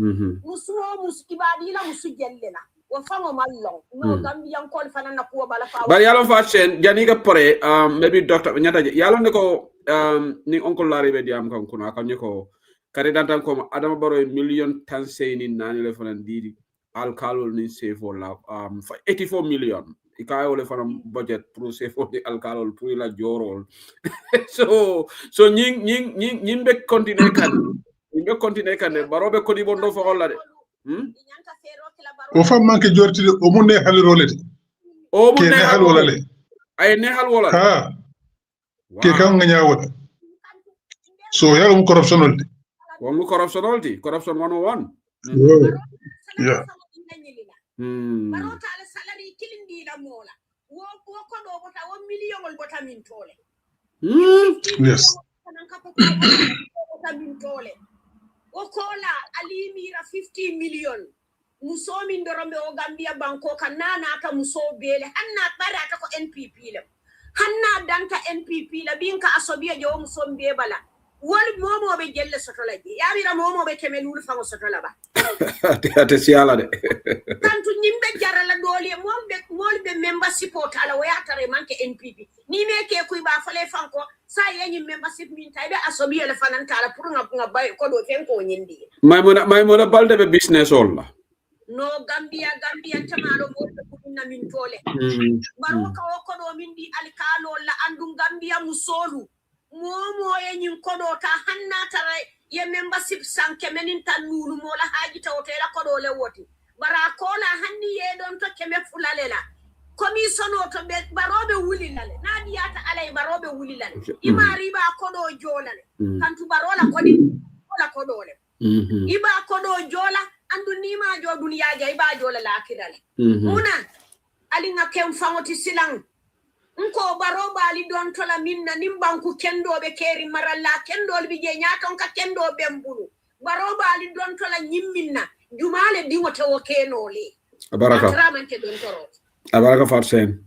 musuwo musibadi la musujella wo fango mallon no gambian ko fanana ko bala fa bari yalon fa chen janiga pore maybe doctor nyata yalon ne ko ni oncle lari be diam kan kuna kan ko kare dantan ko adama baro million tan seyni nani le fanan didi al kalol ni sefo la 84 million ikayo le fanam budget pour sefo di al kalol pour la jorol so ñing be continuer kan baro be ko di bondo fa holla de o fam manke jortide o mun ne halirolete o mun ne hal wala le ay ne hal wala ha ke kan nga nyaawata so yalla mu corruption corruption 101 yeah baro tala salary kilindi la mola wo ko do bota 1 million ol bota min tole yes bota min tole o kola ali mira 50 million muso min dorombe o Gambia banko kanana ka muso bele hanna barata ko NPP la hanna danta NPP la binka asobiya jo muso be bala wol momo be jelle sotola ji yabira momo be kemelul fango sotola ba ate siala de tantu nyimbe jarala dole molbe membership ala wayatare manke NPP ni me ke kuy ba fale fanko sa yenyi membership min taybe asobiya le fananta ala pour nga bay ko do fen ko nyindi maymuna balde be business olla no Gambia tamalo mo na min tole baro ko do min di alkalo la andum Gambia musolu momo yenyin kodo ta hanna tare ye membership sanke menin tan nulu mo la haji tawtela kodo le woti bara kola hanni ye don to keme fulalela commission o to be barobe wulilale nadiyata alay barobe wulilale imari ba kodo jolale kantu barola kodi kola kodole iba kodo jola andu nima jo duniya ja iba jola lakirale una alinga kem fangoti silang nko baroba ali don tola minna nimbanku kendo be keri maralla kendo bi je nyaton ka kendo bembulu baroba ali don tola nyimminna jumale dingo tawo kenole abaraka farsen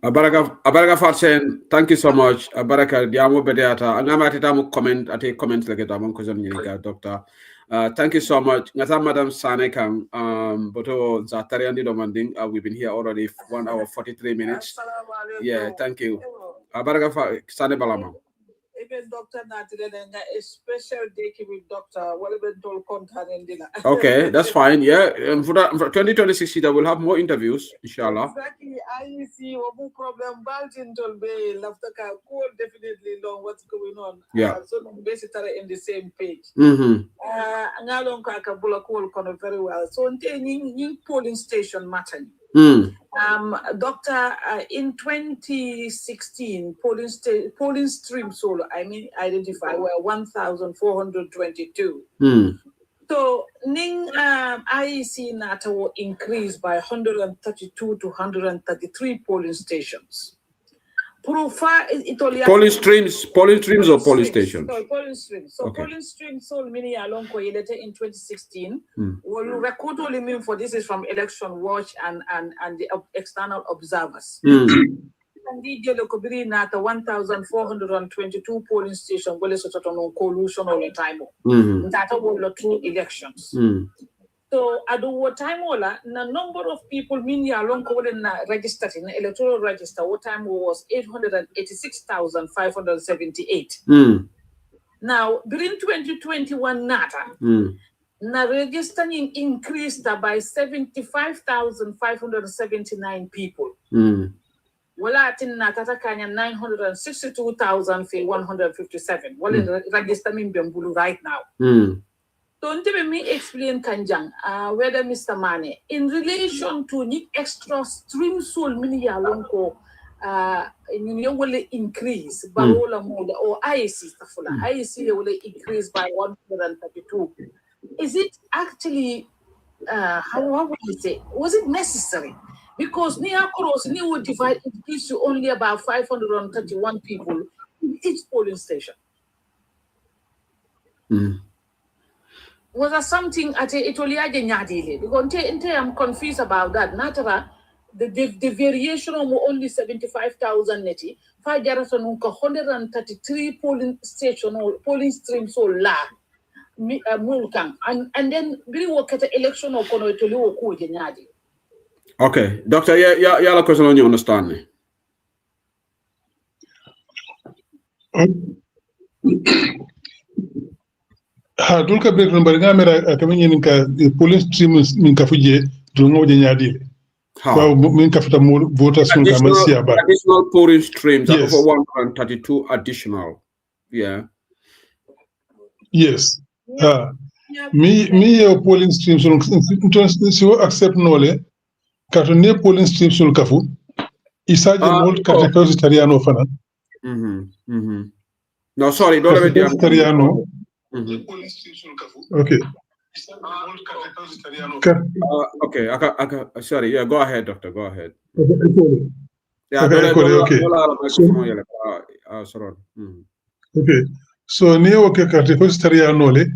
abaraka farsen thank you so much abaraka diamo bedeata angamati tamu comment like tamon ko zon nyika doctor thank you so much ngata madam Sane kan boto za tariandi do manding we've been here already 1 hour 43 minutes yeah thank you abaraka Sane balama even doctor Natirenga a special day with doctor okay that's fine yeah and for 2026 we'll have more interviews inshallah exactly I see one problem Baltin Tolbe lafta ka call definitely long what's going on so basically in the same page ngalon ka ka bula call kono very well so in polling station matter doctor in 2016 polling stream solo identify were 1,422 so ning IEC NATO increased by 132 to 133 polling stations polling streams or polling stations? Sorry, polling streams. So okay. Polling streams so many along collated in 2016. Well, record only mean for this is from Election Watch and the external observers. Indeed, the 1,422 polling stations well is sort of collusion all the time. That were two elections. So at the time, the number of people meaning along registered in the electoral register, what time was 886,578. Now, during 2021, na registering increased by 75,579 people. Well, I think Natakanya 962,157. Well, registering Bembulu right now. Don't let me explain Kanjang, whether Mr. Mane, in relation to the extra stream soul mini alonko you will increase Barola mode or IC will increase by 132. Is it actually how would you say? Was it necessary? Because near cross new divide it gives you only about 531 people in each polling station. Was there something at Itoliaje Nyadile? Because I'm confused about that. Natara, the variation of only 75,000 neti, 133 polling station or polling streams so large. And then we work at the election of Kono Itolio Nyadi. Okay, Doctor, yeah, la question on you understand me. Ha dulka break number ngamera kamenye ninka police stream ninka fuje dungo je nyadi. Wow, minka futa voters ninka mansia ba. Additional polling streams yes. Over 132 additional. Yeah. Yes. Me polling streams so accept nole kato ne polling streams sul kafu isaje mol karte vegetariano fana. No, sorry, don't let me vegetariano. Okay. Okay, sorry, yeah, go ahead, doctor, go ahead. Yeah, okay. Okay. So neo ke carte vegetariano le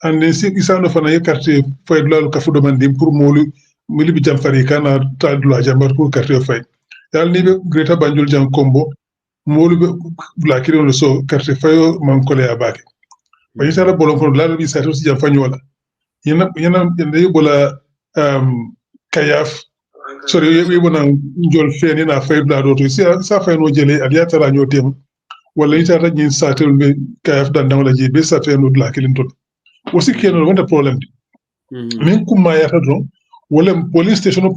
and then si isano fana ye carte fay dula ka fudo man dim pour moli bi jam fari kana ta dula jambar pour carte fay dal ni be Greater Banjul jam combo moli be la kiro so carte fayo man kole abake ba yitara bolon ko la bi sa to si jam fanyola yena bola kayaf sorry we bona njol feni na fay dula do to sa fay no jele aliata la nyotem wala yitara nyin sa to be kayaf dan wala ji be sa fay no dula kilinton aussi keno wonta problème min kuma ya tadron wala polling station and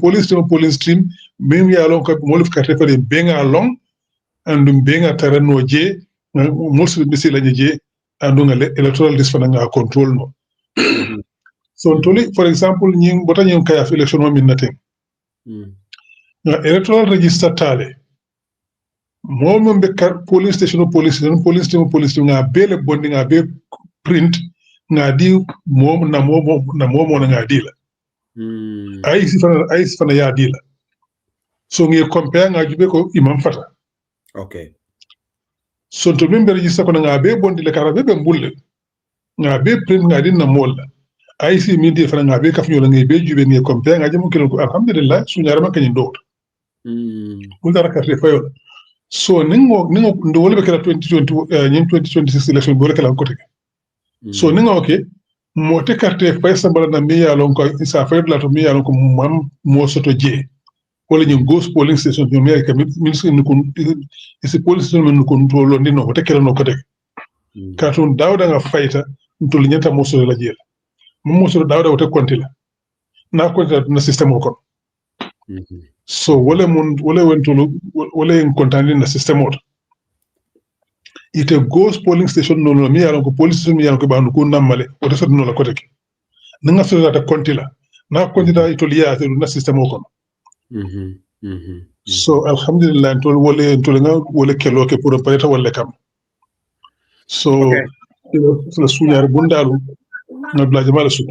polling stream min ya lon ko moluf carte fere benga long and benga terreno je molsu be sila je andunga electoral disfana control no so toli for example nyin bota nyin kaya election min naten electoral register tale mom be polling station nga bele bondi nga be print nga di mom na nga di la ay sifana ya di la so ngi compare nga jube ko imam fata okay so to member register ko nga be bondi le kara be mbulle nga be print nga di na molla ay si mi di fana nga be kafnyo la ngi be jube ngi compare nga jëm ko alhamdulillah suñu rama kany ndot ko dara ka fayo so ningo ndo wala be kala 2026 election bo kala ko tege so ninga okay mo te carte fay sambala na mi ya lon ko isa fay la to mi ya lon ko mam mo soto je wala ñu ghost polling station ñu mi ka ministre ni ko isi polling station men ko to ndi no te kala no ko tege carton dawda nga fayta ntol ñenta mo soto la jeel mo soto dawda wote konti la na konti na système ko so wala wentulu wala en kontandi na système o ite ghost polling station no mi yalon ko police station mi yalon ko bandu ko namale o de sodno la côté nga so ta konti la na konti da ito liya na système o ko so alhamdulillah tol nga wala kelo ke pour pareta wala kam so la suñar bundalu na blaje mala su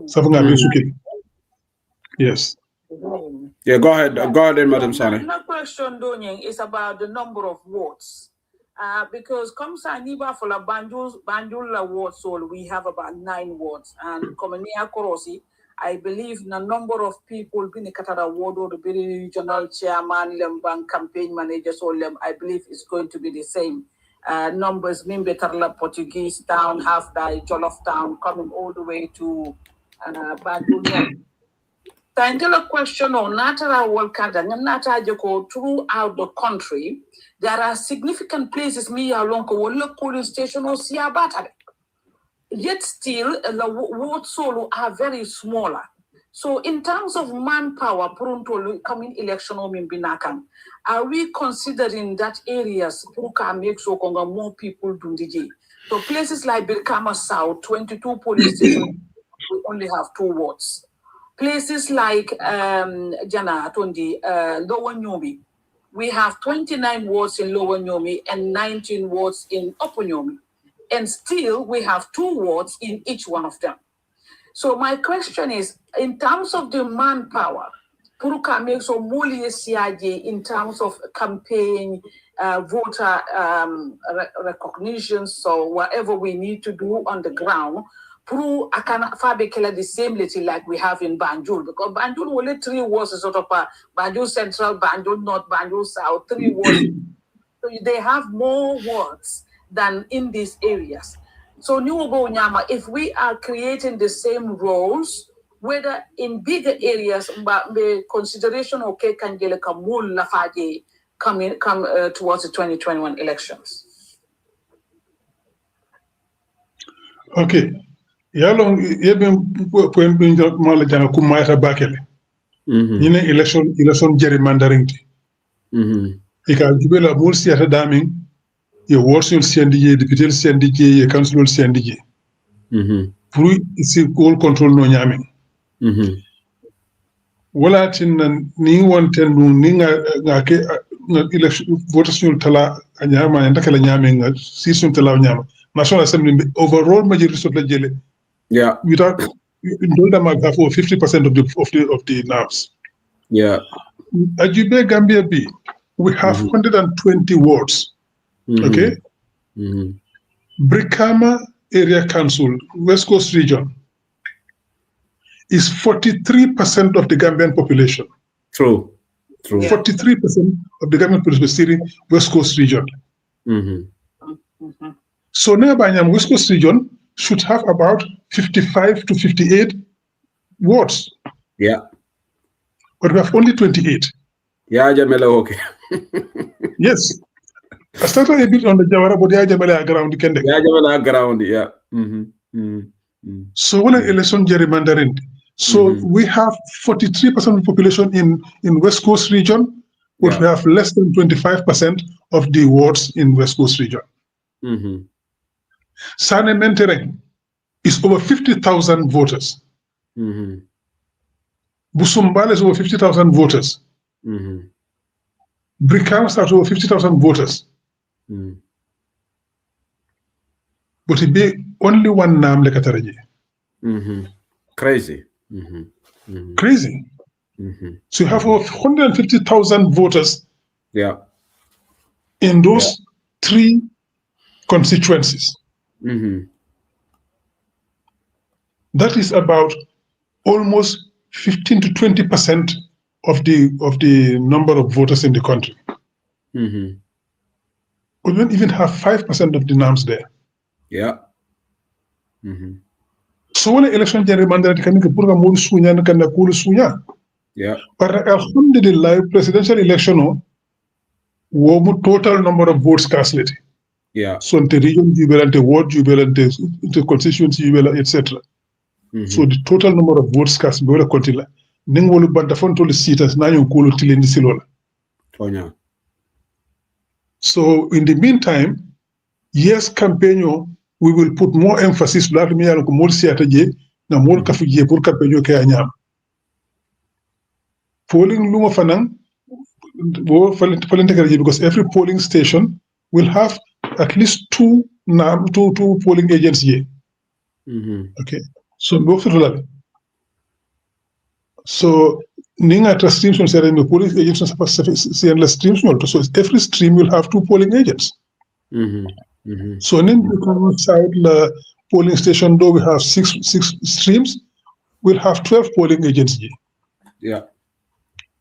safa nga be sukil yes. Yeah, go ahead, Madam Sane. My question, Donyeng, is about the number of wards. Because Komsa Niba for Banjul wards, so we have about 9 wards. And Komania Korosi, I believe the number of people being a Katara ward or the regional chairman, Lembang campaign manager, so I believe it's going to be the same. Numbers, Mimbetarla, Portuguese town, half die, Jollof town, coming all the way to Banjul. The question on Natara Wolkada, Nata Joko throughout the country, there are significant places, me along the polling station or Siabata. Yet still, the ward solo are very smaller. So, in terms of manpower, pronto coming election in Binakan, are we considering that areas Puka make so more people do the So, places like Birkama South, 22 polling stations, we only have 2 wards. Places like Jana Tondi, Lower Nyobi, we have 29 wards in Lower Nyomi and 19 wards in Upper Nyomi. And still, we have 2 wards in each one of them. So my question is, in terms of the manpower, Puruka makes so in terms of campaign, voter recognition, so whatever we need to do on the ground, Puru akana fabekela the same little like we have in Banjul, because Banjul only 3 wards sort of Banjul Central, Banjul North, Banjul South, 3 wards. So they have more wards than in these areas. So Nyugo Nyama, if we are creating the same roles, whether in bigger areas, the consideration okay can get like a more lafaje come towards the 2021 elections. Okay. Yalong yebe point binja mala janga kumaita bakele. Yine election gerrymandering. Ika jubela mulsi ata daming ye warsul CNDJ, deputy CNDJ, ye council CNDJ. Pour isi all control no nyaming. Wala tin ni wonten ni nga ke election votation tala nyama ndakala nyaming si sun tala nyama. National Assembly overall majority of the jele. Yeah. Without Ndolda have over 50% of the NABs. Yeah. Ajube Gambia B, we have 120 wards. Okay. Brikama Area Council, West Coast Region, is 43% of the Gambian population. True. 43% of the Gambian population is sitting West Coast Region. So nearby West Coast Region should have about 55 to 58 wards. Yeah. But we have only 28. Yeah, Jamela, okay. Yes. I started a bit on the Jawara, but yeah, Jamela ground. Yeah, Jamela ground, yeah. So when election gerrymandering, so we have 43% of the population in West Coast Region, but we have less than 25% of the wards in West Coast Region. Sane Mentereng is over 50,000 voters. Busumbala is over 50,000 voters. Brikama has over 50,000 voters. But it be only one Nam Lekataraji. Crazy. Crazy. So you have over 150,000 voters in those 3 constituencies. That is about almost 15 to 20% of the number of voters in the country. We don't even have 5% of the NAMs there. Yeah. So when election gerrymandering can make purga modu sunya kan na kulu sunya. Yeah. But alhamdulillah presidential election wo total number of votes cast. Yeah. So the region jubilante ward jubilante the constituency jubilante etc. So the total number of votes cast be wala kontila ning wolu banda fon tole sitas na yon kulu tilindi silola. Tonya. So in the meantime, yes, campaign we will put more emphasis la mi yalo ko mol siata je na mol ka fi je pour campaign ke anyam. Polling luma fanan bo falente because every polling station will have at least two polling agents here. Okay. So so ninga tra streams on sere me polling agents on less streams so every stream will have 2 polling agents. So in the side the polling station though we have six streams, we'll have 12 polling agents here. Yeah.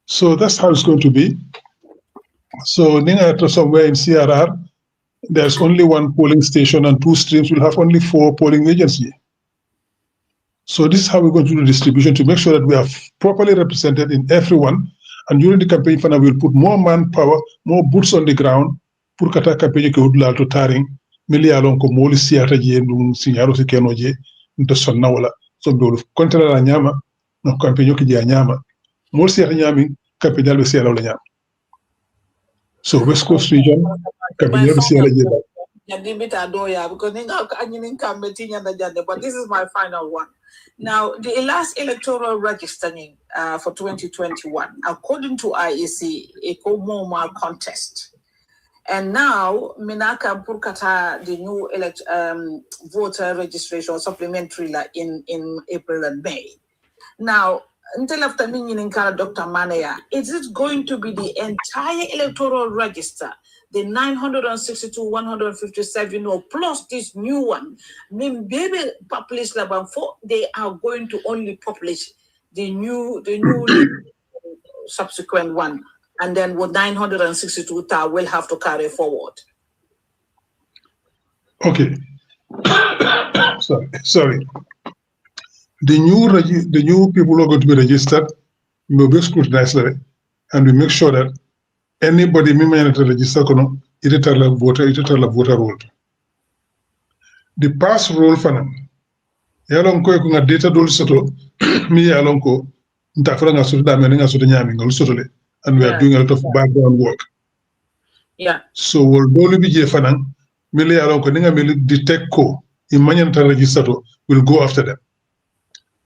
So that's how it's going to be. So ninga somewhere in CRR there's only 1 polling station and 2 streams will have only 4 polling agents here. So this is how we're going to do the distribution to make sure that we are properly represented in everyone. And during the campaign, we'll put more manpower, more boots on the ground. Pour kata campaign ke udla to taring milialon ko moli siata je ndum signalo se kenoje nto sonna wala so do kontra la nyama no campaign ke je nyama moli siata nyami campaign dal be siala la nyama. So West Coast region campaign be siala je. but this is my final one. Now, the last electoral registering for 2021, according to IEC, a Komoma contest. And now, Minaka Purkata, the new voter registration supplementary in April and May. Now, until after meaning Dr. Manaya, is it going to be the entire electoral register, the 962, 157, or plus this new one? Maybe publish for they are going to only publish the new subsequent one, and then with 962 will have to carry forward. Okay. Sorry. The new people are going to be registered. We will scrutinize it, and we make sure that anybody to register it a voter roll. The pass roll for them. Yalong ko ko data dol soto mi yalong ko ntafra nga soto da men nga soto nyami nga soto le, and we are doing a lot of background work. Yeah. So we'll do be je fanan mi le yalong ko nga mi detect ko imanyanta register to will go after them.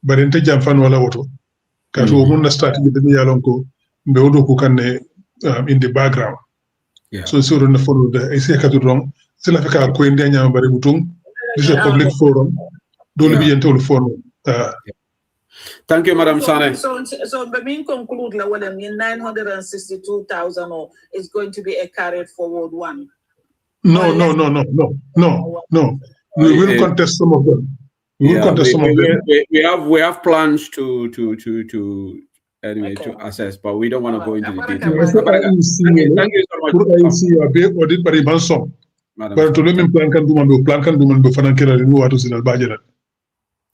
But inte jam fan wala woto kato mun na start bi demi yalon ko be wodo ko kanne in the background. Yeah. So so on the follow the ese kato wrong c'est la feka ko inde nyama bari butung this is a public forum do be entol forum. Thank you, Madam Sane. So the main conclude la wala 962,000 or is going to be a carried forward one. No. We will contest some of them. We have plans to assess, but we don't want to go into the details. Thank you so much.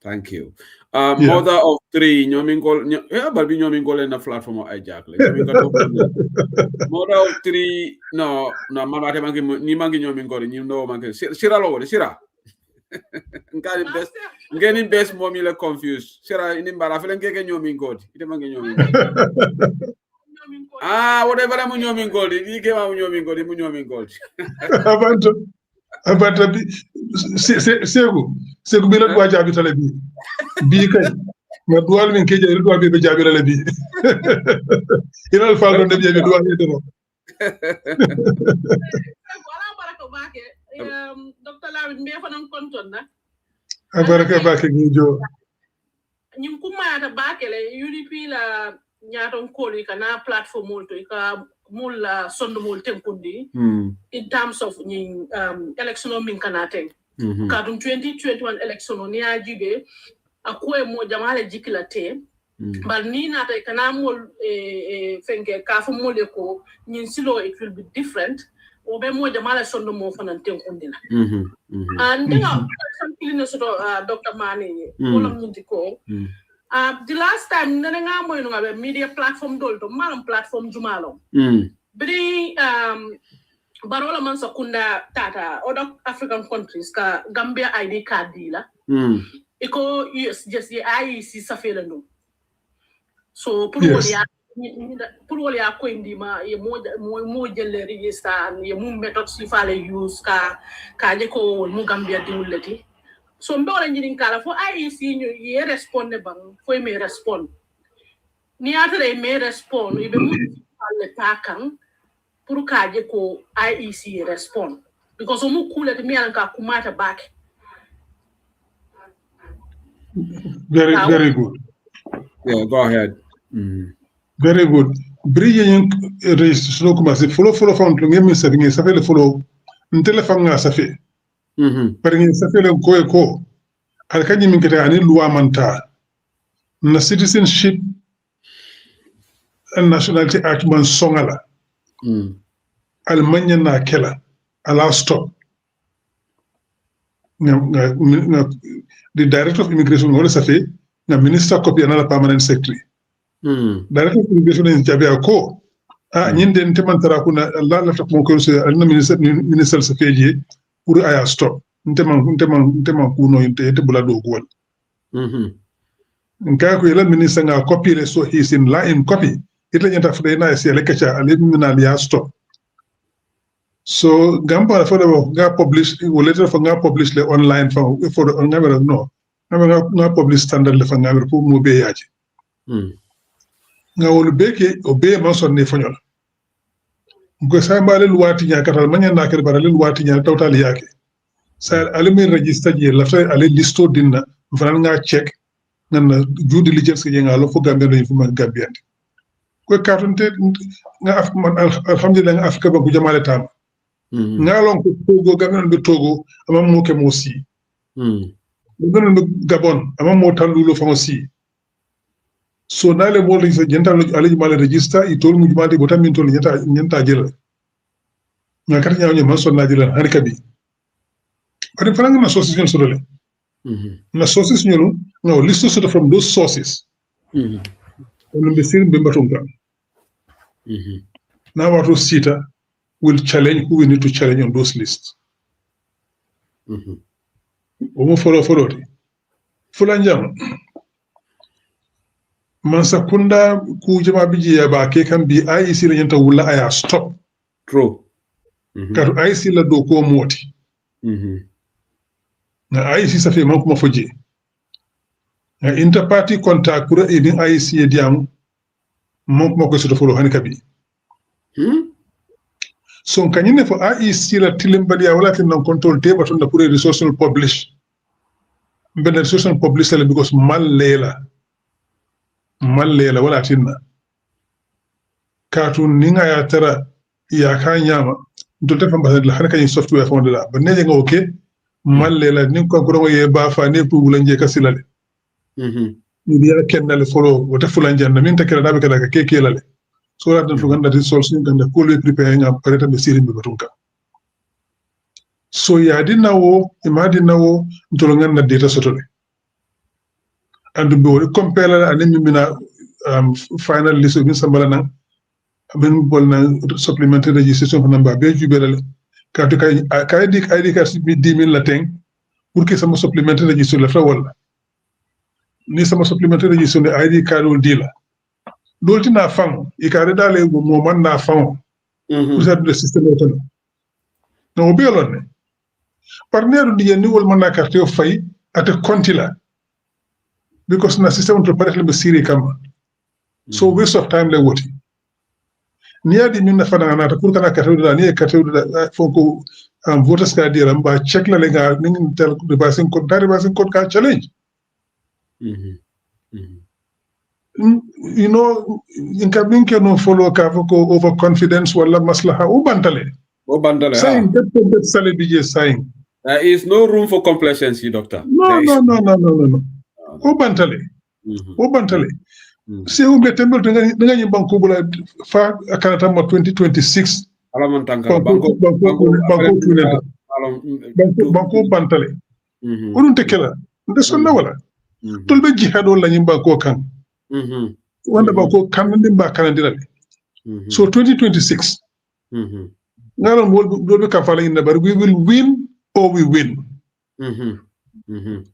Thank you. Mother of three, in the platform of hijack. Mother of three, no, mama Sira. Getting best mommy like confused. Sira in Barafel get nyomin god. Whatever I'm nyomin god, you came out nyomin god. Abanta segu bi la jabi tale bi kay ma duwal min ke jere duwal be jabi la bi ina fa do dem duwal ni do wala baraka baake Dr. Lawi mbe fanan konton na baraka baake ni jo nyim kuma ta baake le UDP la nyaton koli kana platform molto ka mula sondo mol tenkundi in terms of election min kanate kadum 2021 election ni ajibe akwe mo jamale jikilate bal ni nata kana mol fenge ka fu mole ko nyin silo it will be different obe mo jamale sondo mo fanan tenkundi na and something no so Dr. Mane wala mundiko the last time nga mo nga media platform dolto malam platform jumalo bring barola man sakunda tata other African countries ka Gambia ID card dila iko yes just the IEC safela no so pour wala ya ko indi ma ye mo jelle register ye mo method si fale use ka je ko mo Gambia diwlati so mbe wala nyirin kala fo IEC ñu ye responde bang fo me respond ni atare me respond ibe mo le takan pour kaje ko IEC respond because omu kule me anka kumata back. Very good. Yeah, go ahead. Very good. Brilliant registration kuma se follow fam to ngemi sa ngi sa fe le follow ntele fam nga sa fe par ngi sa fe le ko al kanyi min kete ani loi manta na citizenship and nationality act man songala Almanya na kela allow stop the director of immigration ngole safi na minister copy another permanent secretary director of immigration in Jabia ko nyinde ntemantara kuna Allah la ta ko se alna minister safi pour aya stop nteman kuno inte bula do gol nka ko yela minister nga copy le so he is in line copy itla nyanta fde na se le kacha ale mina ya stop So Gamba for the publish later for publish the online for no. Nga publish standard le for nga pour mo be yaji. Nga wolu beke o be man son ne fonyol. Ngo sa mbale luwati nya katal manya na kere bara luwati nya total yake. Sa alimi register je la fa ale listo dinna fana nga check nan due diligence ke nga lo fo Gambia no fu ma Gambia. Ko kartonte nga alhamdulillah nga Afrika ba ku jamale tam. Ngalon ko Togo Gambia be Togo ama mo ke mo si. Be Gabon ama mo tandulo fa mo si. So nale mo le jenta ali mala register I tol mu jumade bo tammin tol nyanta jël. Nga kat ñaaw ñu man son na jël han kabi. But fana nga association so dole. Na sources ñolu no list so from those sources. On be seen be mbatunga. Now what to sita will challenge who we need to challenge on those lists. Omo follow Fulanjam. Mansakunda ku jama biji ya ba ke kan bi IEC la nyanta wula aya stop. True. Kat IEC la do ko moti. Na IEC sa fe man kuma foje. Na interparty contact kura edin IEC e diam mon kuma ko so follow hani kabi. So kanyine for IEC la tilimbadi ya wala tin non control table to the pure resource publish. But the resource publish because mallela wala tinna katun ninga ya tara ya kanyama to tefa mbasad la hanaka software fond la ba neje nga okay mallela nin ko ko ye ba fa ne pu bulanje kasilale ni ya kennal follow wata fulanje na min takira dabe kada ke kelale so la dan fuganda resource ni ganda ko le prepare nga pareta be sirim be batunka so ya dinawo imadinawo ntolo ngana data sotole and be compare and mina final list of sambala na ben bol na supplementary registration for number be jubelale ka to kay dik ID card bi 10000 la teng pour que sama supplementary registration la fa wala ni sama supplementary registration ID card wol dila dolti na fam e ka dale mo man na fam pour ça le système autonome no be lone partenaire di ni wol man na carte yo fay ate kontila because na system to parallel be siri kama so waste of time le woti ni adi min na fana na ta pour kana carte da ni carte da fonko voters ka dira mba check la le nga ni tel de basin code ka challenge you know in kabin ke no follow ka ko overconfidence wala maslaha o bantale saying that sale bije saying there is no room for complacency, doctor. No. O bantale. Se umbe tembel nga ni banko bula fa akanata ma 2026 alamantanka banko bantale onun tekela nde sonna wala tolbe jihad wala ni banko kan wanda banko kan ndi ba kanandira so 2026 ngara mo do ka fala inna bar we will win or we win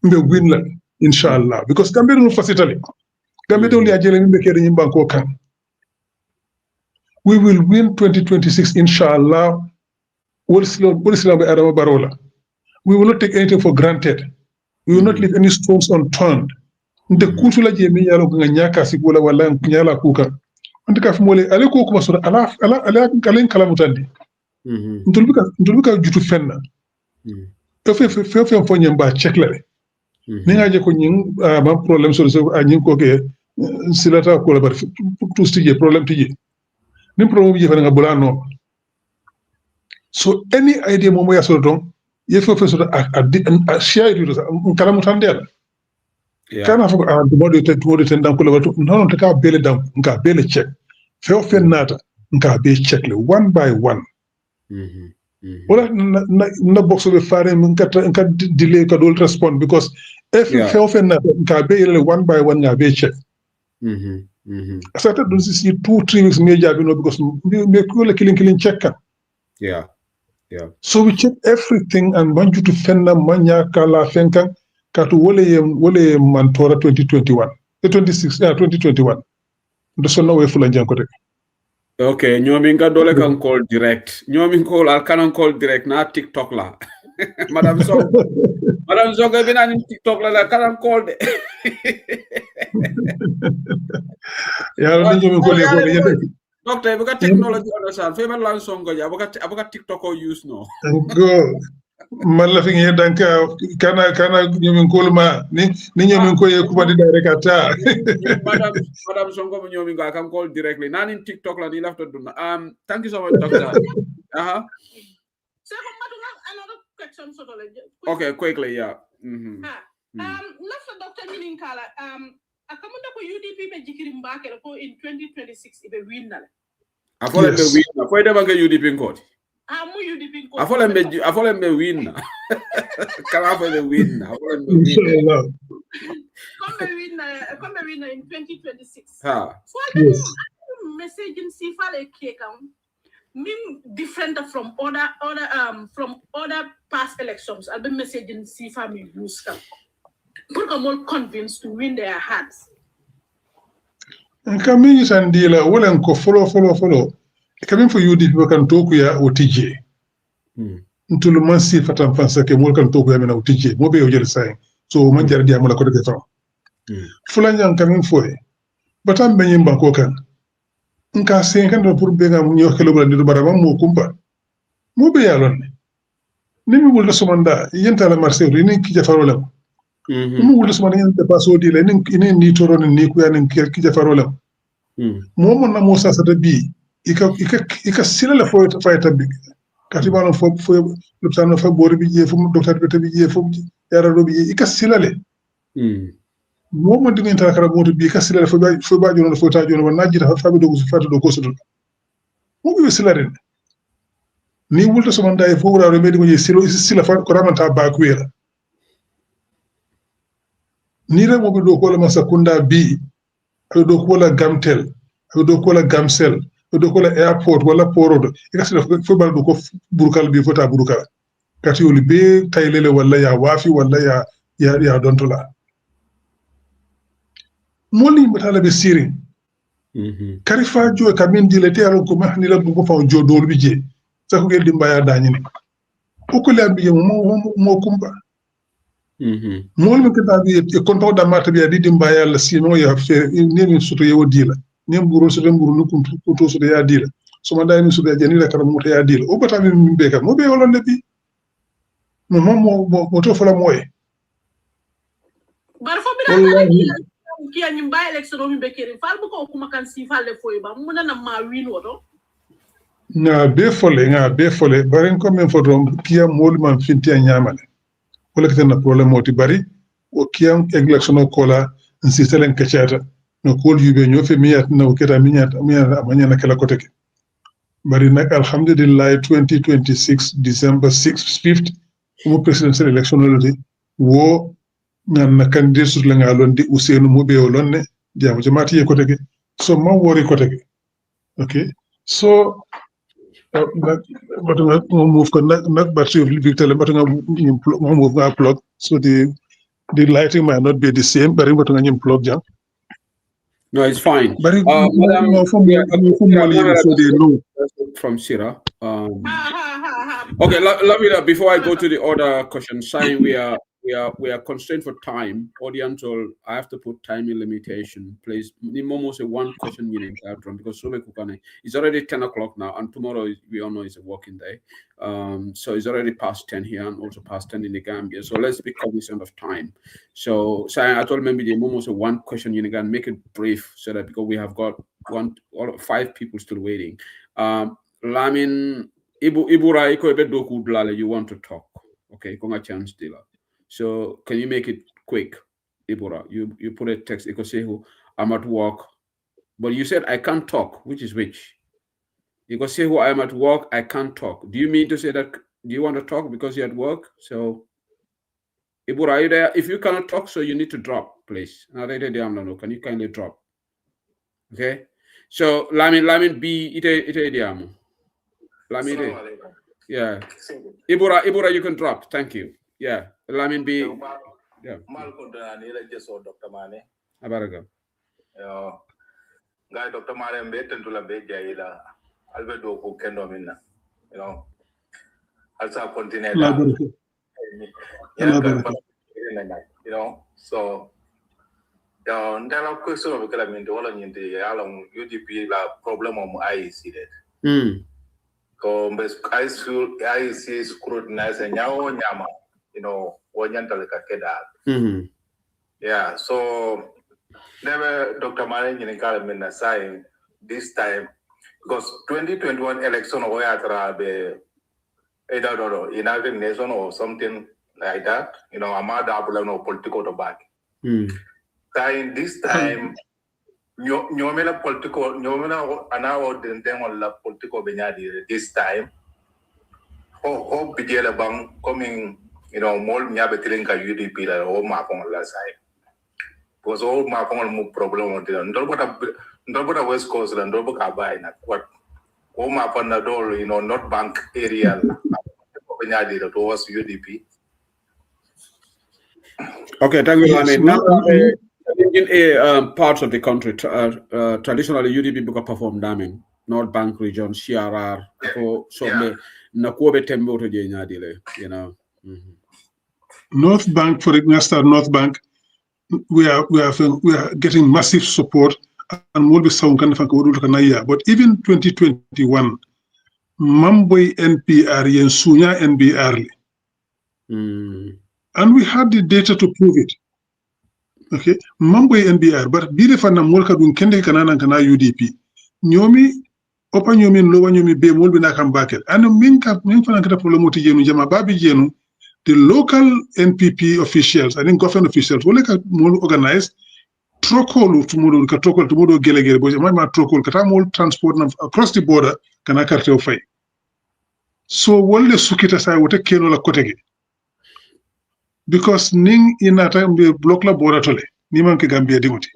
mbe win la inshallah because Gambia no facilitale Gambia only ajele mbe kere nyimba ko kan we will win 2026 inshallah wol silo be adama barola we will not take anything for granted we will not leave any stones unturned nde kutula je mi yalo nga nyaka sikola wala nyala kuka ndika fumole ale ko kuma sura ala kalen kala mutandi ndulbuka jutu fenna to fe fo nyamba check la ninga je ko nyin ma problème so nyin ko ke silata ko la bar tout stije problème tije ni problème je fa nga bulano so any idea mo ya so don ye fo so a share du kala mutandela kana fo do mode ten dan ko la wato non to ka bele dan ka bele check fe nata nka be check le one by one wala na box be fare min ka delay ka dol respond because if fe nata nka be le one by one nga be check I don't see 2-3 weeks me jabi no because me ko le killing check kan so we check everything and want you to fenna manya kala fenkan katu wole mantora 2021 2021 ndo sonna we fula janko tek Okay, nyominga dole can call direct. Nyomin call I can call direct na TikTok la. Madam Song been on TikTok la can call de. Ya ni nyomin ko le ko yete. Doctor, buka technology understand. Fema lan song go ya buka TikTok or use no. Go malla fi ngi danka kana nyomin ko ma ni nyomin ko ye ko di direct ata. Madam Songo nyomin go I can call directly. Nan in TikTok la ni lafta duna. Thank you so much, doctor. So another question sort of okay, quickly, yeah. Lafta Dr. Nininkala, akamunda ko UDP be jikiri mbake ko in 2026 ibe win na. Afole be win na. Foi de banka UDP ngoti. Mu UDP ngoti. Afole be win na. Kala afole win na. Afole be win. Inshallah. Come win in 2026. Ha. So yes. Message in Sifale Kekam. Different from other past elections. I've been messaging Sifa me use them. Put them all convinced to win their hearts. And coming and dealer, well and go follow. Coming for you, if you can talk ya OTJ. Until the man see Fatam Fansa can work and talk ya na OTJ. Mobe ojel saying. So man jari dia mala ko de fa. Fulan coming for it. But I'm being Bankokan. Nka sen kan pour be ngam ñoo xelo bala nidu barama mo kumpa mo be yalon ni mi wul somanda yenta la marché ni ki jafaro lam mo wul somanda yenta passo di le ni toro ni ku ya ni ki jafaro lam mo mon na mo sa sa bi ika sila la fo fayta bi kati balon fo luptano fa bori bi je fu docteur bi tabi je fu yara do bi ika sila le mo dinga intara kara moto bi kasila fo ba jono fo ta jono na jita fa be do su fata do ko su mo bi silare ni wulta so manda e fo wura be dingo je sila fa ko ramanta ba kuira ni re mo be do ko la masakunda bi do ko la gamtel do ko la gamsel do ko la airport wala porodo e kasila fo ba do ko burkal bi fo ta burkal kati woli be taylele wala ya wafi wala ya dontola moli mbatala be siri karifa jo kamin dile te alon ko mahni la bu ko fa jodol bi je sa ko gel di mbaya dañi ne ko le ambi mo kumba mol mi kata bi e konto da mata bi di mbaya la sino ya fe ni mi suto yewo dila ni mburu so de mburu ko to so de ya dila so ma dai mi so de jani la karam mo te ya dila o bata mi be ka mo be wolon de bi mo to fala moy bar fo bi kia nyumba election mi bekeri fal bu ko kuma kan si fal le foy ba mu na ma win woto nga be fole bari ko men foto kia mol man finti nyamale wala kitana problème moti bari o kia election ko la nsi selen kachata no ko yube ño fe miyat na o keta miñat amanya na kala kote bari nak alhamdulillah 2026 December 5th mo presidential election lodi wo ngan na candidat sur la nga londi Ousseynou mo be lonne diamo jamaati e kote so ma wori kote okay so but nga move ko nak battery of victor but nga move nga plug so the lighting might not be the same but nga ñim plug jam no it's fine but from Sira okay love it before I go to the other question sign we are constrained for time. Audience, I have to put timing limitation. Please, Momo say one question you need because it's already 10 o'clock now, and tomorrow we all know it's a working day. So it's already past 10 here and also past 10 in the Gambia. So let's be cognizant of time. So I told maybe the Momo say one question you can make it brief so that because we have got 5 people still waiting. Lamin Ibura iko ebe doku dlale you want to talk. Okay, konga chance dealer. So can you make it quick, Ibura? You put a text, Ikosehu, I'm at work. But you said I can't talk, which is which? Ikosehu, I'm at work, I can't talk. Do you mean to say that, do you want to talk because you're at work? So, Ibura, are you there? If you cannot talk, so you need to drop, please. Can you kindly drop? Okay? So, Lamin B, ite diamu. Lamin, yeah. Ibura, you can drop. Thank you. Yeah, Lamin B. Yeah. Malcolm Dr. Mane. Abaraga. Guy Dr. Mariam Betten to la Bejaila, Albedo Kendo Minna, you know, also continental. You know, so there are questions of the UDP problem of IEC. So, IEC scrutinize and Yama, you know, yeah, so never Dr. Mariam in saying this time because 2021 election or either United Nations or something like that, you know, Amada no political to back. Time this time, Nyomena political, Nyomena anaw den la political benyadi this time. Hope Bijela Bang coming, you know, more Nyabetinka UDP la o mapon la side. Because all mapon mu problem on the Ndobota West Coast and Ndoboka by what home upon the door, you know, not bank area towards UDP. Okay, thank you. Yes, I mean, now, in parts of the country, traditionally UDP book perform damming, North Bank region, CRR, Nakobe Tembo to you know. North Bank, for example, North Bank, we are getting massive support and will be some kind of a but even 2021, Mamboy NPR and Sunya NBR. And we had the data to prove it. Okay, Mamboy NBR, but Birefana Molka dun Kende Kanana Kana UDP. Nyomi, Opa Nyomi, Lowa Nyomi, Be Molbina Kambaket. And Minka Minfanaka Prolomoti Jenu, Jama Babi Jenu, the local NPP officials, I think government officials, will organize Trokolu tomorrow, Katokol tomorrow, Gelegere, Bojama Trokol, Katamol transport across the border, Kanaka Teofai. So, what the Sukita say, what a Kenola Kotege. Because Ning in a time be block la border tole, Niman Gambia Dimoti.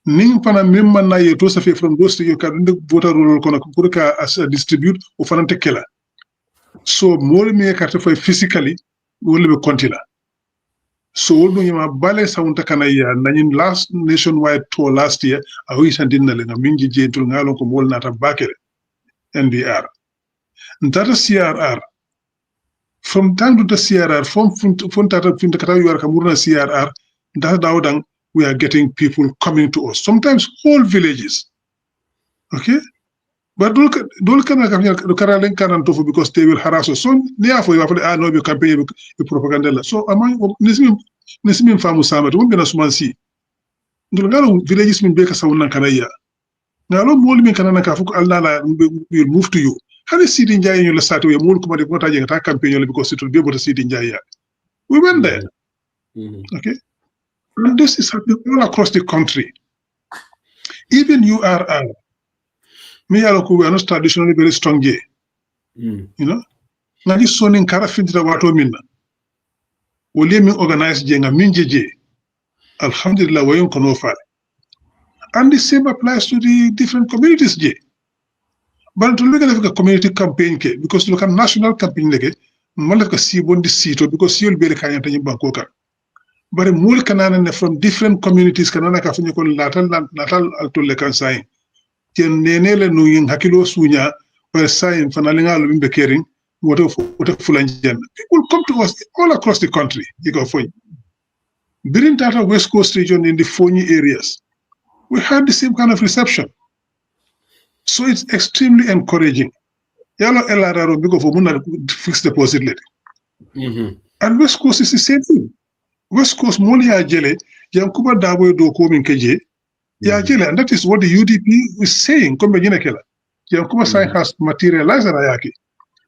Ning Pana Mimman na ye Tosafe from those to you can voter rule Konaka as a distribute of an tekela. So, more me a cartofai physically will be continua. So Yama Bale Saunta Kanaya, Nanin last nationwide tour last year, I wish I didn't know Minji J to Nalo Komol Nata Bakere, NBR. That is CRR. From time to the CRR, from Funtata Fintakara Kamurna CRR, that Daudang, we are getting people coming to us. Sometimes whole villages. Okay? But don't come because they will harass us. So therefore you have to know your campaign propaganda. So among Nismin Famu Samet, won't be a Sumansi. The villages mean Beka Sauna Kanaya. Now, Molmi Kanaka Alnala will move to you. How is seat in Jaya in the Saturday? Mulcomata attack campaign because it will be able to sit in Jaya. We went there. Okay? And this is happening all across the country. Even URR. Me we are not traditionally very strong J. You know? Now this son in Karafindra Wato Minna. Will me organize Jenga Minje. Alhamdulillah, we don't know. And the same applies to the different communities, J. But to look at a community campaign, because look at national campaign, Malaka see one the seat because you'll be the kind of Bankoka. But a more Canaan from different communities, Kanana Kafuniko, Natal to Lekan sign. Jen Nenele Nuyin Hakilo Sunya, or sign Fanalinga Lumbe caring, what a full engine. People come to us all across the country. You go for Birin Tata West Coast region in the Fonyi areas. We had the same kind of reception. So it's extremely encouraging. Yellow LRR because for Muna fixed deposit lady. And West Coast is the same thing. West Coast Molia Jele, Yankuba Dabo do coming KJ, Yajele, and that is what the UDP is saying. Come Yankuba sign has materialized at Ayaki.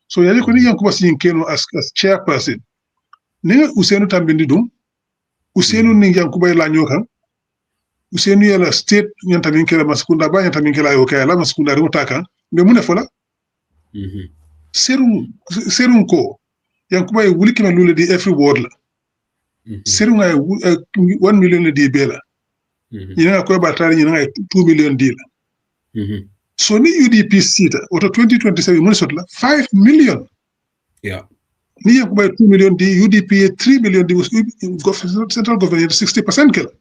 So Yakuni Yankuba seeing Keno as chairperson. Nega Usenu Tambindum, Usenu Ningankuba Lanyokan. Usenu yala state Yantaminkela Maskunda by Yantaminkela Okala Maskunda Rotaka, Bemunefola. Serunko, Yankuba Wilkin Lula di every word. Serunga 1 million di bela. Yana Kobatari, 2 million deal. So ni UDP seat, or 2027 Minnesota, 5 million. Yeah. Ni Yankuba 2 million di UDP 3 million di central government 60% killer.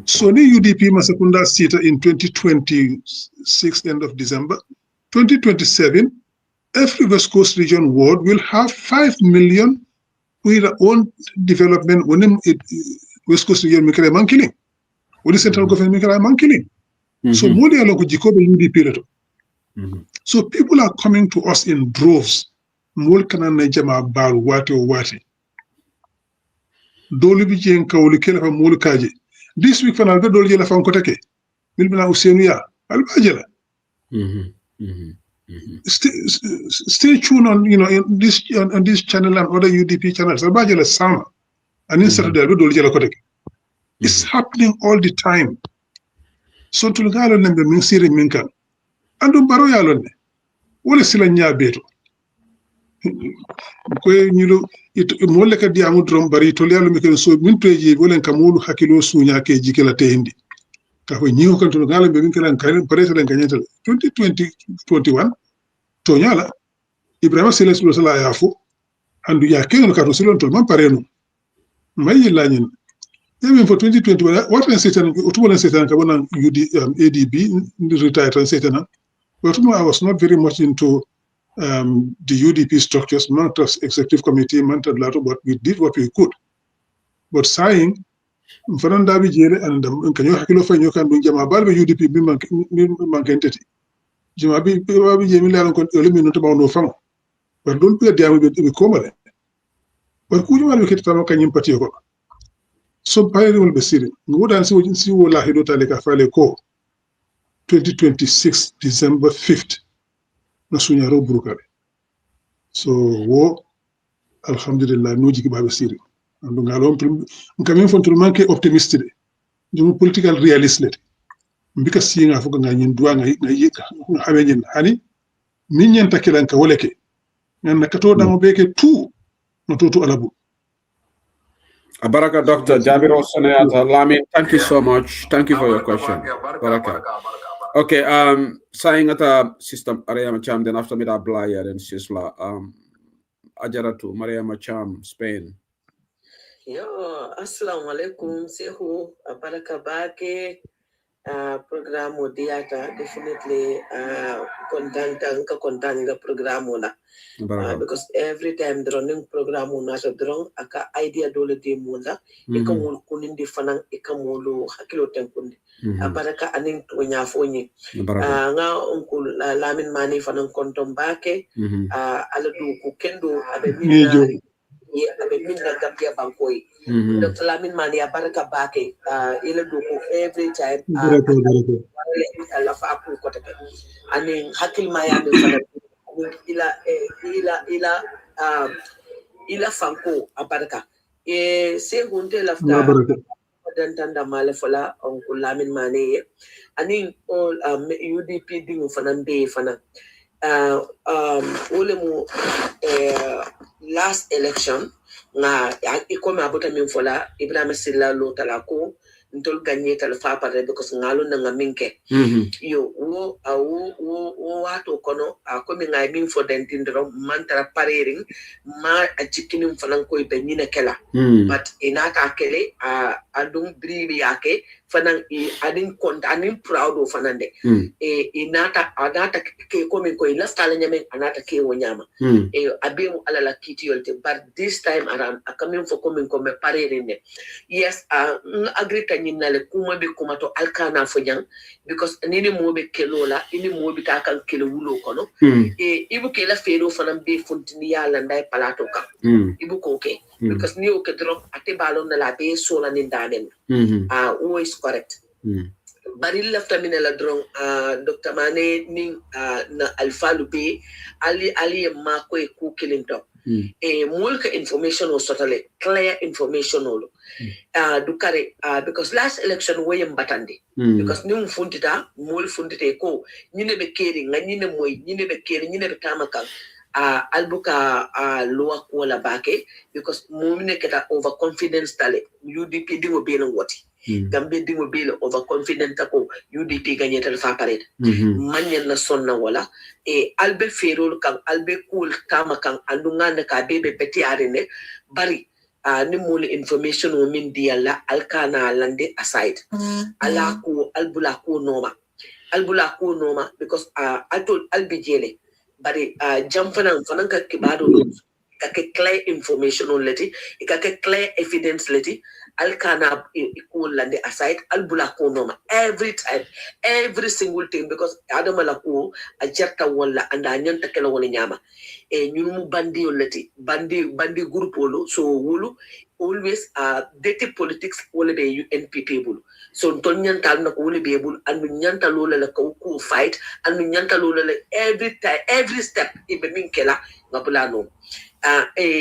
So the UDP Masakunda seat in 2026, end of December, 2027, every West Coast region ward will have 5 million with their own development when West Coast region Mikala Mankilling. When the central government Mikala Mankilling. So more than UDP. So people are coming to us in droves. Mol kana najama bar wati. Doli bi jeng kawli kele fa mol kaje. This week fanal be doli jela fa ko take. Milbina usenu ya. Albajela. Stay tuned on in this channel and other UDP channels. Albajela sama. And in Saturday be doli jela ko take. It's happening all the time. So tulgalo nembe min sire minka. Andu baro yalo ne. Wala sila nya beto. Ko ñulu mo le ka diamu drom bari to yalo mi ko so min peji wolen kamulu hakilo sunya ke jikela tendi ka ko ñiwo kan to ngala be min kala kan parete len kanyetal 2021 to ñala Ibrahima Seles lo sala yafu andu ya keno ka to silon to man parenu may la ñin even for 2021 what len setan to wolen setan ka wona ADB retire tan setan but I was not very much into the UDP structures, not as executive committee, but we did what we could. But saying, Fernanda Bijere and Kanyo Hakilo Fanyo can do Jama Barbe UDP Bank entity. Jama Bijemila and eliminate about no fun. But don't be a damn with Comare. But could you allocate Tamakan in particular? So Pirate will be sitting. Good answer would see Wola Hidota Leka Fale Co. 2026, December 5th. Nasunyaro Brukare. So wo alhamdulillah no jiki babe siri andu ngalon ngam fon tul manke optimiste de jumu political realist le mbika singa fuko nga nyin duwa nga yika xame nyin hani min nyen takilan ka woleke ngan nakato damo beke tout no toto alabu Baraka Dr. Jabir Sanayata Lamin, thank you so much. Thank you for your question. Baraka. Okay, saying at a system Maria Macham, then after me that Blaya, then Sisla, Ajaratu, Maria Macham, Spain. Yo, assalamu alaikum, Sehu, Baraka Bake, program diata, definitely contanga program because every time the running program nasa drong aka idea dole de munda ikamul kunin di fanang ikamulu hakilo tenkundi baraka aning tonya fonyi nga onkul lamin mani fanang kontom bake ala du ku kendo abe minna gambia bankoi Dr. Lamin mani baraka bake ila du ku every time ala fa ku kotake aning hakil mayami fanang ila fanko abarka se hunte lafta dantanda male fola on Lamin mane ani all UDP dingu fanan be fanan ole mu last election nga ikome abota min fola Ibrahima Silla lo talako ntol gagné tal fa pare because ngalo na minke yo wo wato kono ko mi ngay min fo dentindro mantara parering ma ajikini fanan koy be nyina kela but inaka kele adum bribi yake fanan adin konta anin proud of fanande inata adata ke ko min koy lastala nyame anata ke wonyama abe mu alala kiti yolte but this time around akamin fo ko min ko me parering yes agree nyinale kuma be kuma to alkana fo jang because nini mobe kelola ini mobe ta kan kelo wulo kono ibu kela fero fanam be fontini yalla nday palato ka ibu ko ke because ni o ke drop ate balon na la be sola ni daden always correct bari lafta minela drong Dr. Mane ni na alfalu be ali ma ko e ku kilinto mulka information was totally clear information olo dukare because last election way mbatande because ni mfundita mul fundite ko nyine be keri nga nyine moy nyine be keri nyine be tamaka albuka loa ko la bake because mumine keta overconfidence tale UDP dingo be no wati gambe dingo be overconfident ko UDP gagné tel fa parade manyen na sonna wala albe ferol kan albe cool kama kan andunga ne ka bebe peti arene bari ni mole information o min diala alkana lande aside ala ko albula ko noma because I told albijele but jam fanan ka kibado no ka clear information on leti ka clear evidence leti alkana ko lande aside albula ko noma every time every single thing because adama la ko a jarta wala anda nyanta kala wala nyama e ñun mu bandi leti bandi groupe lo so wulu always data politics wala be UNPP bulu so ton nyantal na ko wala be bulu and nyanta lo la ko fight and nyanta lo la every time every step e be min kela ngapula no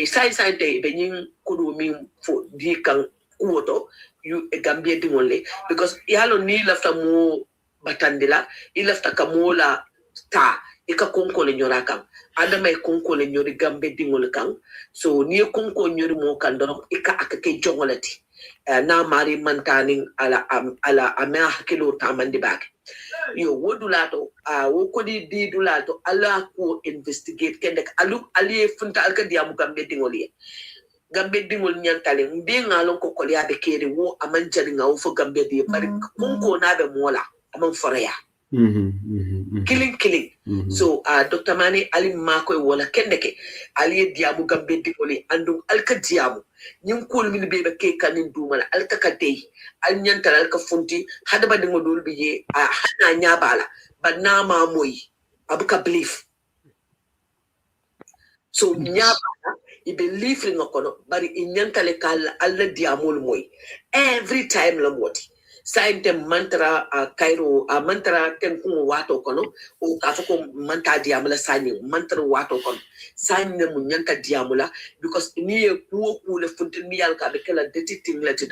sai te be nyin kudu min fo di kan kuoto you Gambia di wole because yalo ni lafta mo batandila i lafta kamola ta ika konko le nyora kam adama konko le nyori Gambia di wole kan so ni konko nyori mo kan dorom ika akake jongolati na mari mantaning ala ama hakilo tamandi bak yo wodulato wo kodi di dulato ala ko investigate kende ali funta alka diamu Gambia di wole Gambia dingol nyantale mbi ngalon ko kolya be kere wo aman jali ngaw fo Gambia di bari kunko na be mola aman foraya killing so Dr. Mane ali mako wala kendeke ali diamu Gambia dingoli andum alka diamu nyim kol min be ke kanin dumala alka kadey al nyantale alka funti hada ba dingo dol biye hana nyabala banama moy abuka belief so nyabala I believe in Okono, but in Yankale Kala, Allah Diamol Moy. Every time Lamoti. Sign them mantra, Cairo, a mantra, Tenku Wato Kono, or Kafoko Manta Diamala signing, mantra Wato Kono. Sign them Yanka Diamula, because near poor cool Funtimialka, the Kela detecting letter,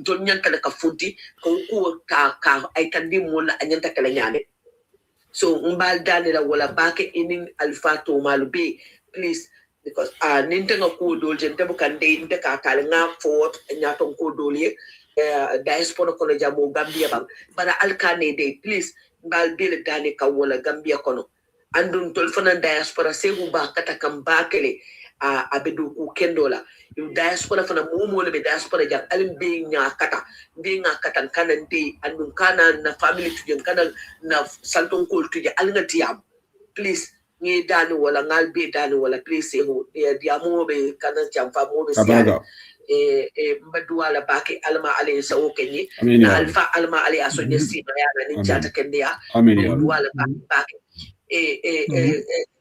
don't Yanka Kafunti, Koku Ka, I can be Mola and Yanta Kalanyane. So Umbal Danila Walla Bake in Alfato Malube, please. Because Nintendo Kodol, Gentable can day in the Kakalanga Fort and Yaton Kodoli, diaspora college amo Gambia bang, but Alcane day, please, Balbil Danica Walla Gambia Kono. Andun Tolfana diaspora, Sehuba Katakam Bakele, Abedu Kendola. You diaspora from a mumu be diaspora jam, Alim being a kata, being a katan canon day, and Munkana na family to Yankana na Santon Kul to the Alingatiam. Please. Ni danu wala ngal be danu wala please ho dia mo be kana jamfa mo be siya mbadwala baki alma ali sa okenyi na alfa alma ali asonye si na ni jata kendia mbadwala baki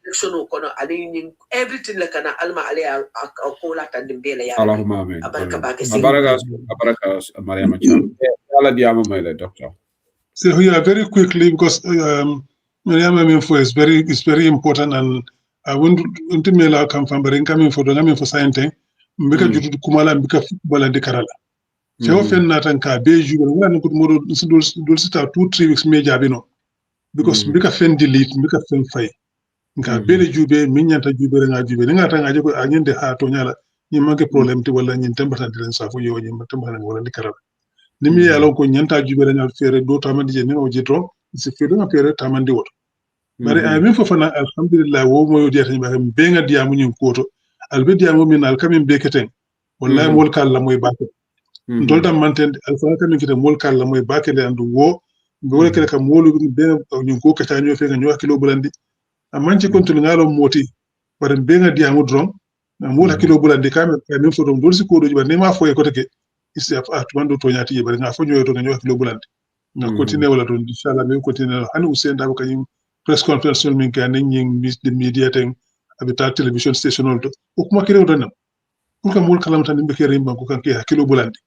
election kono ali ni everything like kana alma ali akola tandembele ya Allahumma amin abaraka baki abaraka Mariama Cham ala diamo mele doctor. So here very quickly because Mariama info is very important, and I want to mail out come from coming for the for science. Mbeka jutu kumala mbeka football de karala. Se ofen natan ka beju ngana ko modo dul sita 2-3 weeks me jabino because mbeka fen delete mbeka fen fay. Nka bele jube minyanta jube nga jube nga tanga je ko anyende ha to nyala ni manke problem ti wala nyin tambata de sa fo yo nyin tambata wala de karala. Nimi yalo ko nyanta jube nga fere do tamandi je ni o jetro se fere nga fere tamandi woto. Bari min fofana alhamdulillah wo moyo diata ba be nga diamu nyin koto albe diamu min al kamin be keten wallahi mol kala moy bakke ndol tam mantende alfa kamin keten mol kala moy bakke le andu wo be wala kele kam molu be nyin ko kata nyo fe nga nyo kilo bulandi amanci kontul ngalo moti bari be nga diamu dron mol kilo bulandi kamin fo dum dolsi ko do ba ne ma foye ko teke isi atmando to nyati bari nga fo nyo to nga nyo kilo bulandi nga continue wala don inshallah men continue hani usen da ko kanyum press conference min ka ning the media thing abita television station olto o kuma kire wona pour que mol kalam tan be kere mbanko kan ke hakilo bulandi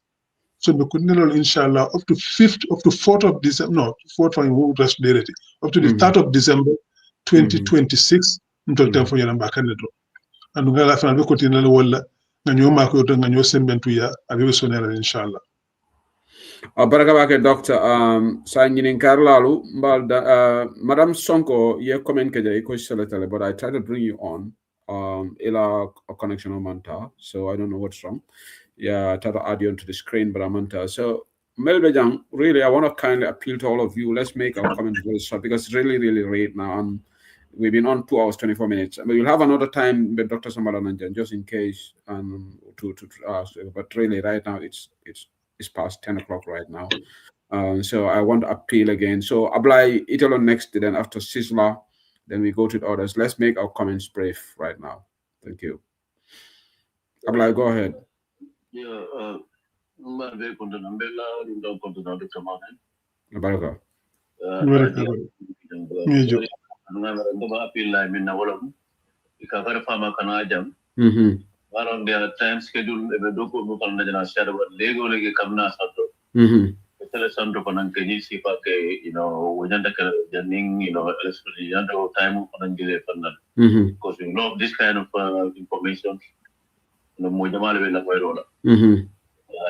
so be kunne lol inshallah up to 4th of December no 4th of rest dereti up to the 3rd of December 2026 ntol tan fo yana ba kan do andu ngala fa be continue wala nganyo mako to nganyo sembentu ya abe sonera inshallah. Baraka bake doctor sanginin karlalu Madam Sonko ye comment ke jay ko seletale, but I try to bring you on ila a connection on manta, so I don't know what's wrong. Yeah, I try to add you onto the screen, but manta. So Melbejang, really I want to kindly appeal to all of you. Let's make our comments very short because it's really late now. We've been on 2 hours 24 minutes. I mean, we'll have another time with Dr. Samalananjan just in case to ask. But really, right now it's past 10 o'clock right now. So I want to appeal again. So Ablai Italo next, then after Sisla, then we go to the others. Let's make our comments brief right now. Thank you. Ablai, go ahead. Yeah. Baraka. Around their time schedule, the Doko Mukan shadow, Lego Legi Kamna Sato. Santo Pananke, you know, Wajanda Janing, you know, Yando time on Angele because you know this kind of information, no Mojamala Verola.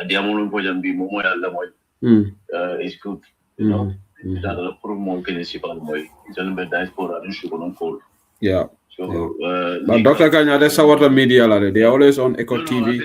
Diamond Pojam be Momoya Lamoy is good, you know. That promote municipal boy. It's a little bit diaspora and sugar on cold. Yeah. So, but Dr. Kanya, that's our media. They are always on Echo TV.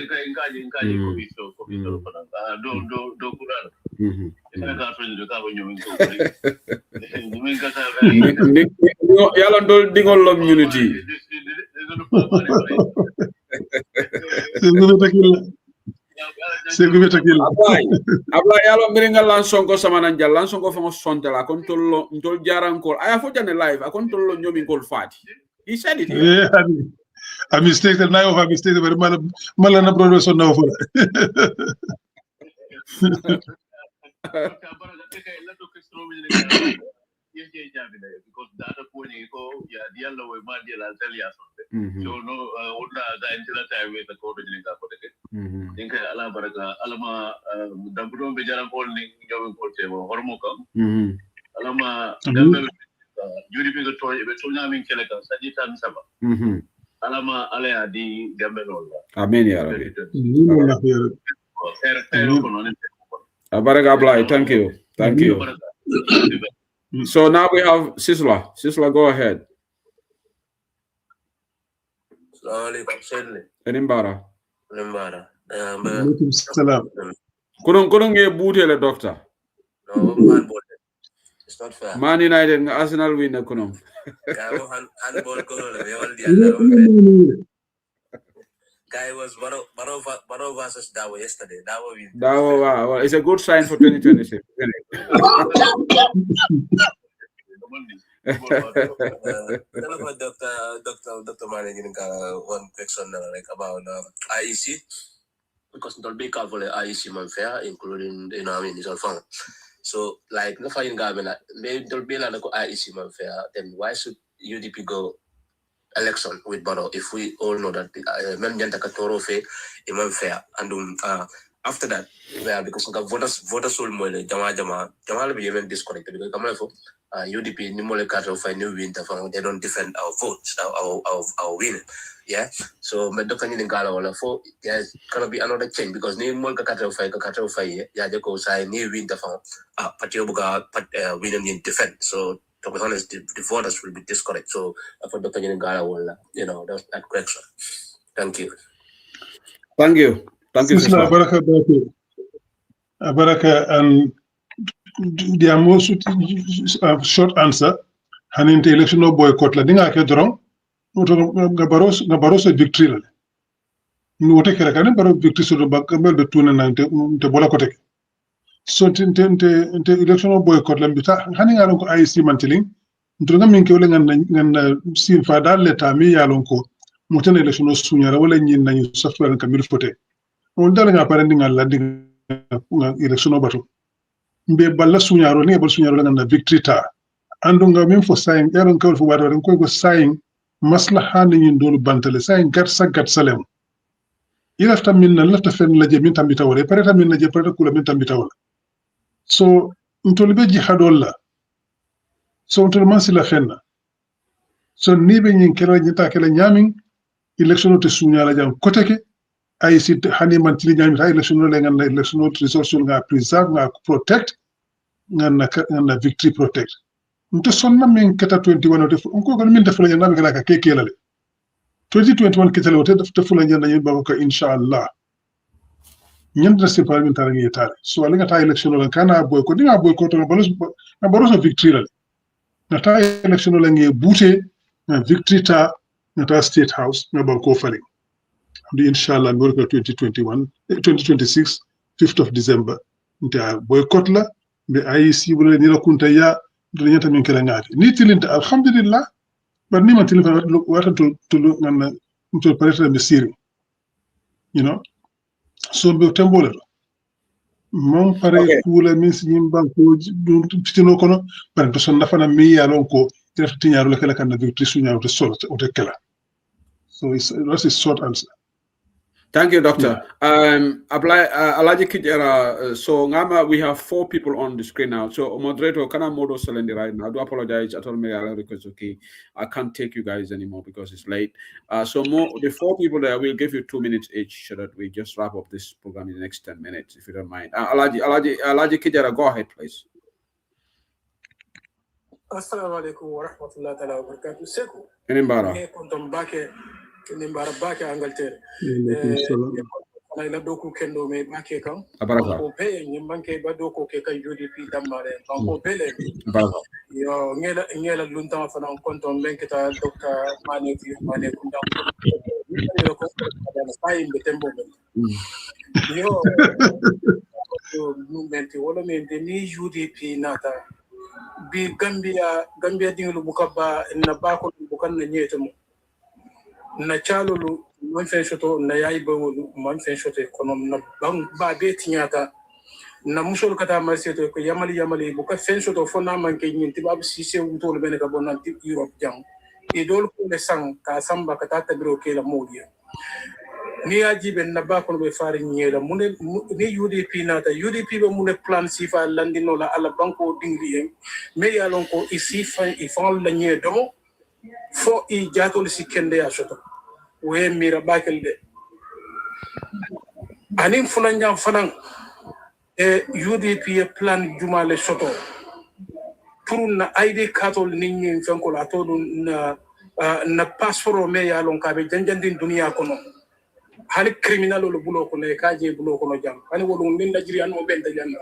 Abla yalo miringa lansongo samananja lansongo famo sontela kontollo ntol jarankol aya fo jane live akontollo nyomi ngol fati. He said it here. Yeah, a mistake that now a mistake but malana brother so now for because the other point is yeah, the other way might deal I'll tell you something. So no the entire time with the code in the think Alama Dabron Bejaran holding Jovan Portable Hormoka Alama Juripico Toy Betunami Keleka Sajitan Saba Alama Alea di Gambenola. Amen. Abaraga, thank you. Thank you. So now we have Sisla. Sisla, go ahead. Enimbara. Couldn't get booted, doctor. No, it's not fair. Man United, Arsenal win the Kunum. Guy was Baro versus Dawo yesterday. Dawo, it's a good sign for 2026. Dr. Managing one question like about IEC because don't be careful IEC man fair, including it's all fun. So like no fine government, maybe don't be like IEC man fair. Then why should UDP go election with Baro if we all know that même janta ka toro fe imam fair and after that because voters all mo jama be even disconnected because come for UDP ni mo le carte fa new win they don't defend our votes our win yeah so me do kanyi ngala wala for there's gonna be another change because ni mo ka carte fa ya je ko sai ni win party buga win and defend so to be honest, the voters will be disconnected. So for Dr. Yeningala will, that's that correction. Thank you. Thank you. Thank you. Baraka, and the most short answer, Hanin election no boycott la dinga ke drong, gabaros victory. No take care kan baro victory so do bakambel de tuna nante te bola ko tek. So tente election boycott la mbita hani ngalon ko IC mantiling ndonga min ke wala ngan sin fa dal leta mi yalon ko mutane election sunyara wala nyin nañu software kan mi foté on dal nga paré ngal la nga election batu mbe balla sunyaro ne bal sunyaro la ngan victory ta andunga min fo saying yalon ko fo wado ren ko saying maslaha ni nyin dolu bantale saying gat salem ilafta min na lafta fen la je min tambita wala pareta min na je pareta kula min tambita wala so ntolbe jihadol la so ntol man sila fenna so nibe nyin kero nyita kala nyamin election te sunya la jam koteke ay sit hani man tili nyami ta election le ngan election resource nga preserve nga protect nga victory protect nto sonna min kata 21 te ko min def la nyama kala ka kekelale 2021 ketale wote def la nyanda nyi bako inshallah nyanda se parliamentary ngi tare so ala nga ta election la kana boy ko dinga boy ko to balos na baros victory la na ta election la ngi bouté victory ta ngata State House nga banko fali amdi inshallah ngorko 2026 5th of December nta boycott la be IEC wala ni la kunta ya do nyata min kala ngati ni tilinta alhamdulillah bar ni ma tilinta wata to ngana to pareta be siri you know so be tembola mon pare kula min sin banko fitino kono par to son nafana mi ya lon ko defti nyaaru la kala kan na victory su nyaaru to solo o te kala so that's a short answer. Thank you, Doctor. Alaji Kijera, so Ngama, we have 4 people on the screen now. So moderator, can I model Selendi right now? I do apologize. I told me because okay, I can't take you guys anymore because it's late. So the 4 people there, we'll give you 2 minutes each so that we just wrap up this program in the next 10 minutes, if you don't mind. Alaji Kijera, go ahead, please. Assalamu alaikum wa rahmatullahi wa barakatuh. Seku. Inimbara. Nimbara bake Angleterre. Na ila doku kendo me bake kam. Abaraka. Ko pe nyimbanke ba doko ke kan UDP damare. Ko pele. Abaraka. Yo ngela lunta fa na konto menketa Dr. Mane kunda. Yo ko da sai be tembo. Yo movement wala me ni UDP nata bi Gambia dinglu bukaba na bako bukan na nyetamo. Na chalulu mon fen shoto na yayi bawolu mon fen shoto kono na ba be tinyata na musol kata marseto ko yamali bu ka fen shoto fona man ke nyinti babu sise wutol bene ka bonan tip Europe jang e dol ko le sang ka samba kata tabiro ke la modiya ni aji ben na ba kono be fari nyela mune ni UDP nata UDP be mune plan sifa landino la ala banko dingli en me yalon ko isi fa ifan la nyedo fo I jatol si kende ya shoto we mira bakel de anin fulanjam fanan UDP plan jumale shoto pour na ID katol ninni fenko la to na passeport me ya lon kabe janjandin dunia kono hali criminal lo bulo kono e kaje bulo kono jam ani wolu min Nigeria no benta janna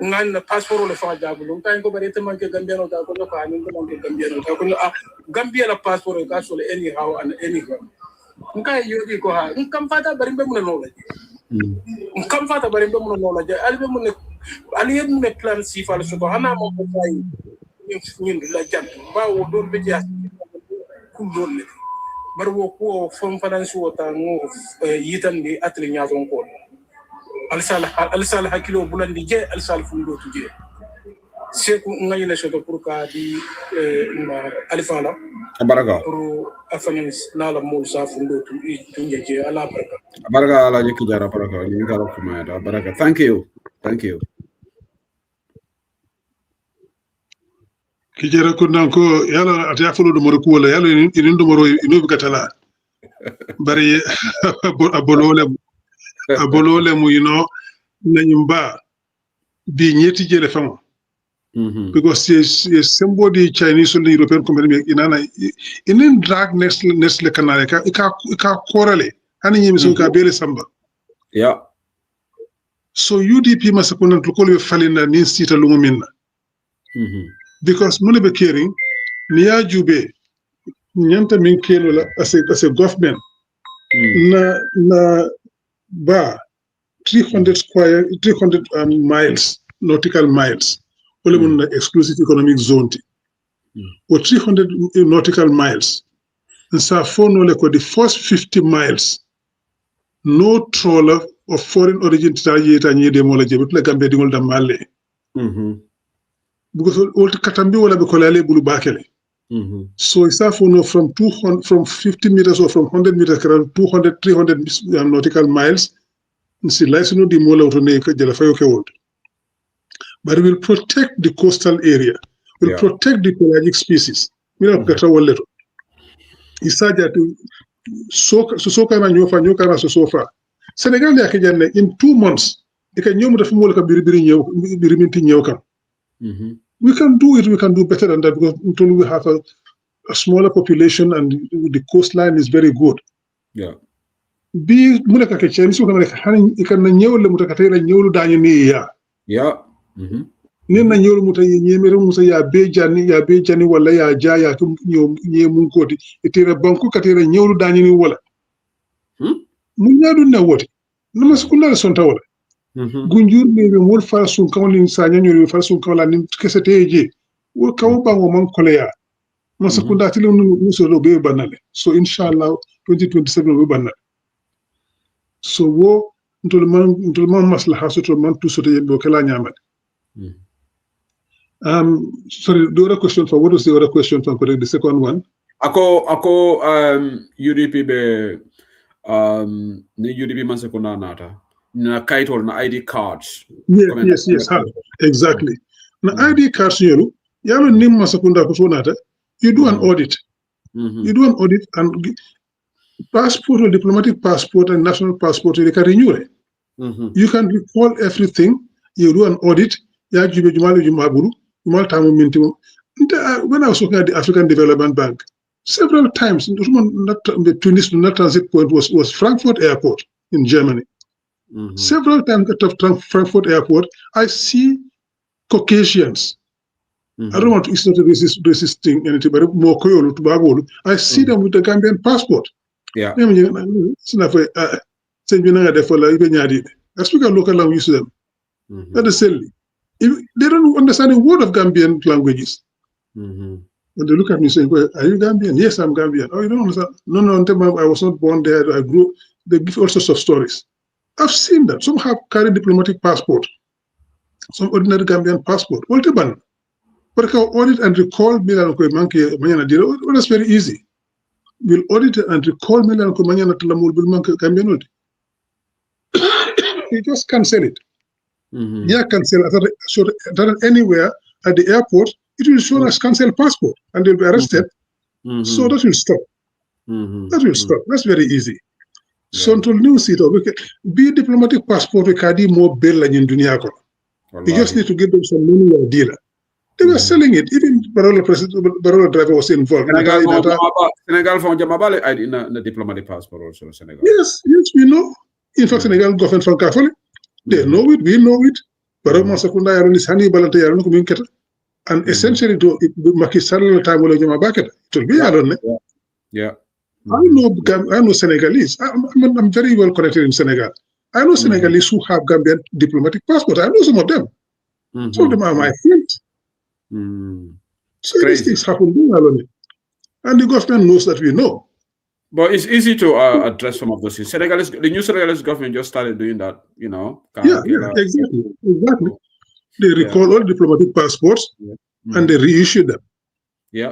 ngan passeport le fa jabulo tan ko bare man ke Gambia no ta ko ko anin ko man ke Gambia no ta ko Gambia la passeport ka so anyhow and anyhow ngai yodi ko ha kam fata bari be mun no la kam fata bari be mun no la ali be mun ali yeb mun plan si fa so ko hana mo ko fay ñin la jant ba wo do be jass ku do le bar wo ko fon fadansi wota ngo yitan di atli ñaaton ko alsal hakilo bulandi je alsal fundo tuje seku ngayi na shoto pour ka di alifala baraka pour afanis nala mo sa fundo tunje je ala baraka baraka ala jiki jara baraka ni ngalo kuma da baraka thank you kijera kunanko yala ati afolo do moro kuwala yala inin do moro inobi katala bari abolole mu nanyumba bi nyeti jele famo because somebody Chinese or the European company in drag nestle canale ka korale hani nyimi so ka bele samba yeah so UDP masakuna tukolo falina ni sita lumu minna because mune be caring niya jube nyanta min kelo la as a government na ba 300 miles nautical miles wala mun na exclusive economic zone or 300 nautical miles and sa fono le ko the first 50 miles no trawler of foreign origin yeta nyede mo la jebut la gambe dingol da malle because all katambi wala be ko lale bulu bakele so isa fono from 50 meters or from 100 meters 200 300 nautical miles si license di mo la wotone ka jela fayo ke wold but will protect the coastal area, will protect the pelagic species. We have got our letter. Isaja to soka na nyoka na sofa. Senegal ya kijana in 2 months, ikanyomu tafumo leka biriminti nyoka. We can do it, we can do better than that because until we have a smaller population and the coastline is very good. Yeah. Bi muleka ke Chinese ko na hani ikan na nyewle mutakatera nyewlu danyo ni ya. Yeah. nena ñol muta ñemere musa ya be jani wala ya jaya tum ñemun koti etira banku katira ñewlu dañi ni wala mu ñadu ne wote nama skunda sonta wala gunjur be wol fa sun kawlin sa ñanyol fa sun kawla ni kesete je wol kaw bango man koleya man skunda tilo nu so do be banale so inshallah 2027 be banale so wo ntol man maslaha soto man tu soto yebbo kala ñamade sorry, the other question for what was the other question for correct? The second one. Ako UDP be ni UDP man sekunda nata na kaitol na ID cards. Yes, exactly. Now ID cards yelo nim masakunda ko nata. You do an audit. You do an audit and passport or diplomatic passport and national passport you can renew it. You can recall everything. You do an audit. Ya jube jumalu jumaburu. When I was looking at the African Development Bank, several times, the Tunis transit point was Frankfurt Airport in Germany. Several times at Frankfurt Airport, I see Caucasians. I don't want to start resisting anything, but more I see them with the Gambian passport. Yeah. I speak a local language to them. That is silly. They don't understand a word of Gambian languages. When they look at me saying, well, are you Gambian? Yes, I'm Gambian. Oh, you don't understand? No, I was not born there. I grew. They give all sorts of stories. I've seen that. Some have carried diplomatic passport. Some ordinary Gambian passport. What about? But I audit and recall that's very easy. We'll audit and recall Gambian. You just cancel it. Yeah, cancel. So that anywhere at the airport, it will show as cancel passport, and they'll be arrested. So that will stop. That will stop. That's very easy. So until new seat, be diplomatic passport, we can more bill than in Dunia. You just need to give them some money or dealer. They were selling it. Even Barola driver was involved. Senegal found Jamabale in the diplomatic passport also. Senegal. Yes, we know. In fact, Senegal government from Catholic. They know it, we know it. And essentially, to Makisar time will be yeah. I know Senegalese. I'm very well connected in Senegal. I know Senegalese who have Gambian diplomatic passport. I know some of them. Some of them are my friends. So these things happen, and the government knows that we know. But it's easy to address some of those things. The new Senegalese government just started doing that, Exactly. They recall all diplomatic passports and they reissue them.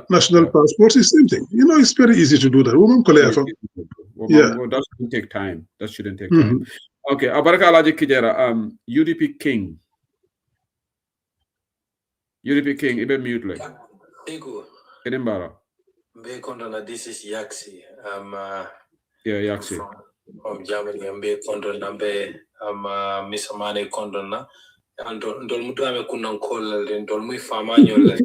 National passports is the same thing. It's very easy to do that. That shouldn't take time. Okay, Abaraka Alaji Kijera, UDP King. Ibe mute like. Edinburgh. This is Yaxi. Yaxi. From Germany. I'm Miss Amane Kondona. And don't mutuame kunang call and don't move famanyo.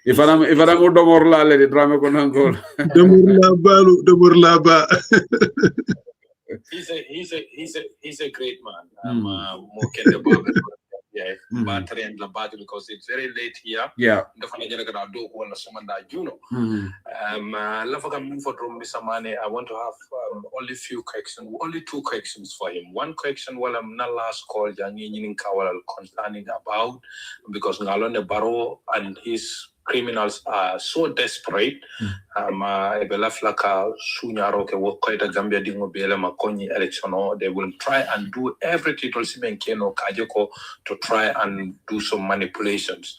If I'm Domorla, let it drama konangol. Domorla. He's a great man. More can battery and labati because it's very late here. Yeah. I want to have only two questions for him. One question while I'm not last call concerning about because Ngalone Barrow and his criminals are so desperate. They will try and do everything to try and do some manipulations.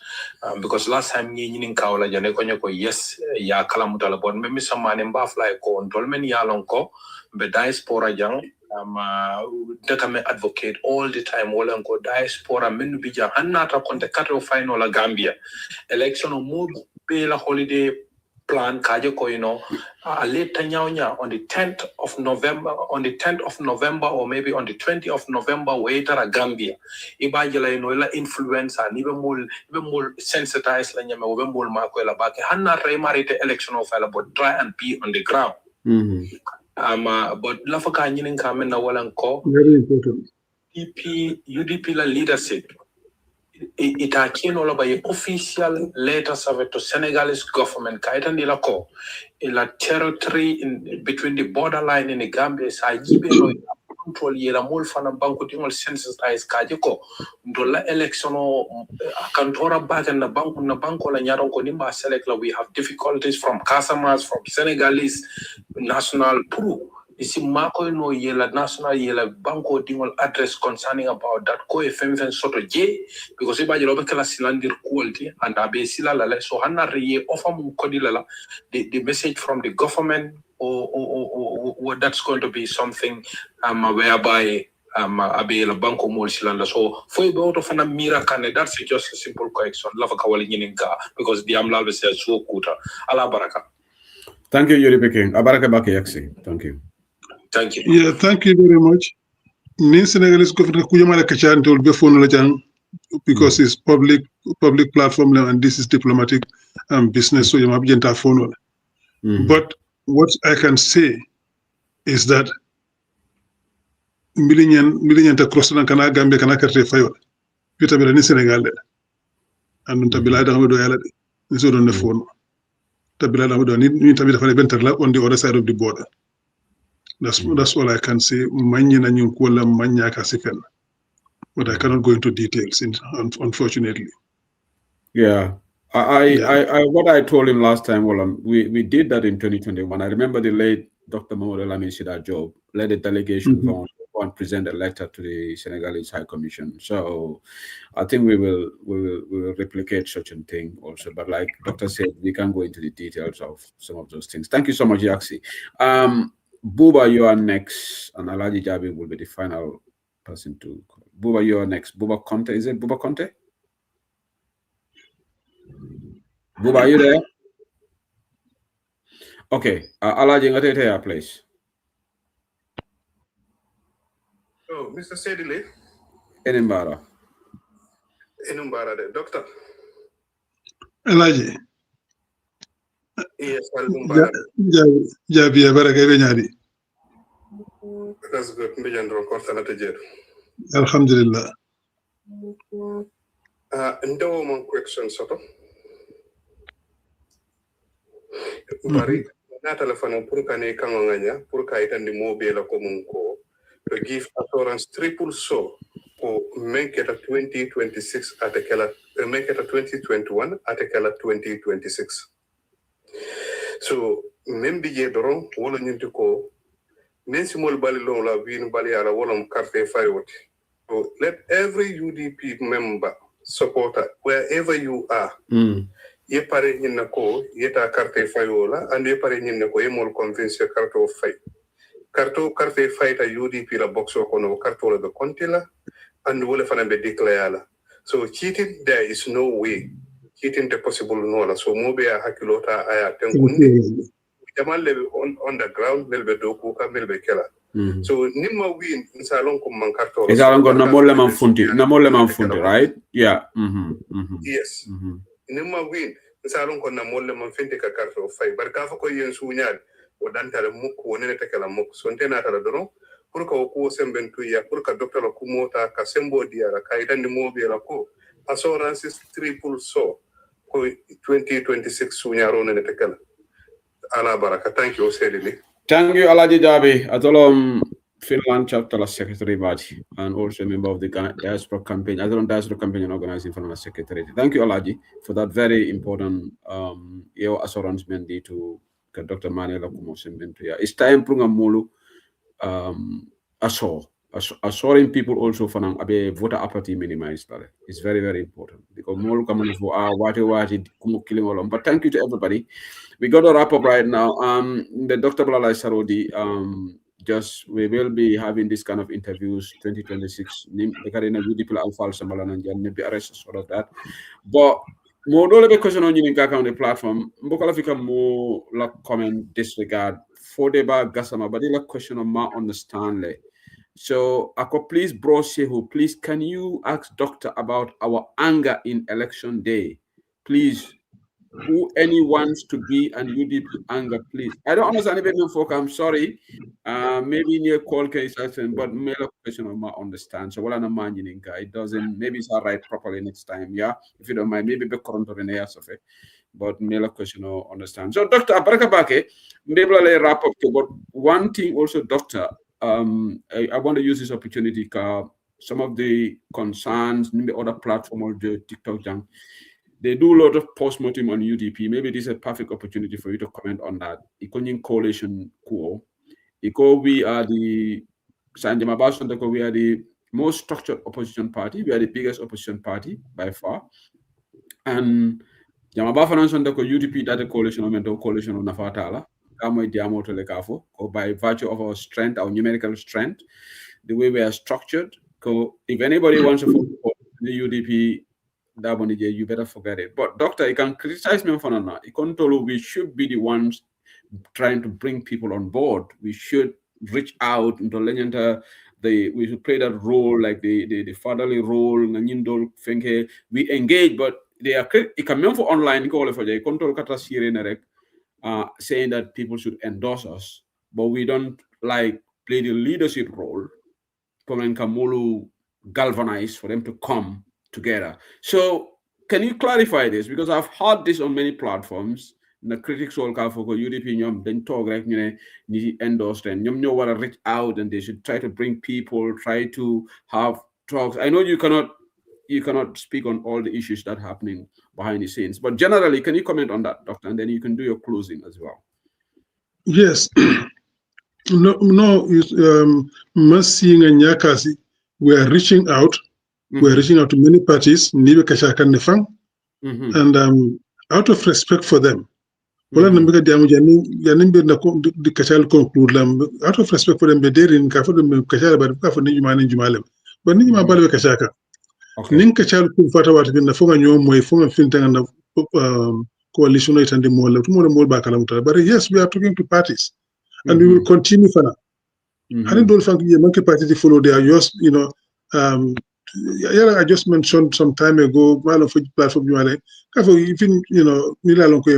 Because last time yes, ya kalamutala bon me samane mbafla ko on tolmen yalonko be diaspora jang dekame advocate all the time wala ko diaspora menu bija hanata konte kato final la Gambia election mo be la holiday plan kaje ko a later nyawnya on the 10th of November or maybe on the 20th of November waiter a Gambia ibajela la influencer ni be mol sensitize la nyame be mol mako la bake hanna remarite election of but try and be on the ground. But lafaka nyinin kamen na walan ko very important. UDP la leadership it a all by official letters of to Senegalese government kaitan la ko la territory in between the borderline in the Gambia sa gibe no control yela mol fana banko tingol sensitize kaje ko dola election kantora back na banko la nyaron ko nimba select la we have difficulties from customers from Senegalese national pro isi mako no yela national yela banko tingol address concerning about that ko fm soto je because iba jelo kala silandir quality and abe sila la so hanna re offer mu kodila the message from the government or that's going to be something whereby abela banko mol silanda so foi be auto fana mira kane that's just a simple correction lava kawali nyininga because the amla say so kuta ala baraka. Thank you Yuri Peking abaraka baki yaksi. Thank you yeah, thank you very much. Nin Senegalese government kujamala kachan tol be phone la jang because it's public platform and this is diplomatic business so you have jenta phone. But what I can say is that million ta cross na kana Gambia kana karte fayo pita bela ni Senegal de and tabila da do yala de ni so don ne phone tabila da do ni tabila fa bentar la on the other side of the border. That's all I can say. Manya na nyun ko la manya ka sifen. But I cannot go into details unfortunately. Yeah. I what I told him last time, we did that in 2021. I remember the late Dr. Mamoud Lamin Sida Job led a delegation go and present a letter to the Senegalese High Commission. So I think we will replicate such a thing also. But like Dr. said, we can go into the details of some of those things. Thank you so much, Yaksi. Buba, you are next, and Alaji Jabi will be the final person to call. Buba, you are next. Buba Conte, is it Buba Conte? Buba, are you there? Okay. Alaji, ngate here, please. Oh, Mr. Sedile. Enimbara, Doctor. Alaji. Yes, Albumbara. Jabi baraka benyadi. That's good. Mbijandro kortana tejeru. Alhamdulillah. Ndo mon question soto. Bari na telephone pour kane kanganya pour kaitandi mobile ko munko to give assurance triple so ko make it a 2026 atekela make it a 2021 atekela 2026. So membi je doron wala nyinti ko mensimol bali lo la win bali ala wala carte fayoti. So let every UDP member supporter wherever you are ye pare nyinna ko yeta carte fayola and ye pare nyinna ko ye mol convince carte of fay carte fay ta UDP la boxo ko no carte la be kontila and wala fana be declare la so cheating there is no way cheating the possible no la so mo be hakilota aya tenkundi jamal le on the ground mel be do ko ka mel be kala so nimma win salon ko man carte la salon ko na molle man funti right yeah yes nimma win salon ko na molle man finte ka carte o fay barka fa ko yen suñal o dantale mukko wonene tekala mukko so ntena tala dono pour ko sembentu ya pour ka docteur ko mota ka sembo diara ka itandi mobi la ko assurance triple so ko 2026 suñaro ne tekala ala baraka. Thank you Sedili. Thank you Alaji Jabi atolom Finland chapter secretary Baji and also a member of the diaspora campaign. I don't diaspora campaign organizing from the secretary. Thank you, Alaji, for that very important assurance mandate to Dr. Manuel Akumosembentu. It's time to mulu assuring people also for a voter apathy minimized. It's very, very important because mulu kamani for wati killing all. But thank you to everybody. We got to wrap up right now. The Dr. Blalai Sarodi, we will be having this kind of interviews 2026 the karina UDP alfal sambalana and be arrested sort of that but more dole be question on you on the platform mbokala fika mo la comment disregard for the ba gasama but the question on ma understand le so ako please bro Shehu, please can you ask doctor about our anger in election day please who any wants to be an UDP anger, please. I don't understand even folk. I'm sorry. Maybe near call case but mail a question of my understand. So what I'm imagining, it doesn't. Maybe it's all right properly next time. Yeah, if you don't mind, maybe be current or in the of it. But mail a question or understand. So Dr. Abarakabake, maybe I'll wrap up. But one thing also, Doctor, I want to use this opportunity. Some of the concerns in the other platform or the TikTok junk. They do a lot of post-mortem on UDP. Maybe this is a perfect opportunity for you to comment on that. Ikonin coalition kuo. We are the we are the most structured opposition party. We are the biggest opposition party by far. And Jamaba Financial UDP that the coalition of coalition of Nafatala. Or by virtue of our strength, our numerical strength, the way we are structured. If anybody wants to support the UDP, you better forget it. But Doctor, you can criticize me for that. We should be the ones trying to bring people on board. We should reach out into we should play that role, like the fatherly role. We engage, but they are it can for online call for the control saying that people should endorse us, but we don't like play the leadership role. Galvanize for them to come together. So can you clarify this? Because I've heard this on many platforms. The critics all call for UDP then talk like endorse them. You want to reach out and they should try to bring people, try to have talks. I know you cannot speak on all the issues that are happening behind the scenes, but generally, can you comment on that, Doctor? And then you can do your closing as well. Yes. Seeing a Nyakasi, we are reaching out. We are reaching out to many parties, and out of respect for them. Out of respect for them, but yes, we are talking to parties. And we will continue for now. I don't think monkey party follow their just, I just mentioned some time ago, one of which platform even,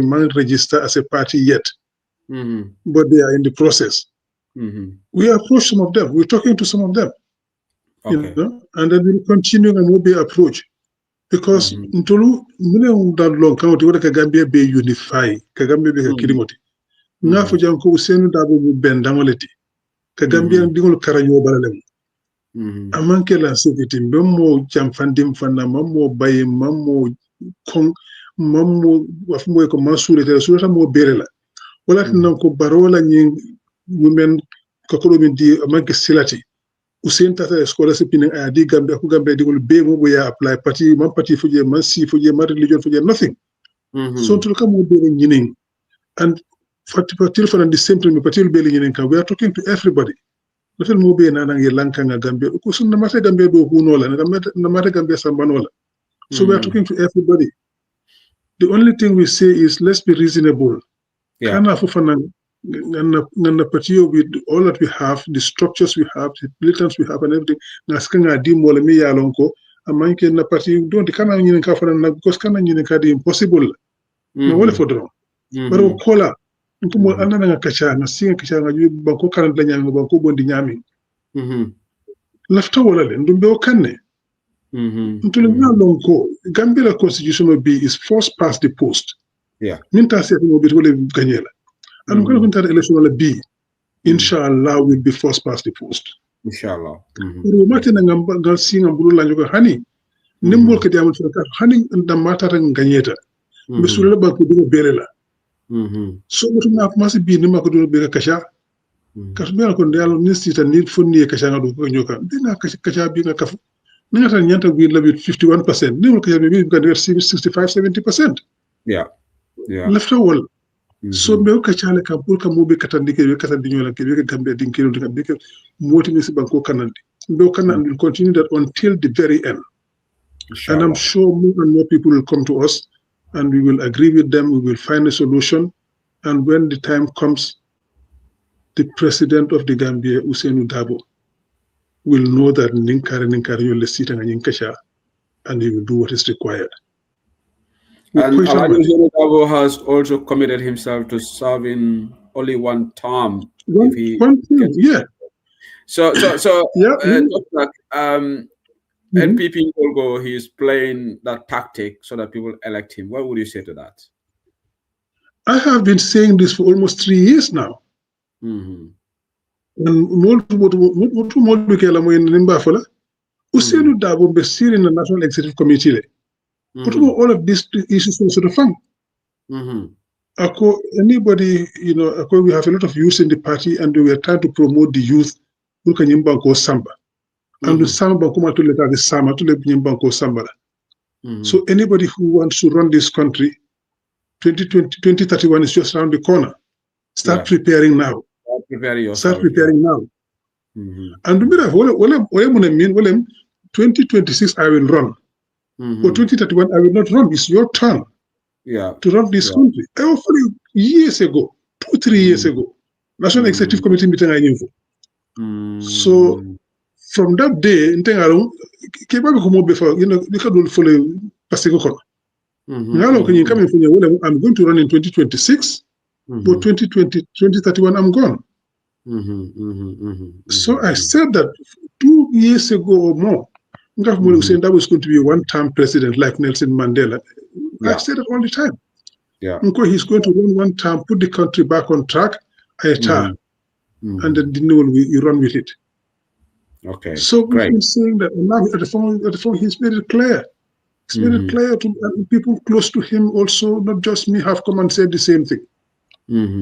man register as a party yet. But they are in the process. We approach some of them. We're talking to some of them. Okay. And then we'll continue and we'll be approached. Because Ntolu, that long count, Gambia be unify, Kagambia be Kirimoti. Nga fo jam ko Usenu Dabo bu ben dangoleti ka Gambia dingol karaño balalem amanke la sécurité mbemmo jam fandim fanna mammo baye mammo kon mammo wafmo ko masulete sulata mo berela wala tan ko barola ñi women ko ko min di amanke silati Usen tata scholarship ni adi Gambia ko Gambia dingol be mo ya apply parti man parti fuje man si fuje man religion fuje nothing so to kam mo bere ñining and we are talking to everybody. So the only thing we say is let's be reasonable. Yeah. With all that we have, the structures we have, the militants we have, and everything. Impossible. But kola nkumo anana nga kacha na singa kacha nga yu banko karan la nyami banko bondi nyami lafta wala le ndumbe o kanne ntule nga lonko Gambia constitution of B is first past the post minta se mo bit wala ganyela anu ko kunta election wala B inshallah will be first past the post inshallah mate na nga singa bulu la nyoga hani nimbol ke diamul faka hani ndamata tan ganyeta misula banko digo belela so mutum na kuma bi ni mako do be kasha kasu be ko ndalo ministry tan ni fonni kasha ngado ko nyoka dina kasha bi nga kafu ni tan nyanta bi labi 51% ni mo kasha bi ga 65-70%. Yeah left wall so be ko kasha le ka pour ka mo be katandike be katandi nyola ke be Gambia dinkelo de be moti mi banko kanandi be kanan will continue that until the very end. And I'm sure more and more people will come to us and we will agree with them, we will find a solution, and when the time comes, the president of the Gambia, Usenu Dabo, will know that Ninkari Ninkari and he will do what is required. And Alain Dabo has also committed himself to serving only one term. One term, yeah. So yeah. NPP will go. He is playing that tactic so that people elect him. What would you say to that? I have been saying this for almost 3 years now. And Usenu Dabo be sitting in the National Executive Committee. All of these issues also the fun. Anybody, we have a lot of youth in the party, and we are trying to promote the youth who can go samba. And the samba kuma to let the samba to let go samba. So anybody who wants to run this country, 2031 is just around the corner. Start preparing now. Start preparing now. And remember, 2026 I will run. For 2031 I will not run. It's your turn. To run this country. I offered you years ago, 2-3 years ago, National Executive Committee meeting I knew. So from that day, I'm going to run in 2026, but 2031 I'm gone. So I said that 2 years ago or more, that was going to be a one-term president like Nelson Mandela. I said it all the time. He's going to run one term, put the country back on track, and then you run with it. Okay. So we've been saying that now at the phone, he's made it clear. He's made it clear to people close to him also, not just me, have come and said the same thing.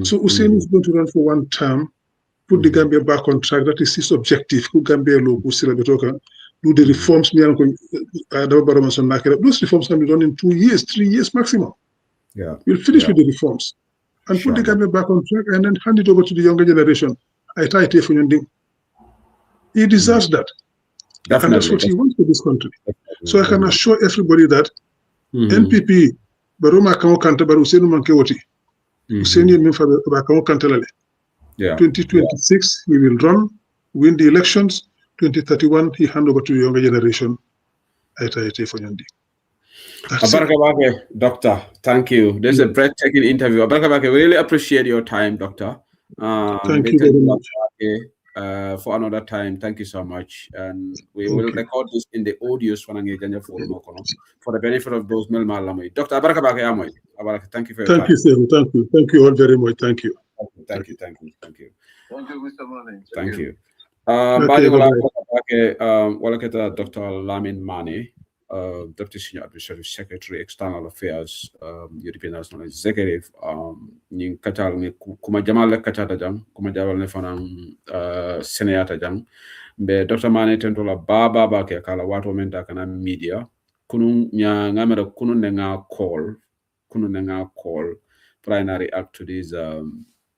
So Hussein is going to run for one term, put the Gambia back on track. That is his objective. Do the reforms. Those reforms can be done in 2 years, 3 years maximum. We'll finish with the reforms and put the Gambia back on track and then hand it over to the younger generation. He deserves that. Definitely. And that's what he wants for this country. So I can assure everybody that NPP, Baroma Kamo Kanta Barusenu Mankewoti, Useni Minfa Bakamo Kantalale. 2026, we will run, win the elections. 2031, he hand over to the younger generation. Doctor, thank you. This is a breathtaking interview. We really appreciate your time, Doctor. Thank you very much. For another time, thank you so much. And we will record this in the audios for the benefit of those Melmalamoi. Dr. Thank you for your time. Thank you, sir. Thank you. Thank you all very much. Thank you. Thank you, Mr. Mane. Thank you. Dr. Lamin Mane, Deputy Senior Administrative Secretary, External Affairs, European National Executive, Ning Katal ni kuma jamal kachata jang, kuma jawal ne fanang Seneata jang. Be Dr. Mane tentola baba ke kala wato menta kana media. Kunun nya ngamera kunun nga call, primary act to this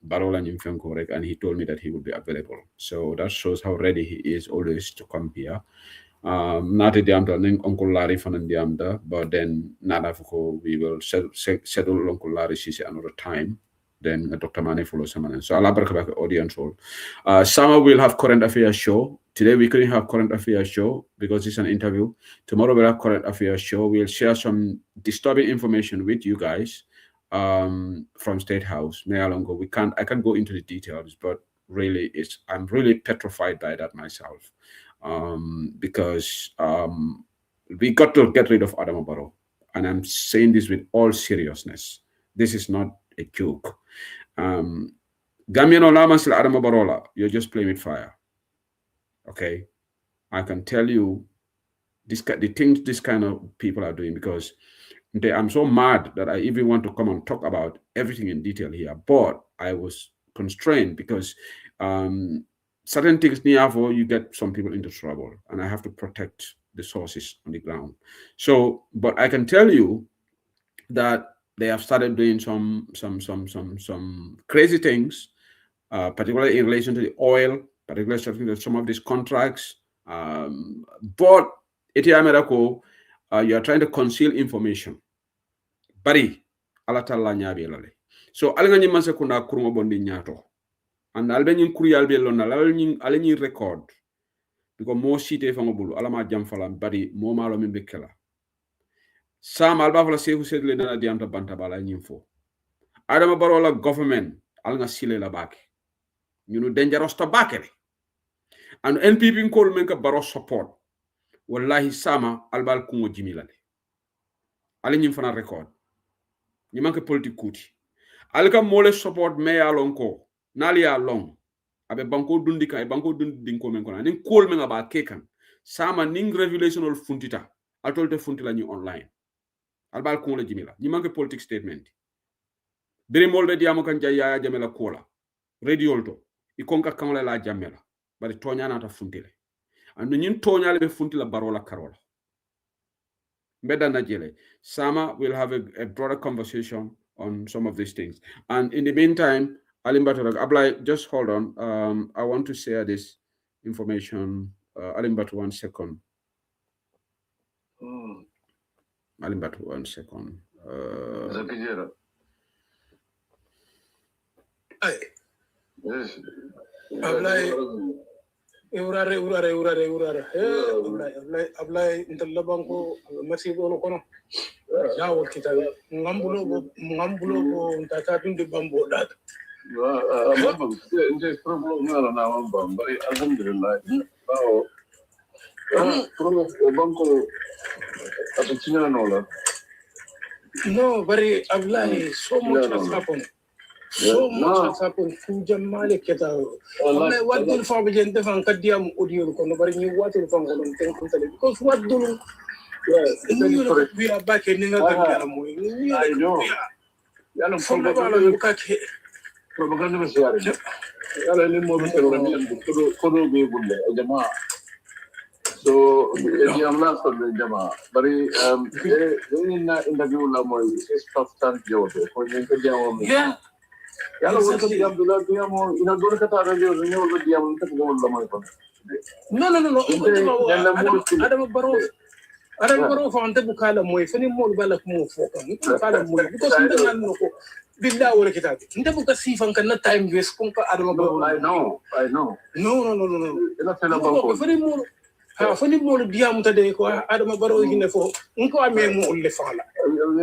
Barola Nyimfenkorek, and he told me that he would be available. So that shows how ready he is always to come here. Not a diamda ning Uncle Larry fan diamda, but then Nadafuko we will settle Uncle Larry Sisi another time. Then Dr. Mane follows someone. So I'll back audience all. Summer will have current affairs show. Today we couldn't have current affairs show because it's an interview. Tomorrow we'll have current affairs show. We'll share some disturbing information with you guys from State House. I can't go into the details, but really I'm really petrified by that myself. Because we got to get rid of Adama Barrow. And I'm saying this with all seriousness. This is not a joke. Gambian Olamasila Adama Barrow, you're just playing with fire. Okay? I can tell you the things this kind of people are doing, because I'm so mad that I even want to come and talk about everything in detail here. But I was constrained because certain things you get some people into trouble, and I have to protect the sources on the ground. So, but I can tell you that they have started doing some crazy things, particularly in relation to the oil, particularly some of these contracts. But you are trying to conceal information. Bari alatalla nyabe lale. So alanga nyimase kuna kuruma bondi nyato. And albenyin kuriyal be lona alenyin record. Because mo site fanga bulu alama jam falam bari mo malo min bekela. Sam alba fala sehu sedle na diamta banta bala nyimfo. Adama barola government alga sile la baki. Ñunu dangerous to bakele. And NPP call men ka baro support. Wallahi sama albal kungo jimilale. Ale ñim fana record. Ñi manke politique kuti. Alka mole support me alonko. Nali ya long. Abe banko dundi ka banko dundi ko men kona. Nin call men aba kekan. Sama ning revelation ol funtita. Atolte funtila ñi online. Albal kungo le jimila. Ñi manke politique statement. Biri molbe diamo kan jaya jamela kola. Radio to. Ikonka kamala la jamela. Bari tonya na ta funtile. And ñin tonya le be funtila barola karola. Sama will have a broader conversation on some of these things. And in the meantime, Alimbato, Ablai, just hold on. I want to share this information. Alimbato, 1 second. Alimbato, 1 second. Ablai. Urare. Ablay intalla banko merci bono kono. Jawol kita ngambulo bo ntata tunde bambo data. Nje problem ngala na wamba bari alhamdulillah. Bawo banko apichina nola. No, bari Ablay so much has happened. So much has happened. Kujamale keta. What do for the gente fan kadiam audio kono bari ni what do fan kono ten kontale because what do we are back in Ninga mo. I know. Yalo propaganda masiyari. Yalo ni mo bitero ni kodo be bulle jama. So I'm not for the jama. Bari in interview la mo is tough time jodo. Ko ni ko jama. Yeah. Yalo wala diam dula diamo ina dole kata radio ni wala diam ta ko wala mai pa. No. Adam baro fa ante bukala moy fani mo bala ko mo fo kan bukala moy because nda nan no ko billa wala kitabi nda buka sifan kan na time waste kon ka adam baro I know no ila tela banko fani mo diam ta de ko adam baro hine fo nko ame mo le fala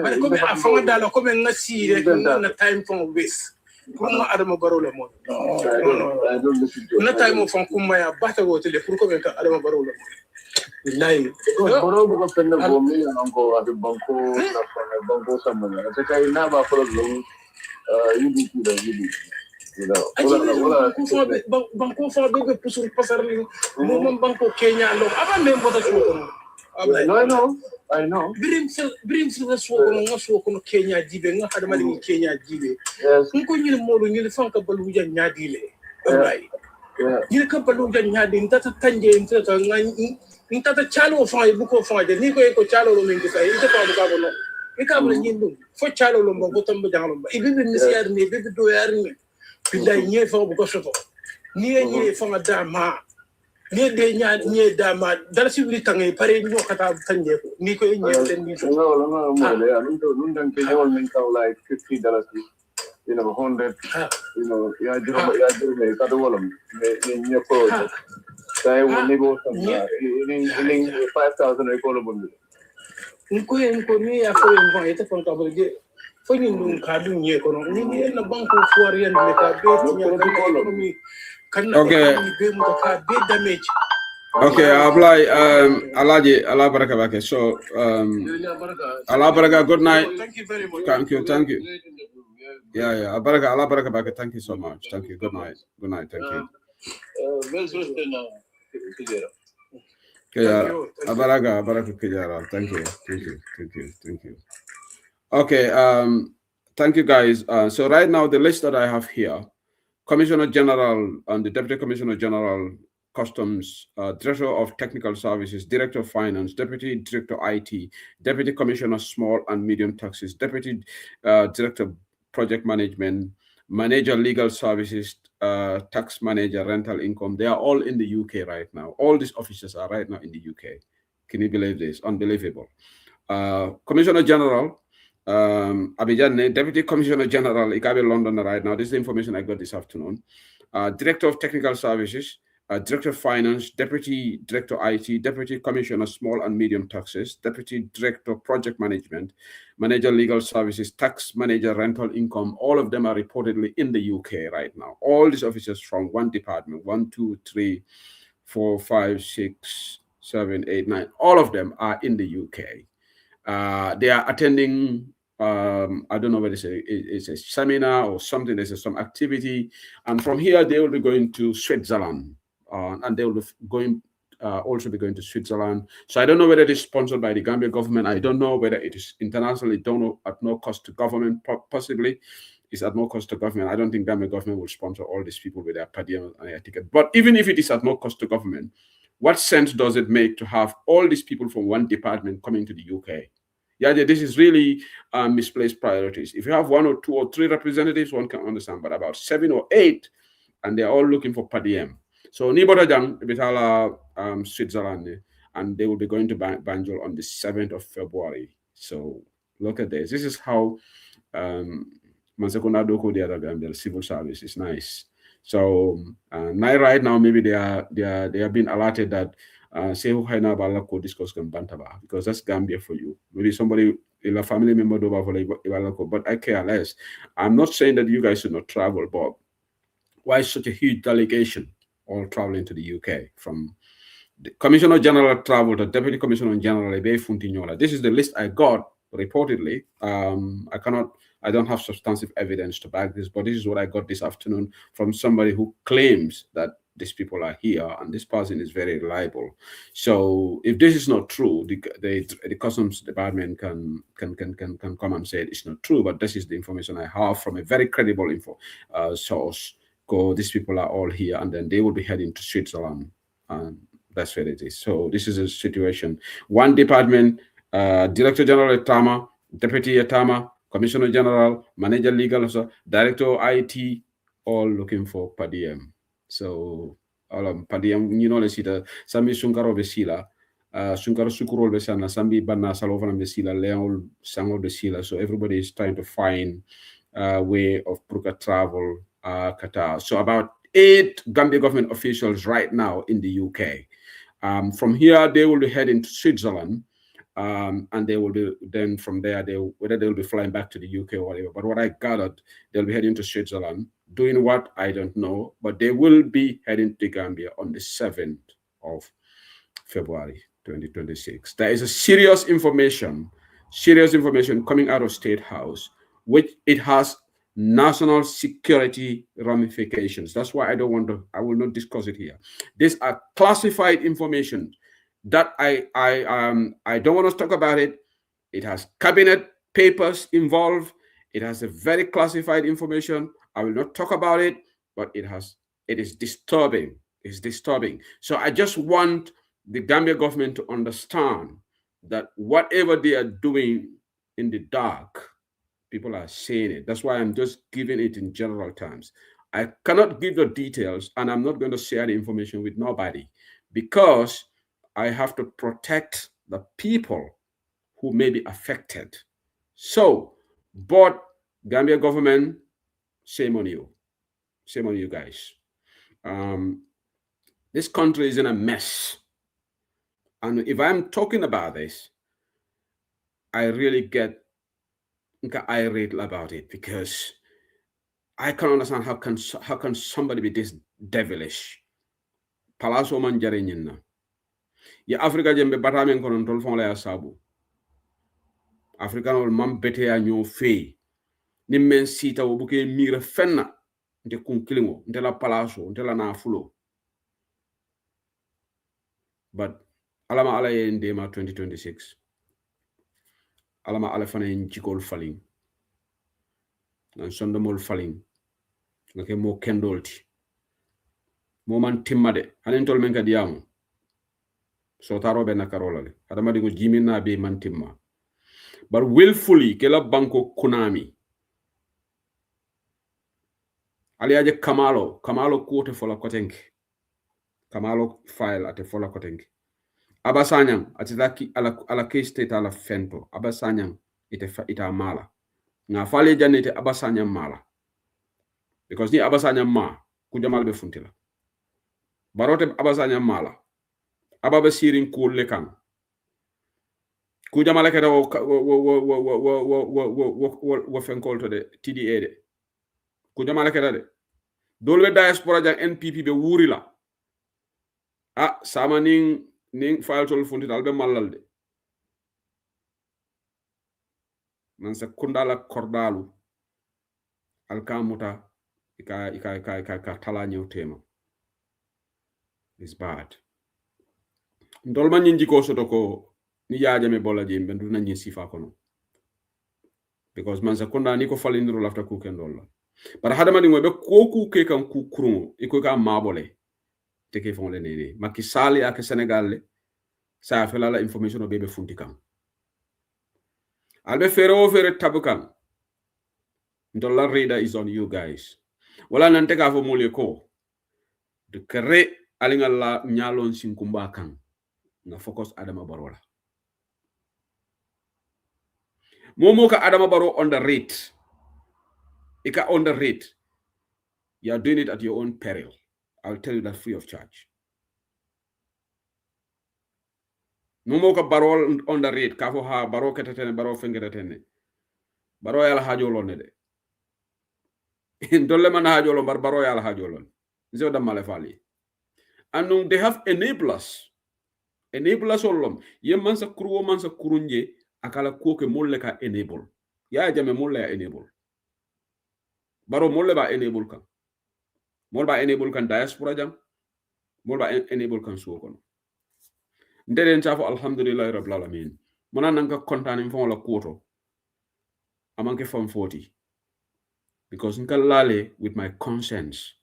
bari ko be afanga dala ko be ngasi rek na time fo waste pour moi adama baro le mo na time fo kuma ya bata go tele pour ko be ka adama baro le Lai, boro buka penda bomi anko adu banko samanya. Sekai na ba problem yudi kida. Banko fa be pusur pasar ni mo banko Kenya lo aba membo ta so I know. Brim sil so kono Kenya jibe nga hada mali Kenya jibe. Ko nyil modu nyil fanka balu ja nyaadile. Right. Nyil ka balu ja nyaadi ntata tanje ntata ngani Intata chalo fa ibuko fa de ni ko chalo lo mingi sa inte ko buka bono ikam la nyindu fo chalo lo mbo tambo jangalo ba ibi misiyar ni ibi do yar ni biday nye fa buko soto ni nye fa dama ni de nya nye dama dal si wuri tangay pare ni kata tanje ko ni ko nye den ni so no mo le anu do nun dan ke yol min ka like $50 100 ya jiro me ka do wolom ni ko Saya nego ini 5,000 ekor lebih. Inko ni ya ko inko ita kon ka bolge. Fo ni ndum ka dum nye ko ni na banko foirian le ka be ni okay. Be mo ka be damage. Okay, Ablai, Allah baraka bake. So, Allah baraka, good night. Thank you very much. Thank you. Yeah, Allah baraka bake. Thank you so much. Thank you. Good night. Thank you. Baraka Kijara. Thank you. Okay, thank you guys. So right now the list that I have here, Commissioner General and the Deputy Commissioner General Customs, Director of Technical Services, Director of Finance, Deputy Director IT, Deputy Commissioner Small and Medium Taxes, Deputy Director Project Management, Manager Legal Services, Tax Manager, Rental Income. They are all in the UK right now. All these officers are right now in the UK. Can you believe this? Unbelievable. Commissioner General, Abidjan, Deputy Commissioner General, Ikabe London right now. This is the information I got this afternoon. Director of Technical Services, Director of Finance, Deputy Director IT, Deputy Commissioner Small and Medium Taxes, Deputy Director Project Management, Manager Legal Services, Tax Manager Rental Income. All of them are reportedly in the UK right now. All these officers from one department, 1, 2, 3, 4, 5, 6, 7, 8, 9. All of them are in the UK. They are attending, I don't know whether it's a seminar or something, there's some activity. And from here, they will be going to Switzerland. And they will be going, also be going to Switzerland. So I don't know whether it is sponsored by the Gambia government. I don't know whether it is internationally done at no cost to government. Possibly it's at no cost to government. I don't think Gambia government will sponsor all these people with their per diem and their ticket. But even if it is at no cost to government, what sense does it make to have all these people from one department coming to the UK? Yeah, this is really misplaced priorities. If you have 1 or 2 or 3 representatives, one can understand, but about 7 or 8, and they're all looking for per diem. So Nibodajang, Bitala, Switzerland, and they will be going to Banjul on the 7th of February. So look at this. This is how Mansekunda Doko the other Gambia civil service is nice. So right now maybe they have been alerted that Sehu Haina Bala could discuss Bantaba, because that's Gambia for you. Maybe somebody a family member but I care less. I'm not saying that you guys should not travel, but why such a huge delegation all traveling to the UK? From the Commissioner General travel to Deputy Commissioner General Ebe Funtinyola. This is the list I got reportedly. I don't have substantive evidence to back this, but this is what I got this afternoon from somebody who claims that these people are here and this person is very reliable. So if this is not true, the Customs Department can come and say it's not true, but this is the information I have from a very credible source. These people are all here, and then they will be heading to Switzerland, and that's where it is. So this is a situation. One department, Director General Etama, Deputy Etama, Commissioner General, Manager Legal Officer, Director IT, all looking for per diem. So per diem, you know, let's see the Sambi Sunkaro Vesila, Sunkaro Sukuro Vesana, Sambi Bana Salovana Vesila, Leon Sango Vesila. So everybody is trying to find a way of Pruka travel. Qatar. So about 8 Gambia government officials right now in the UK. From here, they will be heading to Switzerland, and they will be then from there. Whether they will be flying back to the UK or whatever. But what I gathered, they'll be heading to Switzerland. Doing what I don't know, but they will be heading to Gambia on the 7th of February 2026. There is a serious information coming out of State House, which it has national security ramifications. That's why I will not discuss it here. These are classified information that I don't want to talk about it. It has cabinet papers involved. It has a very classified information. I will not talk about it, but it is disturbing. It's disturbing. So I just want the Gambia government to understand that whatever they are doing in the dark, people are saying it. That's why I'm just giving it in general terms. I cannot give the details, and I'm not going to share the information with nobody, because I have to protect the people who may be affected. So, but Gambia government, shame on you. Shame on you guys. This country is in a mess. And if I'm talking about this, I really get irate about it, because I can't understand how can somebody be this devilish. Palaso man jarinina. Ya Africa jembe batamen konon tol fon la ya sabu. Africa ol mam bete ya nyo fe. Ni men sita wo buke mira fenna nte kunkilingo, nte la palaso, nte la na fulo. But alama ala ye ndema 2026. Alama ala fana en jikol faling. Nan sondomol faling. Ngake mo kendolti. Mo man timmade. Hanen tol men ka diamu. So taro be nakarola le. Adama digo jimina be man timma. But willfully kela banko kunami. Aliaje Kamalo kote fola kotenki. Kamalo file ate fola kotenki. Abasanyang atidaki ala kiste ala fento. Abasanyang ita mala. Nga fale janete abasanyang mala. Because ni abasanyang ma kujamal be funtila. barote abasanya mala ababa sirin kulle kan ku jamala keda wo fenkol to de TDA de ku jamala keda de dolbe diaspora jang NPP be wuri la sama ning faytol funti dal be mallal de man sa kundala kordalu alkamuta ika tala ñew tema is bad ndol man ñi ko soto ko ni yaajame bola jembe ndu nañi sifa kono because man sa kunda ni ko falindiro lafta ku ken dolla bara hadama ni be ko ku ke kan ku kurungo iko ka mabole te ke fon le nene Macky Sall ak Sénégal le sa fa la information o bebe funti kan albe fere tabukan ndolla reader is on you guys wala nan tega fo mole ko de kere alinga la nyalon sinkumba kan na focus Adama Barola momo ka Adama Baro underrate ika underrate you are doing it at your own peril. I'll tell you that free of charge. Momo ka Baro underrate ka fo ha Baro ketetene Baro fengetetene Baro yala hajolone de dolle man hajolon bar Baro yala hajolon zo da malefali and they have enablers olom yem man sa kruwo man sa kurunje akala koke molle ka enable ya jame molle ya enable Baro molle ba enable kan mol ba enable kan diaspora jam mol ba enable kan suwo kono ndeden chafo alhamdulillah rabbil alamin mona nanka kontane fon la kuoto amanke fam 40 because nka lale with my conscience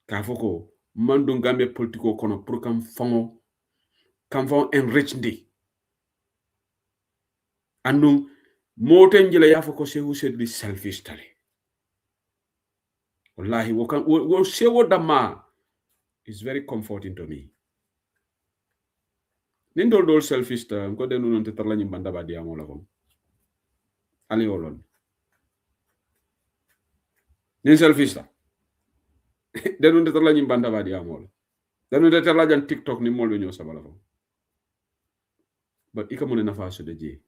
ka foko mandu gambe politiko kono pour kam fon enrich ndi andum moten jila yafo ko se be selfish tale wallahi wo sewo dama is very comforting to me nindol selfish ta ko denu non te tarla nyim banda ba diamo la ko ali olon nin selfish ta denu te tarla nyim banda ba diamo la denu te tarla jan TikTok ni molbe ñoo sabala ko but ika mo ne nafa so de je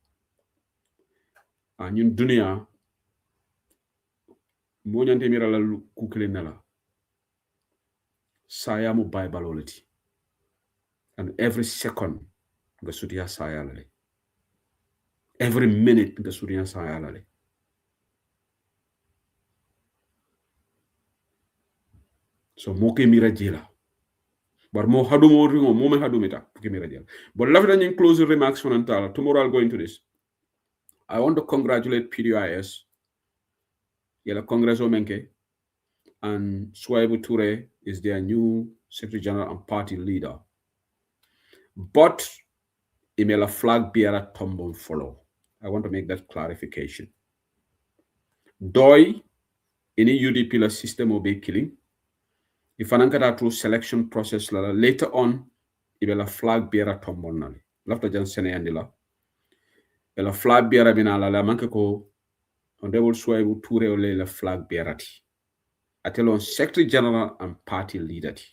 ñun dunia mo ñante mi rala ku kele nala saya mu bay balolati and every second nga sutiya saya lale every minute nga sutiya saya lale so mo ke mira jela bar mo hadumo ringo mo me hadumita ke mira jela but lafta ñing closing remarks fonantala tomorrow I'll go into this. I want to congratulate PDIS yela Congress Omenke and Swaibu Ture is their new Secretary General and party leader. But email a flag bearer tombon follow. I want to make that clarification. Doi any UDP la system will be killing. If an anchor through selection process later on, email a flag bearer tombon nali. Lafta jan sene andila. Ela flag bearer binala la manke ko Honorable Swaibu Ture ole la flag bearer ti. Atelon Secretary General and party leader ti.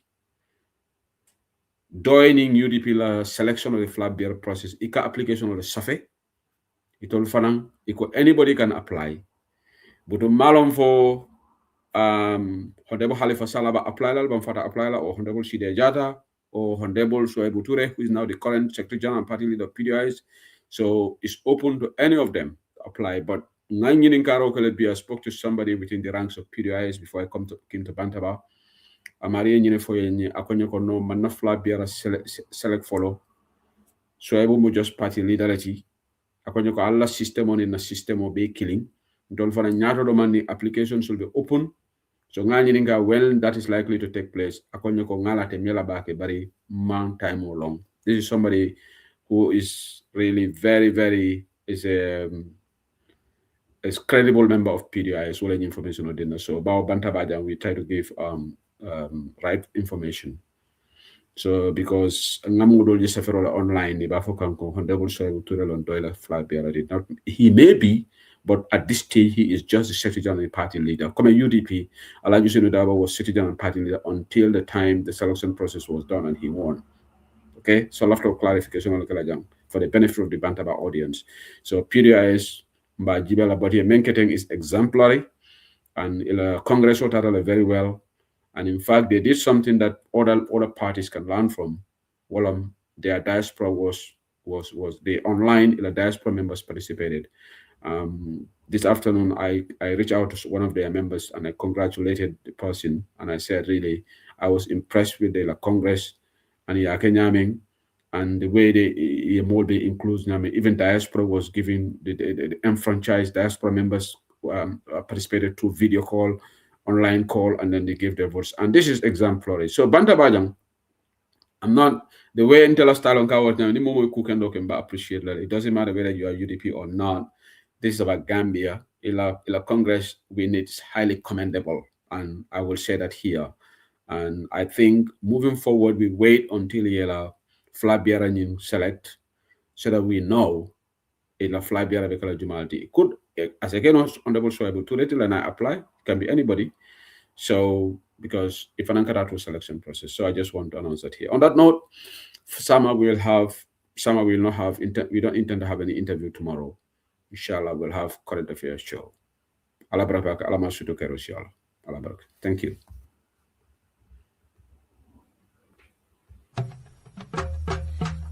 Joining UDP la selection of the flag bearer process, ika application of the SAFE. Itol fanang, anybody can apply. But the malum for Honorable Halifa Salaba apply la, Bamfata apply la, or Honorable Shide Jata, or Honorable Swaibu Ture, who is now the current Secretary General and party leader of PDIs. So it's open to any of them to apply. But I spoke to somebody within the ranks of PDIs before I came to Bantaba. Amari nyine fo yenye akonye ko no manna flag bearer select follow. So able mo just party leaderity. Akonye ko alla system on in a system of be killing. Don't for nyato do man applications will be open. So nga when that is likely to take place. Akonye ko ngala te mela ba ke bari man time or long. This is somebody who is really very, very is a credible member of PDI as well as information on dinner. So about Bantabaja, we try to give right information. So because Namudol Seferola online, he may be, But at this stage, he is just the Secretary General and party leader. Come UDP, Alhaji Seydou Dabo was Secretary General and party leader until the time the selection process was done and he won. Okay, so after clarification for the benefit of the Bantaba audience. So PDIS by Jibela Bodia Menketeng is exemplary, and Congress totally very well. And in fact, they did something that other parties can learn from. Well, their diaspora was the online diaspora members participated. This afternoon, I reached out to one of their members and I congratulated the person. And I said, really, I was impressed with the Congress and Kenyaming and the way they includes even diaspora was giving the enfranchised diaspora members participated through video call, online call, and then they give their votes. And this is exemplary. So Bantabajang, I'm not the way Intel style on Kawat now, anymore cook and appreciate that. It doesn't matter whether you are UDP or not. This is about Gambia. Ila Congress we need is highly commendable. And I will say that here. And I think moving forward, we wait until Ila Flabiaranin select so that we know Ila Flabiara Bekala Jumalti. It could, as again, honorable Shoaib to little and I apply, it can be anybody. So, because if an anchor selection process, so I just want to announce that here. On that note, Sama will not have, we don't intend to have any interview tomorrow. Inshallah, we'll have current affairs show. Thank you.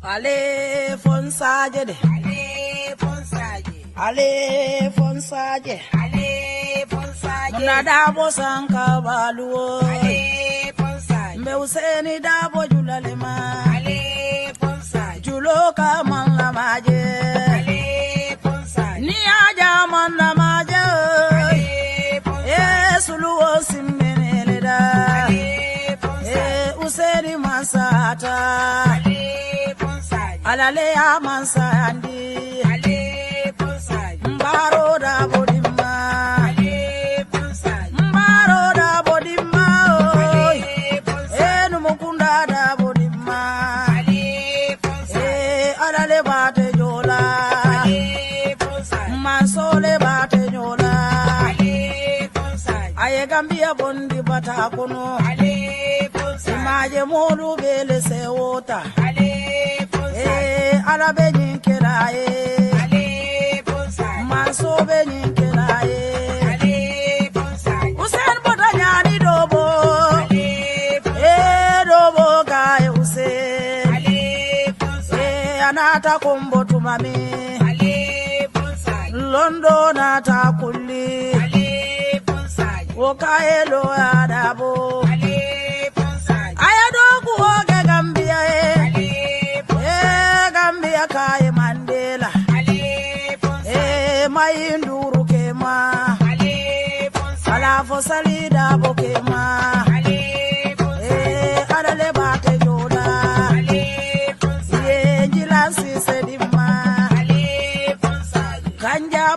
Ale Fonsaje, Ale Fonsaje, Ale Fonsaje, Ale Fonsaje. Nada bosanka baluo, Ale Fonsaje. Meuseni dabo julalema, Ale Fonsaje. Juloka manla maje, Ale Fonsaje. Ni aja manla maje, Ale Fonsaje. Suluo simmeneleda, Ale Fonsaje. Useni masata. Alale amansa andi ale bonsai mbaro da bodima ale bonsai mbaro da bodima ale bonsai enu mukunda da bodima ale bonsai alale bate jola ale bonsai mansole bate jola ale bonsai aye Gambia bondi bata kono ale bonsai maje modu bele sewota Arabe ninkelaye, ale bonsai. Mansobe ninkelaye, ale bonsai. Usen bodanyani dobo, ale bonsai. Dobo gaye usen, ale bonsai. Anata kombo tumami, ale bonsai. Londo nata kuli, ale bonsai. Okaelo adabo, ale bonsai. Ayadoku oge Gambia Kaya Mandela, Ale Bonsai, Mayinduru Kema, Ale Bonsai, Alafo Salida Bokema, Ale Bonsai, Adale Bate Joda, Ale Bonsai, Yenjilansi Sedima, Ale Bonsai, Kanja